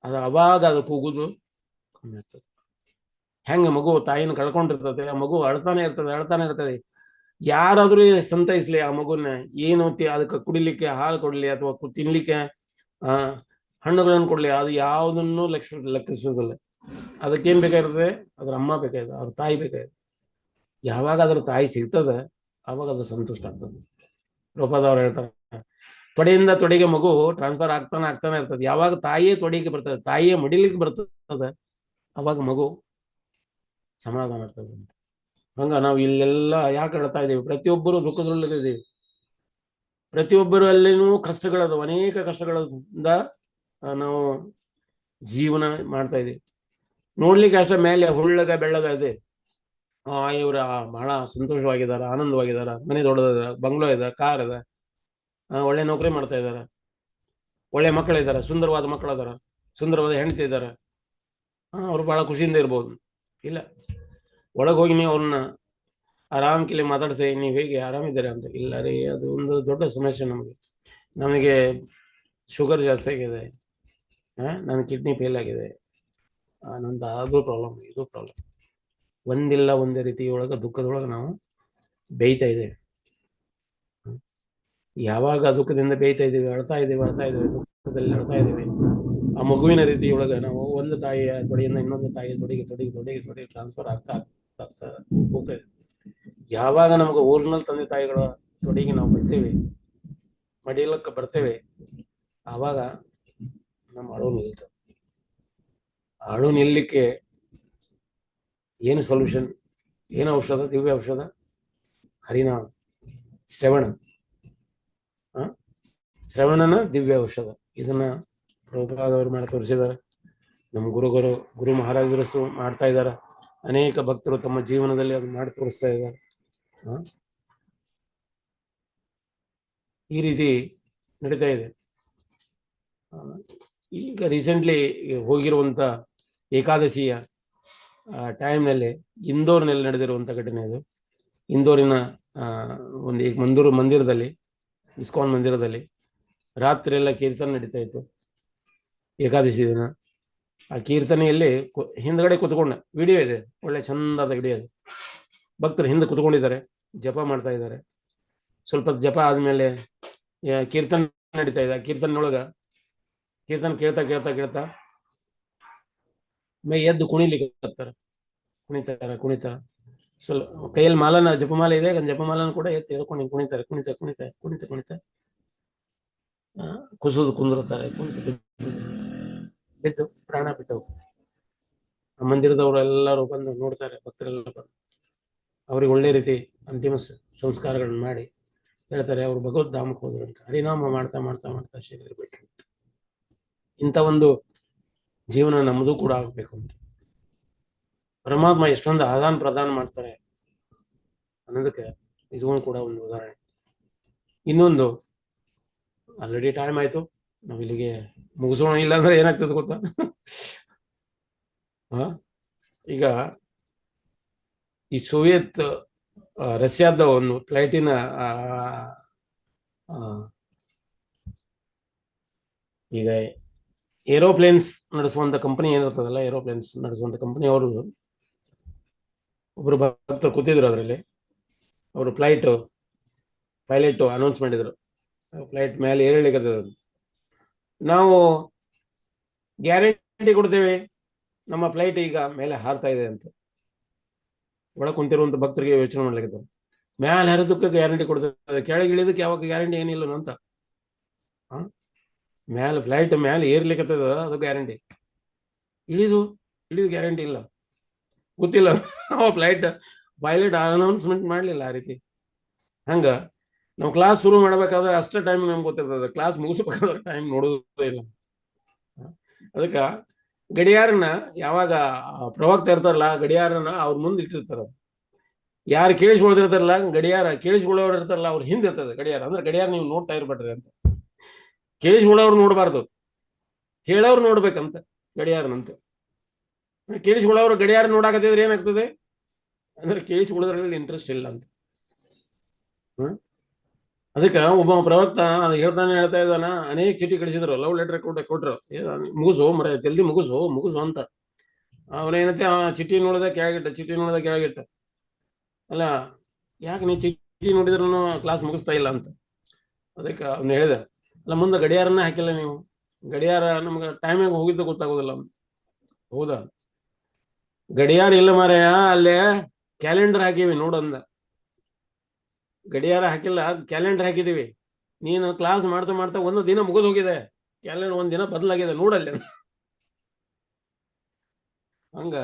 Speaker 2: ಅದು ಅವಾಗ ಅದು ಕೂಗುದು ಕಮ್ಮಿ ಆಗ್ತದೆ. ಹೆಂಗ ಮಗು ತಾಯಿನ ಕಳ್ಕೊಂಡಿರ್ತದೆ, ಆ ಮಗು ಅಳ್ತಾನೆ ಇರ್ತದೆ. ಯಾರಾದ್ರೂ ಸಂತೈಸ್ಲಿ ಆ ಮಗುನ, ಏನು ಅದಕ್ಕೆ ಕುಡಿಲಿಕ್ಕೆ ಹಾಲು ಕೊಡ್ಲಿ ಅಥವಾ ತಿನ್ಲಿಕ್ಕೆ ಹಣ್ಣುಗಳನ್ನು ಕೊಡ್ಲಿ, ಅದು ಯಾವುದನ್ನು ಲೆಕ್ಕಿಸೋದಿಲ್ಲ. ಅದಕ್ಕೇನ್ ಬೇಕಾಗಿರ್ತದೆ, ಅದ್ರ ಅಮ್ಮ ಬೇಕಾಗಿದೆ, ಅವ್ರ ತಾಯಿ ಬೇಕಾಗಿದೆ. ಯಾವಾಗ ಅದ್ರ ತಾಯಿ ಸಿಗ್ತದೆ ಅವಾಗ ಅದು ಸಂತುಷ್ಟ ಆಗ್ತದೆ. ಪ್ರಭುಪಾದ ಅವ್ರು ಹೇಳ್ತಾರೆ, ತೊಡೆಯಿಂದ ತೊಡೆಗೆ ಮಗು ಟ್ರಾನ್ಸ್ಫರ್ ಆಗ್ತಾನೆ ಇರ್ತದೆ. ಯಾವಾಗ ತಾಯಿಯೇ ತೊಡೆಗೆ ಬರ್ತದೆ, ತಾಯಿಯೇ ಮಡಿಲಿಕ್ಕೆ ಬರ್ತದೆ, ಅವಾಗ ಮಗು ಸಮಾಧಾನ ಆಗ್ತದೆ. ಹಂಗ ನಾವು ಇಲ್ಲೆಲ್ಲ ಯಾಕೆ ಹೇಳ್ತಾ ಇದ್ದೀವಿ, ಪ್ರತಿಯೊಬ್ಬರು ದುಃಖದಲ್ಲಿದ್ದೀವಿ, ಪ್ರತಿಯೊಬ್ಬರಲ್ಲಿನೂ ಕಷ್ಟಗಳದು, ಅನೇಕ ಕಷ್ಟಗಳಿಂದ ನಾವು ಜೀವನ ಮಾಡ್ತಾ ಇದೀವಿ. ನೋಡ್ಲಿಕ್ಕೆ ಅಷ್ಟೇ ಮೇಲೆ ಹುಳ್ಳಗ ಬೆಳ್ಳಗ ಇದೆ, ಇವ್ರ ಬಹಳ ಸಂತೋಷವಾಗಿದ್ದಾರೆ, ಆನಂದವಾಗಿದ್ದಾರೆ, ಮನೆ ದೊಡ್ಡದ, ಬಂಗ್ಲೋ ಇದೆ, ಕಾರ್ ಇದೆ, ಒಳ್ಳೆ ನೌಕರಿ ಮಾಡ್ತಾ ಇದ್ದಾರೆ, ಒಳ್ಳೆ ಮಕ್ಕಳಿದ್ದಾರೆ, ಸುಂದರವಾದ ಮಕ್ಕಳು ಅದಾರ, ಸುಂದರವಾದ ಹೆಂಡತಿ ಇದ್ದಾರೆ, ಅವ್ರು ಬಹಳ ಖುಷಿಯಿಂದ ಇರ್ಬೋದು. ಇಲ್ಲ, ಒಳಗೆ ಹೋಗಿ ನೀವು ಅವ್ರನ್ನ ಆರಾಮ್ ಕಿಲಿ ಮಾತಾಡ್ಸಿ, ನೀವು ಹೇಗೆ ಆರಾಮಿದ್ದಾರೆ ಅಂತ. ಇಲ್ಲ ರೀ, ಅದು ಒಂದು ದೊಡ್ಡ ಸಮಸ್ಯೆ ನಮಗೆ ಶುಗರ್ ಜಾಸ್ತಿ ಆಗಿದೆ, ನನ್ನ ಕಿಡ್ನಿ ಫೇಲ್ ಆಗಿದೆ, ನಂದು ಅದು ಪ್ರಾಬ್ಲಮ್, ಇದು ಪ್ರಾಬ್ಲಮ್. ಒಂದಿಲ್ಲ ಒಂದೇ ರೀತಿಯೊಳಗೆ ದುಃಖದೊಳಗೆ ನಾವು ಬೇಯ್ತಾ ಇದ್ದೇವೆ. ಯಾವಾಗ ದುಃಖದಿಂದ ಬೇಯ್ತಾ ಇದ್ದೀವಿ, ಅಳ್ತಾ ಇದ್ದೀವಿ, ದುಃಖದಲ್ಲಿ ಅಳ್ತಾ ಇದ್ದೀವಿ, ಆ ಮಗುವಿನ ರೀತಿಯೊಳಗೆ ನಾವು ಒಂದು ತಾಯಿಯ ತೊಡೆಯಿಂದ ಇನ್ನೊಂದು ತಾಯಿಯ ತೊಡೆಗೆ ಟ್ರಾನ್ಸ್ಫರ್ ಆಗ್ತಾ ಹೋಗ್ತಾ ಇದೆ. ಯಾವಾಗ ನಮ್ಗೆ ಒರಿಜಿನಲ್ ತಂದೆ ತಾಯಿಗಳ ತೊಡೆಗೆ ನಾವು ಬರ್ತೀವಿ, ಮಡಿಲಕ್ಕೆ ಬರ್ತೇವೆ, ಆವಾಗ ನಮ್ಮ ಅಳು ನಿಲ್ತದೆ. ಅಳು ನಿಲ್ಲಕ್ಕೆ ಏನು ಸೊಲ್ಯೂಷನ್, ಏನು ಔಷಧ, ದಿವ್ಯ ಔಷಧ, ಹರಿನಾಮ, ಶ್ರವಣನ ದಿವ್ಯ ಔಷಧ. ಇದನ್ನ ಪ್ರಭುಪಾದವರು ಮಾಡಿ ತೋರಿಸಿದ್ದಾರೆ. ನಮ್ಮ ಗುರು ಮಹಾರಾಜರು ಮಾಡ್ತಾ ಇದ್ದಾರೆ. ಅನೇಕ ಭಕ್ತರು ತಮ್ಮ ಜೀವನದಲ್ಲಿ ಅದನ್ನ ಮಾಡಿ ತೋರಿಸ್ತಾ ಇದ್ದಾರೆ. ಈ ರೀತಿ ನಡೀತಾ ಇದೆ. ಈಗ ರೀಸೆಂಟ್ಲಿ ಹೋಗಿರುವಂತ ಏಕಾದಶಿಯ ಟೈಮ್ನಲ್ಲಿ ಇಂದೋರ್ನಲ್ಲಿ ನಡೆದಿರುವಂತ ಘಟನೆ ಇದು. ಇಂದೋರಿನ ಒಂದು ಮಂದಿರದಲ್ಲಿ ಇಸ್ಕಾನ್ ಮಂದಿರದಲ್ಲಿ ರಾತ್ರಿ ಎಲ್ಲ ಕೀರ್ತನೆ ನಡೀತಾ ಇತ್ತು. ಏಕಾದಶಿ ದಿನ ಆ ಕೀರ್ತನೆಯಲ್ಲಿ ಹಿಂದ್ಗಡೆ ಕುತ್ಕೊಂಡ ವಿಡಿಯೋ ಇದೆ, ಒಳ್ಳೆ ಚಂದಾದ ವಿಡಿಯೋ ಇದೆ. ಭಕ್ತರು ಹಿಂದೆ ಕುತ್ಕೊಂಡಿದ್ದಾರೆ, ಜಪ ಮಾಡ್ತಾ ಇದ್ದಾರೆ. ಸ್ವಲ್ಪ ಜಪ ಆದ್ಮೇಲೆ ಕೀರ್ತನೆ ನಡೀತಾ ಇದೆ. ಕೀರ್ತನೊಳಗ ಕೀರ್ತನೆ ಕೇಳ್ತಾ ಕೇಳ್ತಾ ಕೇಳ್ತಾ ಮೈ ಎದ್ದು ಕುಣಿಲಿಕ್ಕೆ ಕುಣಿತಾರ. ಸ್ವಲ್ಪ ಕೈಯಲ್ಲಿ ಮಾಲನ ಜಪಮಾಲೆ ಇದೆ, ಜಪಮಾಲನ ಕೂಡ ಎತ್ತಿ ಹೇಳ್ಕೊಂಡು ಕುಣಿತಾರೆ. ಕುಣಿತ ಕುಸಿದು ಕುಂದಿರುತ್ತಾರೆ. ಬಿದ್ದು ಪ್ರಾಣ ಬಿಟ್ಟವು. ಆ ಮಂದಿರದವರು ಎಲ್ಲರೂ ಬಂದು ನೋಡ್ತಾರೆ, ಭಕ್ತರೆಲ್ಲ ಬಂದು ಅವ್ರಿಗೆ ಒಳ್ಳೆ ರೀತಿ ಅಂತಿಮ ಸಂಸ್ಕಾರಗಳನ್ನ ಮಾಡಿ ಹೇಳ್ತಾರೆ ಅವ್ರು ಭಗವದ್ ಧಾಮಕ್ಕೆ ಹೋದ್ರು ಅಂತ. ಹರಿನಾಮ ಮಾಡ್ತಾ ಮಾಡ್ತಾ ಮಾಡ್ತಾ ಶರೀರ ಬಿಟ್ಟರು. ಇಂಥ ಒಂದು ಜೀವನ ನಮ್ಮದು ಕೂಡ ಆಗ್ಬೇಕು ಅಂತ ಪರಮಾತ್ಮ ಎಷ್ಟೊಂದು ಆದಾನ ಪ್ರದಾನ ಮಾಡ್ತಾರೆ ಅನ್ನೋದಕ್ಕೆ ಇದು ಕೂಡ ಒಂದು ಉದಾಹರಣೆ. ಇನ್ನೊಂದು, ಆಲ್ರೆಡಿ ಟೈಮ್ ಆಯ್ತು, ನಾವು ಇಲ್ಲಿಗೆ ಮುಗಿಸೋಣ. ಇಲ್ಲ ಅಂದ್ರೆ ಏನಾಗ್ತದೆ ಗೊತ್ತಾ, ಈಗ ಈ ಸೋವಿಯತ್ ರಷ್ಯಾದ ಒಂದು ಫ್ಲೈಟಿನ ಈಗ ಏರೋಪ್ಲೇನ್ಸ್ ನಡೆಸುವಂತ ಕಂಪನಿ ಏನಿರ್ತದಲ್ಲ, ಏರೋಪ್ಲೇನ್ಸ್ ನಡೆಸುವಂತ ಕಂಪನಿ ಅವರು ಒಬ್ರು ಭಕ್ತರು ಕೂತಿದ್ರು. ಅದರಲ್ಲಿ ಅವರು ಪೈಲಟ್ ಅನೌನ್ಸ್ ಮಾಡಿದ್ರು, ಫ್ಲೈಟ್ ಮೇಲೆ ಏರಲಿಕ್ಕೆ ನಾವು ಗ್ಯಾರಂಟಿ ಕೊಡ್ತೇವೆ ನಮ್ಮ ಫ್ಲೈಟ್ ಈಗ ಮೇಲೆ ಹಾರ್ತಾ ಇದೆ ಅಂತ. ಒಳ ಕುಂತಿರುವಂತ ಭಕ್ತರಿಗೆ ಯೋಚನೆ ಮಾಡ್ಲಿಕ್ಕೆ, ಮೇಲೆ ಹರಿದಕ್ಕೆ ಗ್ಯಾರಂಟಿ ಕೊಡ್ತೇವೆ, ಕೆಳಗೆ ಇಳಿದಕ್ಕೆ ಯಾವಾಗ ಗ್ಯಾರಂಟಿ ಏನಿಲ್ಲ ಅಂತ. ಮೇಲೆ ಫ್ಲೈಟ್ ಮೇಲೆ ಏರ್ಲಿಕ್ಕೆ ಅದು ಗ್ಯಾರಂಟಿ, ಇಳಿದು ಗ್ಯಾರಂಟಿ ಇಲ್ಲ. ಗೊತ್ತಿಲ್ಲ, ಫ್ಲೈಟ್ ಪೈಲಟ್ ಅನೌನ್ಸ್ಮೆಂಟ್ ಮಾಡ್ಲಿಲ್ಲ ಆ ರೀತಿ. ಹಂಗ ನಾವು ಕ್ಲಾಸ್ ಶುರು ಮಾಡ್ಬೇಕಾದ್ರೆ ಅಷ್ಟೇ ಟೈಮ್ ನಮ್ಗೆ ಗೊತ್ತಿರ್ತದೆ, ಕ್ಲಾಸ್ ಮುಗಿಸ್ಬೇಕಾದ್ರೆ ಟೈಮ್ ನೋಡೋದೇ ಇಲ್ಲ. ಅದಕ್ಕೆ ಗಡಿಯಾರನ ಯಾವಾಗ ಪ್ರವಕ್ತ ಇರ್ತಾರಲ್ಲ, ಗಡಿಯಾರನ ಅವ್ರ ಮುಂದೆ ಇಟ್ಟಿರ್ತಾರ. ಯಾರು ಕೇಳಿಸ್ಕೊಳ್ತಿರ್ತಾರಲ್ಲ, ಗಡಿಯಾರ ಕೇಳಿಸ್ಕೊಳ್ಳೋರು ಇರ್ತಾರಲ್ಲ, ಅವ್ರ ಹಿಂದೆ ಇರ್ತದೆ ಗಡಿಯಾರ. ಅಂದ್ರೆ ಗಡಿಯಾರ ನೀವು ನೋಡ್ತಾ ಇರ್ಬೇಡ್ರಿ ಅಂತ. ಕೇಳಿಸ್ಕೊಳ್ಳೋರು ನೋಡ್ಬಾರ್ದು, ಹೇಳೋರು ನೋಡ್ಬೇಕಂತ ಗಡಿಯಾರನಂತ. ಕೇಳಿಸ್ಕೊಳ್ಳೋರು ಗಡಿಯಾರ ನೋಡಾಕತ್ತಿದ್ರೆ ಏನಾಗ್ತದೆ ಅಂದ್ರೆ ಕೇಳಿಸ್ಕೊಳ್ಳೋದ್ರಲ್ಲಿ ಇಂಟ್ರೆಸ್ಟ್ ಇಲ್ಲ ಅಂತ. ಅದಕ್ಕೆ ಒಬ್ಬ ಪ್ರವಕ್ತ ಹೇಳ್ತಾ ಇದ್ದಾನ, ಅನೇಕ ಚಿಟಿ ಕಳಿಸಿದ್ರು, ಲವ್ ಲೆಟರ್ ಕೊಟ್ರು, ಮುಗಿಸು ಮರ ಜಲ್ದಿ ಮುಗಿಸು ಅಂತ. ಅವನೇನಂತೆ ಆ ಚಿಟಿ ನೋಡಿದ ಕೆಳಗಿಟ್ಟ. ಅಲ್ಲ, ಯಾಕೆ ನೀ ಚಿಟಿ ನೋಡಿದ್ರು ಕ್ಲಾಸ್ ಮುಗಿಸ್ತಾ ಇಲ್ಲ ಅಂತ. ಅದಕ್ಕೆ ಅವ್ನು ಹೇಳಿದ, ಅಲ್ಲ ಮುಂದೆ ಗಡಿಯಾರನ್ನ ಹಾಕಿಲ್ಲ ನೀವು, ಗಡಿಯಾರ ನಮ್ಗೆ ಟೈಮಿಗೆ ಹೋಗಿದ್ದು ಗೊತ್ತಾಗೋದಿಲ್ಲ. ಹೌದಾ, ಗಡಿಯಾರ ಇಲ್ಲ ಮಾರಾಯ, ಅಲ್ಲೇ ಕ್ಯಾಲೆಂಡರ್ ಹಾಕಿವಿ ನೋಡಂದ. ಗಡಿಯಾರ ಹಾಕಿಲ್ಲ, ಕ್ಯಾಲೆಂಡರ್ ಹಾಕಿದೀವಿ. ನೀನು ಕ್ಲಾಸ್ ಮಾಡ್ತಾ ಮಾಡ್ತಾ ಒಂದು ದಿನ ಮುಗಿದು ಹೋಗಿದೆ, ಕ್ಯಾಲೆಂಡರ್ ಒಂದ್ ದಿನ ಬದಲಾಗಿದೆ ನೋಡಲ್ಲಿ. ಹಂಗ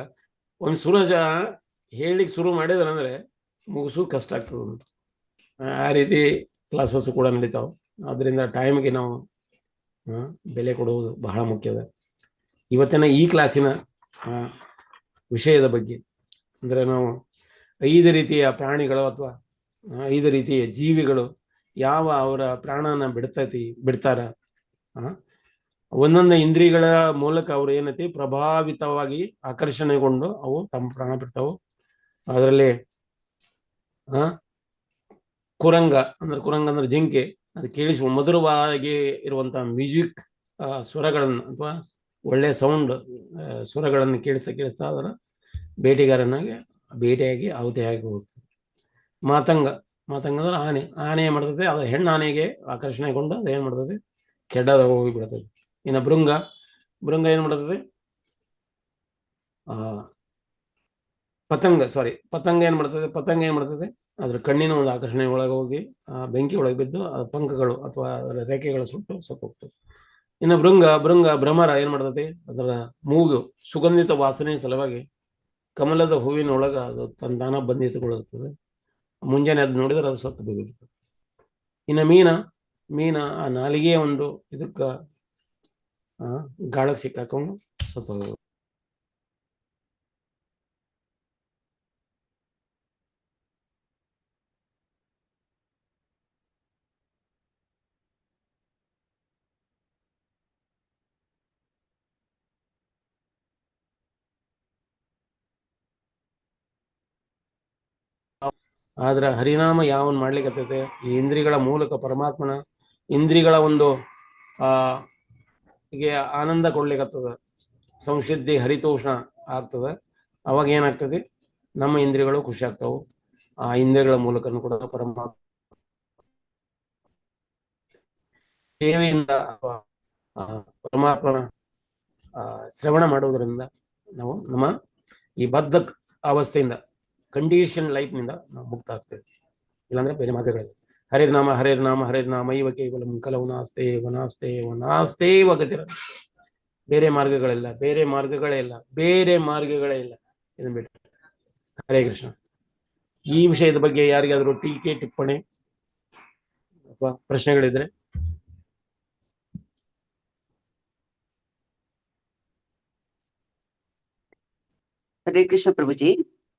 Speaker 2: ಒಂದ್ ಸೂರಜ ಹೇಳಿಕ್ ಶುರು ಮಾಡಿದ್ರಂದ್ರೆ ಮುಗಿಸು ಕಷ್ಟ ಆಗ್ತದೆ. ಆ ರೀತಿ ಕ್ಲಾಸಸ್ ಕೂಡ ನಡೀತಾವ. ಆದ್ರಿಂದ ಟೈಮ್ಗೆ ನಾವು ಬೆಲೆ ಕೊಡುವುದು ಬಹಳ ಮುಖ್ಯದ. ಇವತ್ತಿನ ಈ ಕ್ಲಾಸಿನ ವಿಷಯದ ಬಗ್ಗೆ ಅಂದ್ರೆ, ನಾವು 5 ರೀತಿಯ ಪ್ರಾಣಿಗಳು ಅಥವಾ 5 ರೀತಿಯ ಜೀವಿಗಳು ಯಾವ ಅವರ ಪ್ರಾಣನ ಬಿಡ್ತಾರ, ಒಂದೊಂದು ಇಂದ್ರಿಯಗಳ ಮೂಲಕ ಅವ್ರು ಏನೈತಿ ಪ್ರಭಾವಿತವಾಗಿ ಆಕರ್ಷಣೆಗೊಂಡು ಅವು ತಮ್ಮ ಪ್ರಾಣ ಬಿಡ್ತಾವು. ಅದರಲ್ಲಿ ಕುರಂಗ ಅಂದ್ರೆ ಜಿಂಕೆ, ಅದು ಕೇಳಿಸುವ ಮಧುರವಾಗಿ ಇರುವಂತಹ ಮ್ಯೂಸಿಕ್ ಸ್ವರಗಳನ್ನು ಅಥವಾ ಒಳ್ಳೆ ಸೌಂಡ್ ಸ್ವರಗಳನ್ನು ಕೇಳಿಸ್ತಾ ಅದರ ಭೇಟಿಯಾಗಿ ಆಹುತಿಯಾಗಿ ಹೋಗ್ತದೆ. ಮಾತಂಗ ಅಂದ್ರೆ ಆನೆ ಏನ್ ಮಾಡ್ತದೆ, ಅದು ಹೆಣ್ಣು ಆನೆಗೆ ಆಕರ್ಷಣೆಗೊಂಡು ಅದು ಏನ್ ಮಾಡ್ತದೆ, ಕೆಡ್ಡದ ಹೋಗಿ ಬಿಡ್ತದೆ. ಇನ್ನು ಭೃಂಗ ಏನ್ ಮಾಡ್ತದೆ, ಪತಂಗ ಏನ್ ಮಾಡ್ತದೆ, ಅದ್ರ ಕಣ್ಣಿನ ಒಂದು ಆಕರ್ಷಣೆ ಒಳಗೆ ಹೋಗಿ ಬೆಂಕಿ ಒಳಗೆ ಬಿದ್ದು ಪಂಖಗಳು ಅಥವಾ ಅದರ ರೇಖೆಗಳು ಸುಟ್ಟು ಸತ್ತೋಗ್ತದೆ. ಇನ್ನು ಭ್ರಮರ ಏನ್ ಮಾಡ್ತದೆ, ಅದರ ಮೂಗು ಸುಗಂಧಿತ ವಾಸನೆ ಸಲುವಾಗಿ ಕಮಲದ ಹೂವಿನ ಒಳಗ ಅದು ತಂತಾನ ಬಂಧಿತಗೊಳ್ಳುತ್ತದೆ. ಮುಂಜಾನೆ ಅದು ನೋಡಿದ್ರೆ ಅದು ಸತ್ತು ಬಿಡುತ್ತದೆ. ಇನ್ನು ಮೀನ ಆ ನಾಲಿಗೆಯ ಒಂದು ಇದಕ್ಕ ಗಾಳಕ್ಕೆ ಸಿಕ್ಕಾಕೊಂಡು ಸತ್ತು. ಆದ್ರೆ ಹರಿನಾಮ ಯಾವನ್ ಮಾಡ್ಲಿಕ್ಕೆ ಈ ಇಂದ್ರಿಯಗಳ ಮೂಲಕ ಪರಮಾತ್ಮನ ಇಂದ್ರಿಯಗಳ ಒಂದು ಹೀಗೆ ಆನಂದ ಕೊಡ್ಲಿಕ್ಕತ್ತದ, ಸಂಸಿದ್ಧಿ ಹರಿತೋಷಣ ಆಗ್ತದೆ. ಅವಾಗ ಏನಾಗ್ತದೆ, ನಮ್ಮ ಇಂದ್ರಿಯಗಳು ಖುಷಿ ಆಗ್ತಾವು. ಆ ಇಂದ್ರಿಯಗಳ ಮೂಲಕನೂ ಕೂಡ ಪರಮಾತ್ಮ ಸೇವೆಯಿಂದ ಪರಮಾತ್ಮನ ಶ್ರವಣ ಮಾಡುವುದರಿಂದ ನಾವು ನಮ್ಮ ಈ ಬದ್ಧ ಅವಸ್ಥೆಯಿಂದ, ಕಂಡೀಷನ್ ಲೈಫ್ನಿಂದ ನಾವು ಮುಕ್ತ ಆಗ್ತೇವೆ. ಇಲ್ಲಾಂದ್ರೆ ಬೇರೆ ಮಾರ್ಗಗಳಿಲ್ಲ. ಹರಿರ್ನಾಮ ಹರಿರ್ನಾಮ ಹರಿರ್ನಾಮ ಇವ ಕೇವಲ ಕಲವು ನಾಸ್ತೆ ವನಾಸ್ತೆ ವನಾಸ್ತೆ ಗತಿರ. ಬೇರೆ ಮಾರ್ಗಗಳಿಲ್ಲ, ಬೇರೆ ಮಾರ್ಗಗಳೇ ಇಲ್ಲ, ಬೇರೆ ಮಾರ್ಗಗಳೇ ಇಲ್ಲ. ಇದನ್ನ ಬಿಟ್ಟು ಹರೇ ಕೃಷ್ಣ. ಈ ವಿಷಯದ ಬಗ್ಗೆ ಯಾರಿಗಾದ್ರೂ ಟೀಕೆ ಟಿಪ್ಪಣಿ ಅಥವಾ ಪ್ರಶ್ನೆಗಳಿದ್ರೆ?
Speaker 4: ಹರೇ ಕೃಷ್ಣ ಪ್ರಭುಜಿ.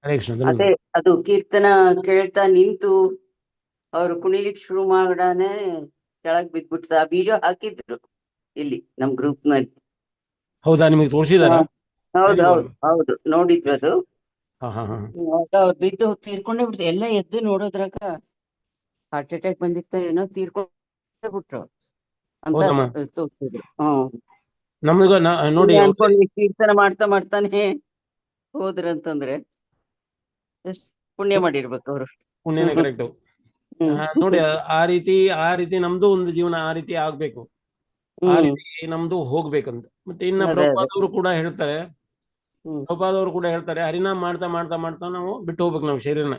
Speaker 2: ಹರೇ ಕೃಷ್ಣ.
Speaker 4: ಅದೇ ಅದು ಕೀರ್ತನ ಕೇಳ್ತಾ ನಿಂತು ಅವ್ರು ಕುಣಿಲಿಕ್ ಶುರು ಮಾಡಾನೆ ಕೆಳಗ್ ಬಿದ್ಬಿಟ್ಟ. ಆ ವಿಡಿಯೋ ಹಾಕಿದ್ರು ಇಲ್ಲಿ ನಮ್ ಗ್ರೂಪ್ ನಲ್ಲಿ.
Speaker 2: ಹೌದಾ, ನಿಮಗೆ ತೋರಿಸಿದಾರ?
Speaker 4: ಹೌದು ಹೌದು ಹೌದು, ನೋಡಿದ್ವಿ ಅದು.
Speaker 2: ಹಾ.
Speaker 4: ಅವ್ರು ಬಿದ್ದು ತೀರ್ಕೊಂಡೇ ಬಿಡ್ತು. ಎಲ್ಲ ಎದ್ದು ನೋಡೋದ್ರಾಗ ಹಾರ್ಟ್ ಅಟ್ಯಾಕ್ ಬಂದಿತ್ತ ಏನೋ, ತೀರ್ಕೊಂಡೇ ಬಿಟ್ರು ಅಂತ ತೋರಿಸಿದ್ರು.
Speaker 2: ನಮಗ ನೋಡಿ,
Speaker 4: ಅನ್ಕೊಂಡ್ವಿ ಕೀರ್ತನ ಮಾಡ್ತಾ ಮಾಡ್ತಾನೆ ಹೋದ್ರಂತಂದ್ರೆ ಎಷ್ಟು ಪುಣ್ಯ ಮಾಡಿರ್ಬೇಕು ಅವ್ರು.
Speaker 2: ಪುಣ್ಯನೇ ಕರೆಕ್ಟ್. ನೋಡಿ, ಆ ರೀತಿ ನಮ್ದು ಒಂದು ಜೀವನ ಆ ರೀತಿ ಆಗ್ಬೇಕು, ಆ ರೀತಿ ನಮ್ದು ಹೋಗ್ಬೇಕಂತ. ಮತ್ತೆ ಇನ್ನ ಪ್ರಭುಪಾದವರು ಕೂಡ ಹೇಳ್ತಾರೆ, ಹರಿನಾಮ ಮಾಡ್ತಾ ಮಾಡ್ತಾ ಮಾಡ್ತಾ ನಾವು ಬಿಟ್ಟು ಹೋಗ್ಬೇಕು ನಾವು ಶರೀರನ.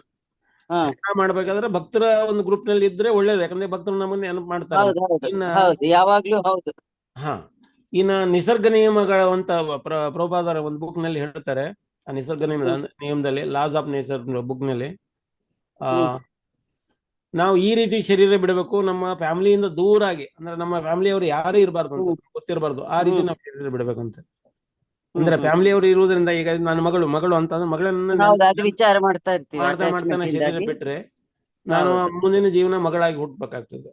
Speaker 2: ಹರಿನಾಮ ಮಾಡ್ಬೇಕಾದ್ರೆ ಭಕ್ತರ ಒಂದು ಗ್ರೂಪ್ ನಲ್ಲಿ ಇದ್ರೆ ಒಳ್ಳೇದು, ಯಾಕಂದ್ರೆ ಭಕ್ತರು ನಮ್ಮನ್ನ ನೆನಪು ಮಾಡ್ತಾರೆ.
Speaker 4: ಯಾವಾಗ್ಲೂ ಹೌದು.
Speaker 2: ಇನ್ನ ನಿಸರ್ಗ ನಿಯಮಗಳ ಅಂತ ಪ್ರಭುಪಾದರ ಒಂದು ಬುಕ್ ನಲ್ಲಿ ಹೇಳ್ತಾರೆ. ಆ ನಿಸರ್ಗ ನಿಯಮದಲ್ಲಿ, ಲಾಸ್ ಆಫ್ ನೇಚರ್ ಬುಕ್ ನಲ್ಲಿ, ನಾವು ಈ ರೀತಿ ಶರೀರ ಬಿಡಬೇಕು, ನಮ್ಮ ಫ್ಯಾಮಿಲಿಯಿಂದ ದೂರ ಆಗಿ, ಅಂದ್ರೆ ನಮ್ಮ ಫ್ಯಾಮಿಲಿಯವರು ಯಾರು ಇರಬಾರ್ದು ಅಂತ ಗೊತ್ತಿರಬಾರ್ದು, ಆ ರೀತಿ ನಾವು ಶರೀರ ಬಿಡಬೇಕಂತ. ಅಂದ್ರೆ ಫ್ಯಾಮಿಲಿಯವರು ಇರುವುದರಿಂದ, ಈಗ ನನ್ನ ಮಗಳು ಅಂತಂದ್ರೆ ಮಗಳನ್ನ
Speaker 4: ವಿಚಾರ ಮಾಡ್ತಾ ಇರ್ತೀವಿ,
Speaker 2: ಮಾಡ್ತಾನೆ ಶರೀರ ಬಿಟ್ರೆ ನಾನು ಮುಂದಿನ ಜೀವನ ಮಗಳಾಗಿ ಹುಟ್ಟಬೇಕಾಗ್ತದೆ.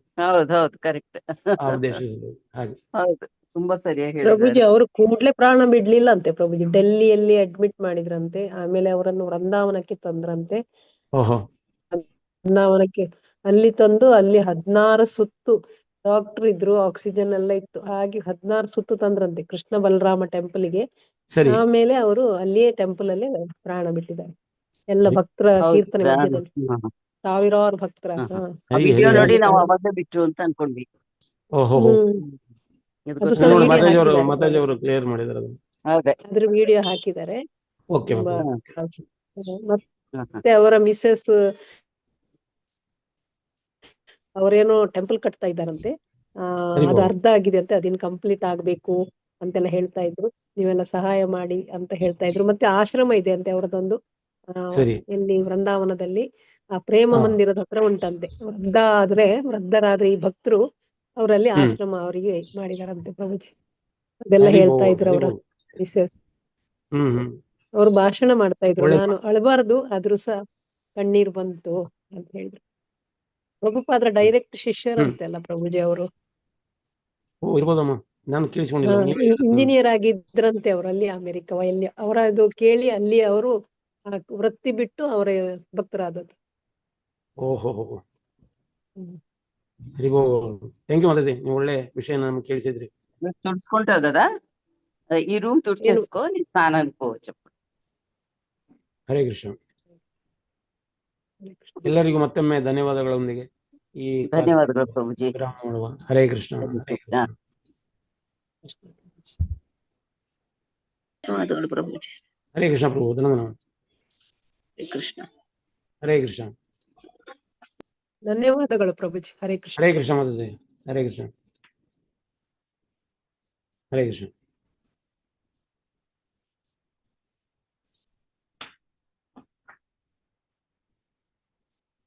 Speaker 4: ಹೌದು ಕರೆಕ್ಟ್.
Speaker 2: ಆ ಉದ್ದೇಶದಲ್ಲಿ ಹಾಗೆ.
Speaker 4: ಹೌದು, ತುಂಬಾ ಸರಿಯಾಗಿ
Speaker 5: ಪ್ರಭುಜಿ. ಅವರು ಕೂಡ್ಲೆ ಪ್ರಾಣ ಬಿಡ್ಲಿಲ್ಲ ಅಂತೆ ಪ್ರಭುಜಿ. ಡೆಲ್ಲಿಯಲ್ಲಿ ಅಡ್ಮಿಟ್ ಮಾಡಿದ್ರಂತೆ, ಆಮೇಲೆ ಅವರನ್ನು ವೃಂದಾವನಕ್ಕೆ ತಂದ್ರಂತೆ. ವೃಂದಾವನಕ್ಕೆ ಅಲ್ಲಿ ತಂದು ಅಲ್ಲಿ 16 ಸುತ್ತು ಡಾಕ್ಟರ್ ಇದ್ರು, ಆಕ್ಸಿಜನ್ ಎಲ್ಲ ಇತ್ತು. ಹಾಗೆ 16 ಸುತ್ತು ತಂದ್ರಂತೆ ಕೃಷ್ಣ ಬಲರಾಮ ಟೆಂಪಲ್ ಗೆ. ಆಮೇಲೆ ಅವರು ಅಲ್ಲಿಯೇ ಟೆಂಪಲ್ ಅಲ್ಲೇ ಪ್ರಾಣ ಬಿಟ್ಟಿದ್ದಾರೆ. ಎಲ್ಲ ಭಕ್ತರ ಕೀರ್ತನೆ ಮಧ್ಯದಲ್ಲಿ, ಸಾವಿರಾರು ಭಕ್ತರ.
Speaker 4: ನೋಡಿ ನಾವು ಅವಾಗ ಬಿಟ್ರು ಅಂತ ಅನ್ಕೊಂಡ್ವಿ.
Speaker 5: ಅದ್ರ ವಿಡಿಯೋ ಹಾಕಿದ್ದಾರೆ. ಮತ್ತೆ ಅವರ ಮಿಸಸ್ ಅವರೇನೋ ಟೆಂಪಲ್ ಕಟ್ತಾ ಇದ್ದಾರಂತೆ. ಅದು ಅರ್ಧ ಆಗಿದೆ ಅಂತೆ, ಅದಿನ್ ಕಂಪ್ಲೀಟ್ ಆಗ್ಬೇಕು ಅಂತೆಲ್ಲ ಹೇಳ್ತಾ ಇದ್ರು. ನೀವೆಲ್ಲ ಸಹಾಯ ಮಾಡಿ ಅಂತ ಹೇಳ್ತಾ ಇದ್ರು. ಮತ್ತೆ ಆಶ್ರಮ ಇದೆ ಅಂತೆ ಅವರದೊಂದು, ಇಲ್ಲಿ ವೃಂದಾವನದಲ್ಲಿ ಆ ಪ್ರೇಮ ಮಂದಿರದ ಹತ್ರ ಉಂಟಂತೆ. ವೃದ್ಧರಾದ್ರೆ ಈ ಭಕ್ತರು ಅವರಲ್ಲಿ ಆಶ್ರಮ ಅವರಿಗೆ ಮಾಡಿದಾರಂತೆ ಪ್ರಭುಜಿ. ಅದೆಲ್ಲ ಹೇಳ್ತಾ ಇದ್ರು ಅವರ ಮಿಸಸ್. ಅವ್ರು ಭಾಷಣ ಮಾಡ್ತಾ ಇದ್ರು, ನಾನು ಅಳಬಾರ್ದು ಆದ್ರೂ ಸಹ ಕಣ್ಣೀರ್ ಬಂತು ಅಂತ ಹೇಳಿದ್ರು. ಪ್ರಭುಪಾದ್ರ ಡೈರೆಕ್ಟ್ ಶಿಷ್ಯರಂತೆಲ್ಲ ಪ್ರಭುಜಿ ಅವರು. ಇಂಜಿನಿಯರ್ ಆಗಿದ್ರಂತೆ ಅವರು ಅಲ್ಲಿ ಅಮೆರಿಕದಲ್ಲಿ. ಅವರದು ಕೇಳಿ ಅಲ್ಲಿ ಅವರು ವೃತ್ತಿ ಬಿಟ್ಟು ಅವರ ಭಕ್ತರಾದದ್ದು.
Speaker 2: ಥ್ಯಾಂಕ್ ಯು ಮಾತಾಜಿ, ನೀವು ಒಳ್ಳೆ ವಿಷಯ ನಮ್ಗೆ ಕೇಳಿಸಿದ್ರಿ.
Speaker 4: ತುಡ್ಸ್ಕೊಂತ ಹೋಗದ ಈ ರೂಮ್ ತುಡ್ಸ್ಕೋ, ನೀನ್ ಸ್ನಾನ
Speaker 2: ಹರೇ ಕೃಷ್ಣ. ಎಲ್ಲರಿಗೂ ಮತ್ತೊಮ್ಮೆ ಧನ್ಯವಾದಗಳೊಂದಿಗೆ ಈ
Speaker 4: ಧನ್ಯವಾದಗಳು ಪ್ರಭುಜಿ.
Speaker 2: ಹರೇ ಕೃಷ್ಣ.
Speaker 4: ಪ್ರಭುಜಿ.
Speaker 2: ಹರೇ ಕೃಷ್ಣ ಪ್ರಭು. ಧನ್ಯವಾದ.
Speaker 4: ಕೃಷ್ಣ.
Speaker 2: ಹರೇ ಕೃಷ್ಣ.
Speaker 5: ಧನ್ಯವಾದಗಳು ಪ್ರಭುಜಿ. ಹರೇ ಕೃಷ್ಣ.
Speaker 2: ಹರೇ ಕೃಷ್ಣ ಮಾತಾಜಿ. ಹರೇ ಕೃಷ್ಣ. ಹರೇ ಕೃಷ್ಣ.